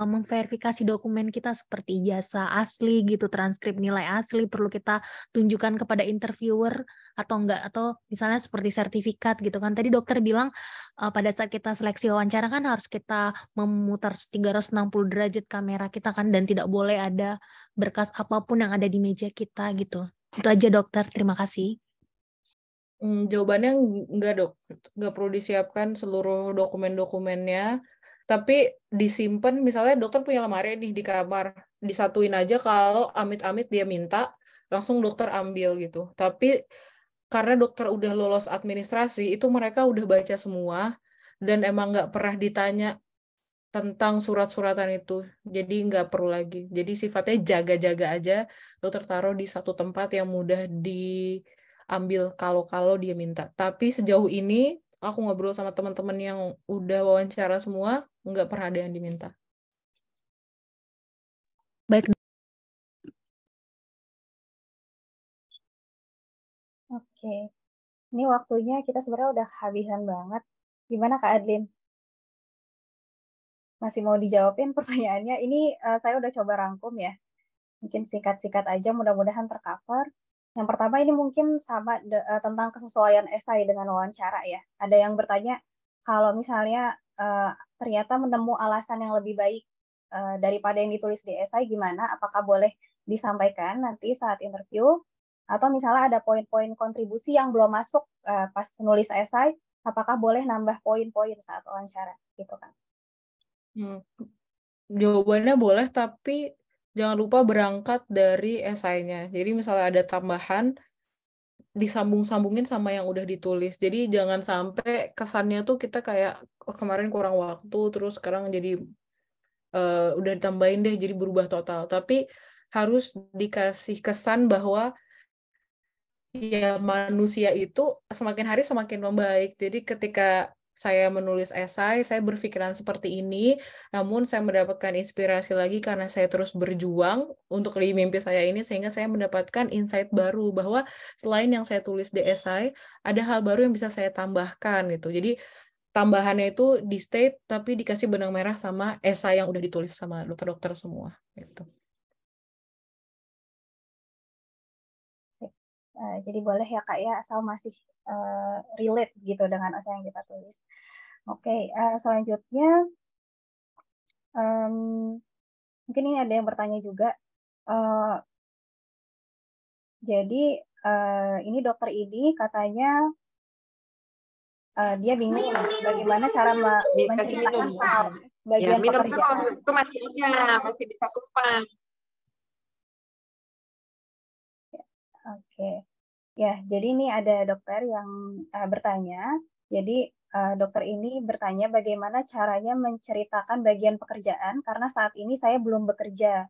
memverifikasi dokumen kita seperti ijazah asli gitu, transkrip nilai asli perlu kita tunjukkan kepada interviewer atau enggak, atau misalnya seperti sertifikat gitu kan. Tadi dokter bilang pada saat kita seleksi wawancara kan harus kita memutar 360 derajat kamera kita kan, dan tidak boleh ada berkas apapun yang ada di meja kita gitu. Itu aja dokter, terima kasih. Jawabannya enggak dok, nggak perlu disiapkan seluruh dokumen-dokumennya, tapi disimpan. Misalnya dokter punya lemari nih di kamar, disatuin aja, kalau amit-amit dia minta langsung dokter ambil gitu. Tapi karena dokter udah lolos administrasi, itu mereka udah baca semua dan emang nggak pernah ditanya tentang surat-suratan itu, jadi nggak perlu lagi. Jadi sifatnya jaga-jaga aja, dokter taruh di satu tempat yang mudah diambil kalau dia minta. Tapi sejauh ini aku ngobrol sama teman-teman yang udah wawancara semua, nggak pernah ada yang diminta. Baik. Oke, ini waktunya kita sebenarnya udah habisan banget. Gimana Kak Adlin? Masih mau dijawabin pertanyaannya? Ini saya udah coba rangkum ya. Mungkin singkat-singkat aja, mudah-mudahan tercover. Yang pertama ini mungkin sama tentang kesesuaian esai dengan wawancara ya. Ada yang bertanya, kalau misalnya ternyata menemu alasan yang lebih baik daripada yang ditulis di esai, gimana? Apakah boleh disampaikan nanti saat interview? Atau misalnya ada poin-poin kontribusi yang belum masuk pas nulis esai, apakah boleh nambah poin-poin saat wawancara? Gitu kan. Jawabannya boleh, tapi jangan lupa berangkat dari esainya. Jadi misalnya ada tambahan, disambung-sambungin sama yang udah ditulis. Jadi jangan sampai kesannya tuh kita kayak, oh, kemarin kurang waktu, terus sekarang jadi udah ditambahin deh, jadi berubah total. Tapi harus dikasih kesan bahwa ya manusia itu semakin hari semakin membaik. Jadi ketika saya menulis esai, saya berpikiran seperti ini, namun saya mendapatkan inspirasi lagi karena saya terus berjuang untuk di mimpi saya ini, sehingga saya mendapatkan insight baru bahwa selain yang saya tulis di esai, ada hal baru yang bisa saya tambahkan gitu. Jadi tambahannya itu di state, tapi dikasih benang merah sama esai yang udah ditulis sama dokter-dokter semua gitu. Jadi boleh ya Kak ya, asal masih relate gitu dengan asal yang kita tulis. Oke, selanjutnya mungkin ini ada yang bertanya juga. Jadi ini dokter ini katanya dia bingung bagaimana cara menceritakan soal bagian pekerjaan. Itu masih ada, masih bisa tumpang. Oke. Ya, jadi ini ada dokter yang bertanya. Jadi dokter ini bertanya bagaimana caranya menceritakan bagian pekerjaan karena saat ini saya belum bekerja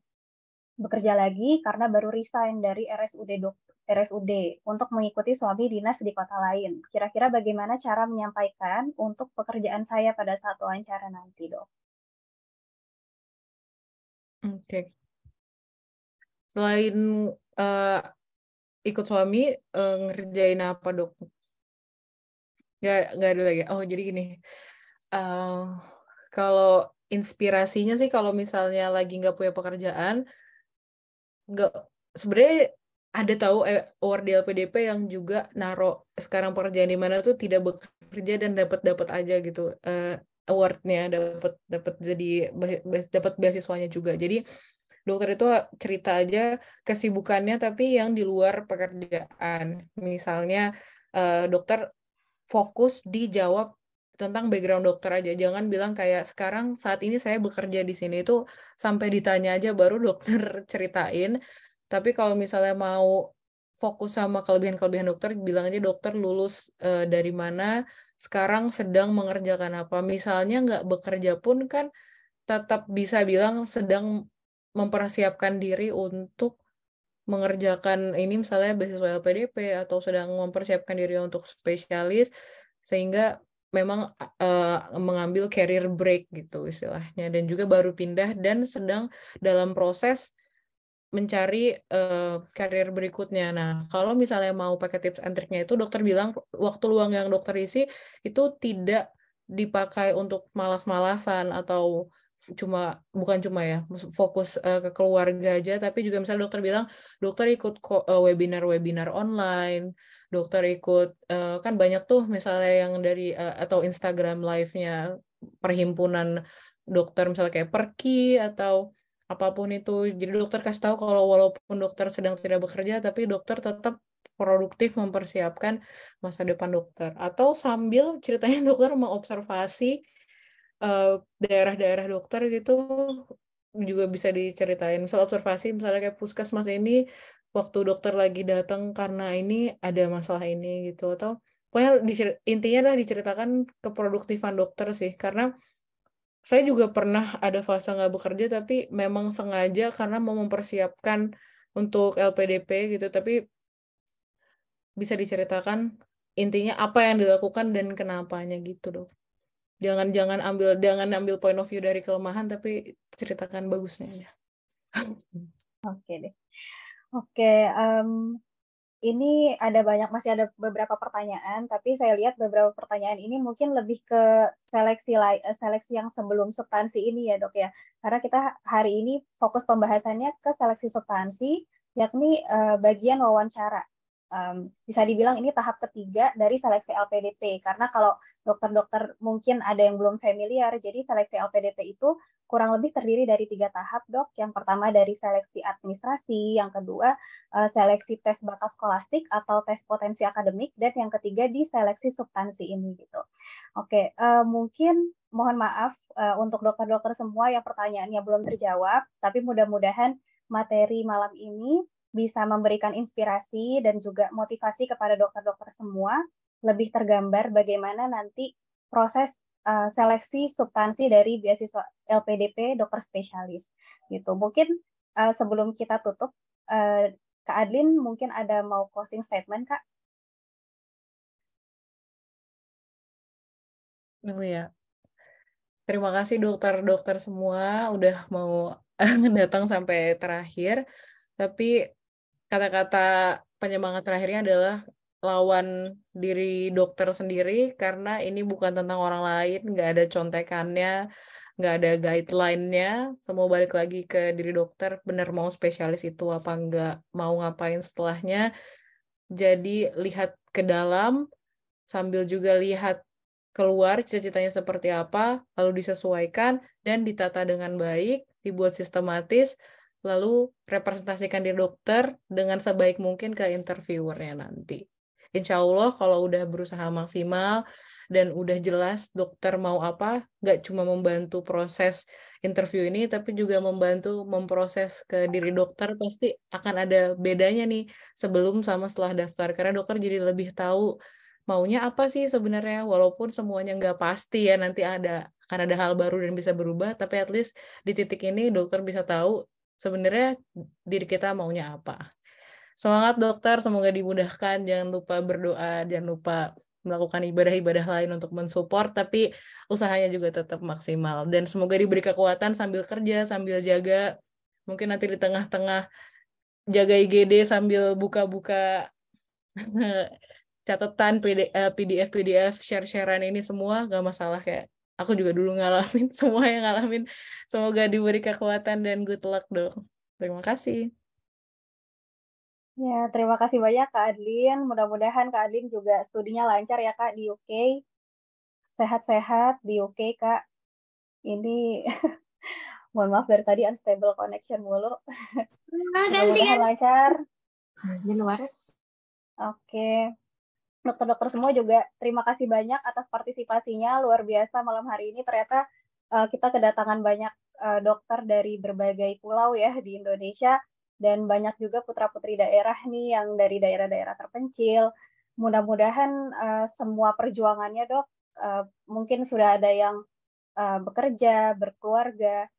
lagi karena baru resign dari RSUD untuk mengikuti suami dinas di kota lain. Kira-kira bagaimana cara menyampaikan untuk pekerjaan saya pada saat wawancara nanti, Dok? Oke. Selain ikut suami, ngerjain apa, Dok? Nggak ada lagi. Oh, jadi gini. Kalau inspirasinya sih, kalau misalnya lagi nggak punya pekerjaan, sebenarnya ada tahu award di LPDP yang juga naro sekarang pekerjaan di mana tuh tidak bekerja dan dapat aja gitu awardnya, dapat jadi dapat beasiswanya juga. Jadi dokter itu cerita aja kesibukannya tapi yang di luar pekerjaan. Misalnya dokter fokus dijawab tentang background dokter aja. Jangan bilang kayak sekarang saat ini saya bekerja di sini, itu sampai ditanya aja baru dokter ceritain. Tapi kalau misalnya mau fokus sama kelebihan-kelebihan dokter, bilang aja dokter lulus dari mana, sekarang sedang mengerjakan apa. Misalnya nggak bekerja pun kan tetap bisa bilang sedang mempersiapkan diri untuk mengerjakan ini, misalnya beasiswa LPDP, atau sedang mempersiapkan diri untuk spesialis, sehingga memang mengambil career break gitu istilahnya, dan juga baru pindah dan sedang dalam proses mencari karir berikutnya. Nah, kalau misalnya mau pakai tips and triknya itu, dokter bilang waktu luang yang dokter isi itu tidak dipakai untuk malas-malasan atau bukan cuma ya fokus ke keluarga aja, tapi juga misalnya dokter bilang dokter ikut webinar online, dokter ikut kan banyak tuh misalnya yang dari atau Instagram live-nya perhimpunan dokter, misalnya kayak Perki atau apapun itu. Jadi dokter kasih tahu kalau walaupun dokter sedang tidak bekerja, tapi dokter tetap produktif mempersiapkan masa depan dokter. Atau sambil ceritanya dokter mengobservasi daerah-daerah dokter gitu juga bisa diceritain. Misal observasi, misalnya kayak puskesmas ini, waktu dokter lagi datang karena ini ada masalah ini gitu. Atau pokoknya intinya adalah diceritakan keproduktifan dokter sih. Karena saya juga pernah ada fase nggak bekerja, tapi memang sengaja karena mau mempersiapkan untuk LPDP gitu, tapi bisa diceritakan intinya apa yang dilakukan dan kenapanya gitu, Dok. Jangan ambil point of view dari kelemahan, tapi ceritakan bagusnya aja. Oke deh. Oke, ini masih ada beberapa pertanyaan, tapi saya lihat beberapa pertanyaan ini mungkin lebih ke seleksi yang sebelum substansi ini ya, Dok ya. Karena kita hari ini fokus pembahasannya ke seleksi substansi, yakni bagian wawancara. Bisa dibilang ini tahap ketiga dari seleksi LPDP, karena kalau dokter-dokter mungkin ada yang belum familiar, jadi seleksi LPDP itu kurang lebih terdiri dari 3 tahap, Dok. Yang pertama dari seleksi administrasi, yang kedua seleksi tes batas skolastik atau tes potensi akademik, dan yang ketiga di seleksi substansi ini gitu. Oke, mungkin mohon maaf untuk dokter-dokter semua yang pertanyaannya belum terjawab, tapi mudah-mudahan materi malam ini bisa memberikan inspirasi dan juga motivasi kepada dokter-dokter semua lebih tergambar bagaimana nanti proses seleksi substansi dari beasiswa LPDP dokter spesialis gitu. Mungkin sebelum kita tutup, Kak Adlin mungkin ada mau closing statement, Kak? Oh ya, terima kasih dokter-dokter semua udah mau datang sampai terakhir. Tapi kata-kata penyemangat terakhirnya adalah lawan diri dokter sendiri, karena ini bukan tentang orang lain, nggak ada contekannya, nggak ada guideline-nya, semua balik lagi ke diri dokter, bener mau spesialis itu apa nggak, mau ngapain setelahnya, Jadi lihat ke dalam, sambil juga lihat keluar cita-citanya seperti apa, lalu disesuaikan dan ditata dengan baik, dibuat sistematis, lalu representasikan diri dokter dengan sebaik mungkin ke interviewernya nanti. Insya Allah kalau udah berusaha maksimal dan udah jelas dokter mau apa, nggak cuma membantu proses interview ini, tapi juga membantu memproses ke diri dokter, pasti akan ada bedanya nih sebelum sama setelah daftar. Karena dokter jadi lebih tahu maunya apa sih sebenarnya, walaupun semuanya nggak pasti ya, nanti akan ada hal baru dan bisa berubah, tapi at least di titik ini dokter bisa tahu sebenarnya diri kita maunya apa. Semangat dokter, semoga dimudahkan, jangan lupa berdoa, jangan lupa melakukan ibadah-ibadah lain untuk mensupport, tapi usahanya juga tetap maksimal. Dan semoga diberi kekuatan sambil kerja, sambil jaga, mungkin nanti di tengah-tengah jaga IGD sambil buka-buka catatan PDF share-sharean ini semua gak masalah, kayak aku juga dulu ngalamin, semua yang ngalamin. Semoga diberi kekuatan dan good luck dok. Terima kasih. Ya, terima kasih banyak Kak Adlin. Mudah-mudahan Kak Adlin juga studinya lancar ya Kak di UK. Sehat-sehat di UK Kak. Ini mohon maaf dari tadi unstable connection mulu. Mudah-mudahan lancar. Di luar. Oke. Dokter-dokter semua juga terima kasih banyak atas partisipasinya, luar biasa malam hari ini. Ternyata kita kedatangan banyak dokter dari berbagai pulau ya di Indonesia, dan banyak juga putra-putri daerah nih yang dari daerah-daerah terpencil. Mudah-mudahan semua perjuangannya dok, mungkin sudah ada yang bekerja, berkeluarga,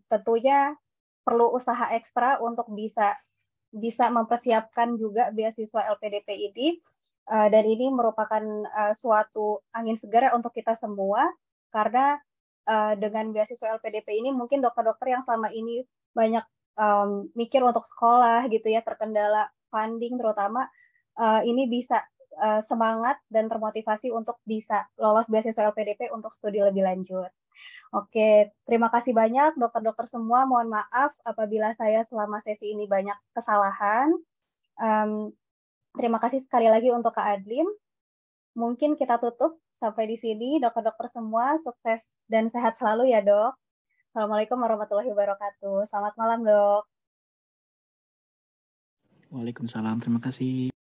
tentunya perlu usaha ekstra untuk bisa mempersiapkan juga beasiswa LPDP ini. Dan ini merupakan suatu angin segar untuk kita semua, karena dengan beasiswa LPDP ini mungkin dokter-dokter yang selama ini banyak mikir untuk sekolah gitu ya, terkendala funding terutama, ini bisa semangat dan termotivasi untuk bisa lolos beasiswa LPDP untuk studi lebih lanjut. Oke, terima kasih banyak dokter-dokter semua. Mohon maaf apabila saya selama sesi ini banyak kesalahan. Terima kasih sekali lagi untuk Kak Adlin. Mungkin kita tutup sampai di sini. Dokter-dokter semua, sukses dan sehat selalu ya dok. Assalamualaikum warahmatullahi wabarakatuh. Selamat malam dok. Waalaikumsalam, terima kasih.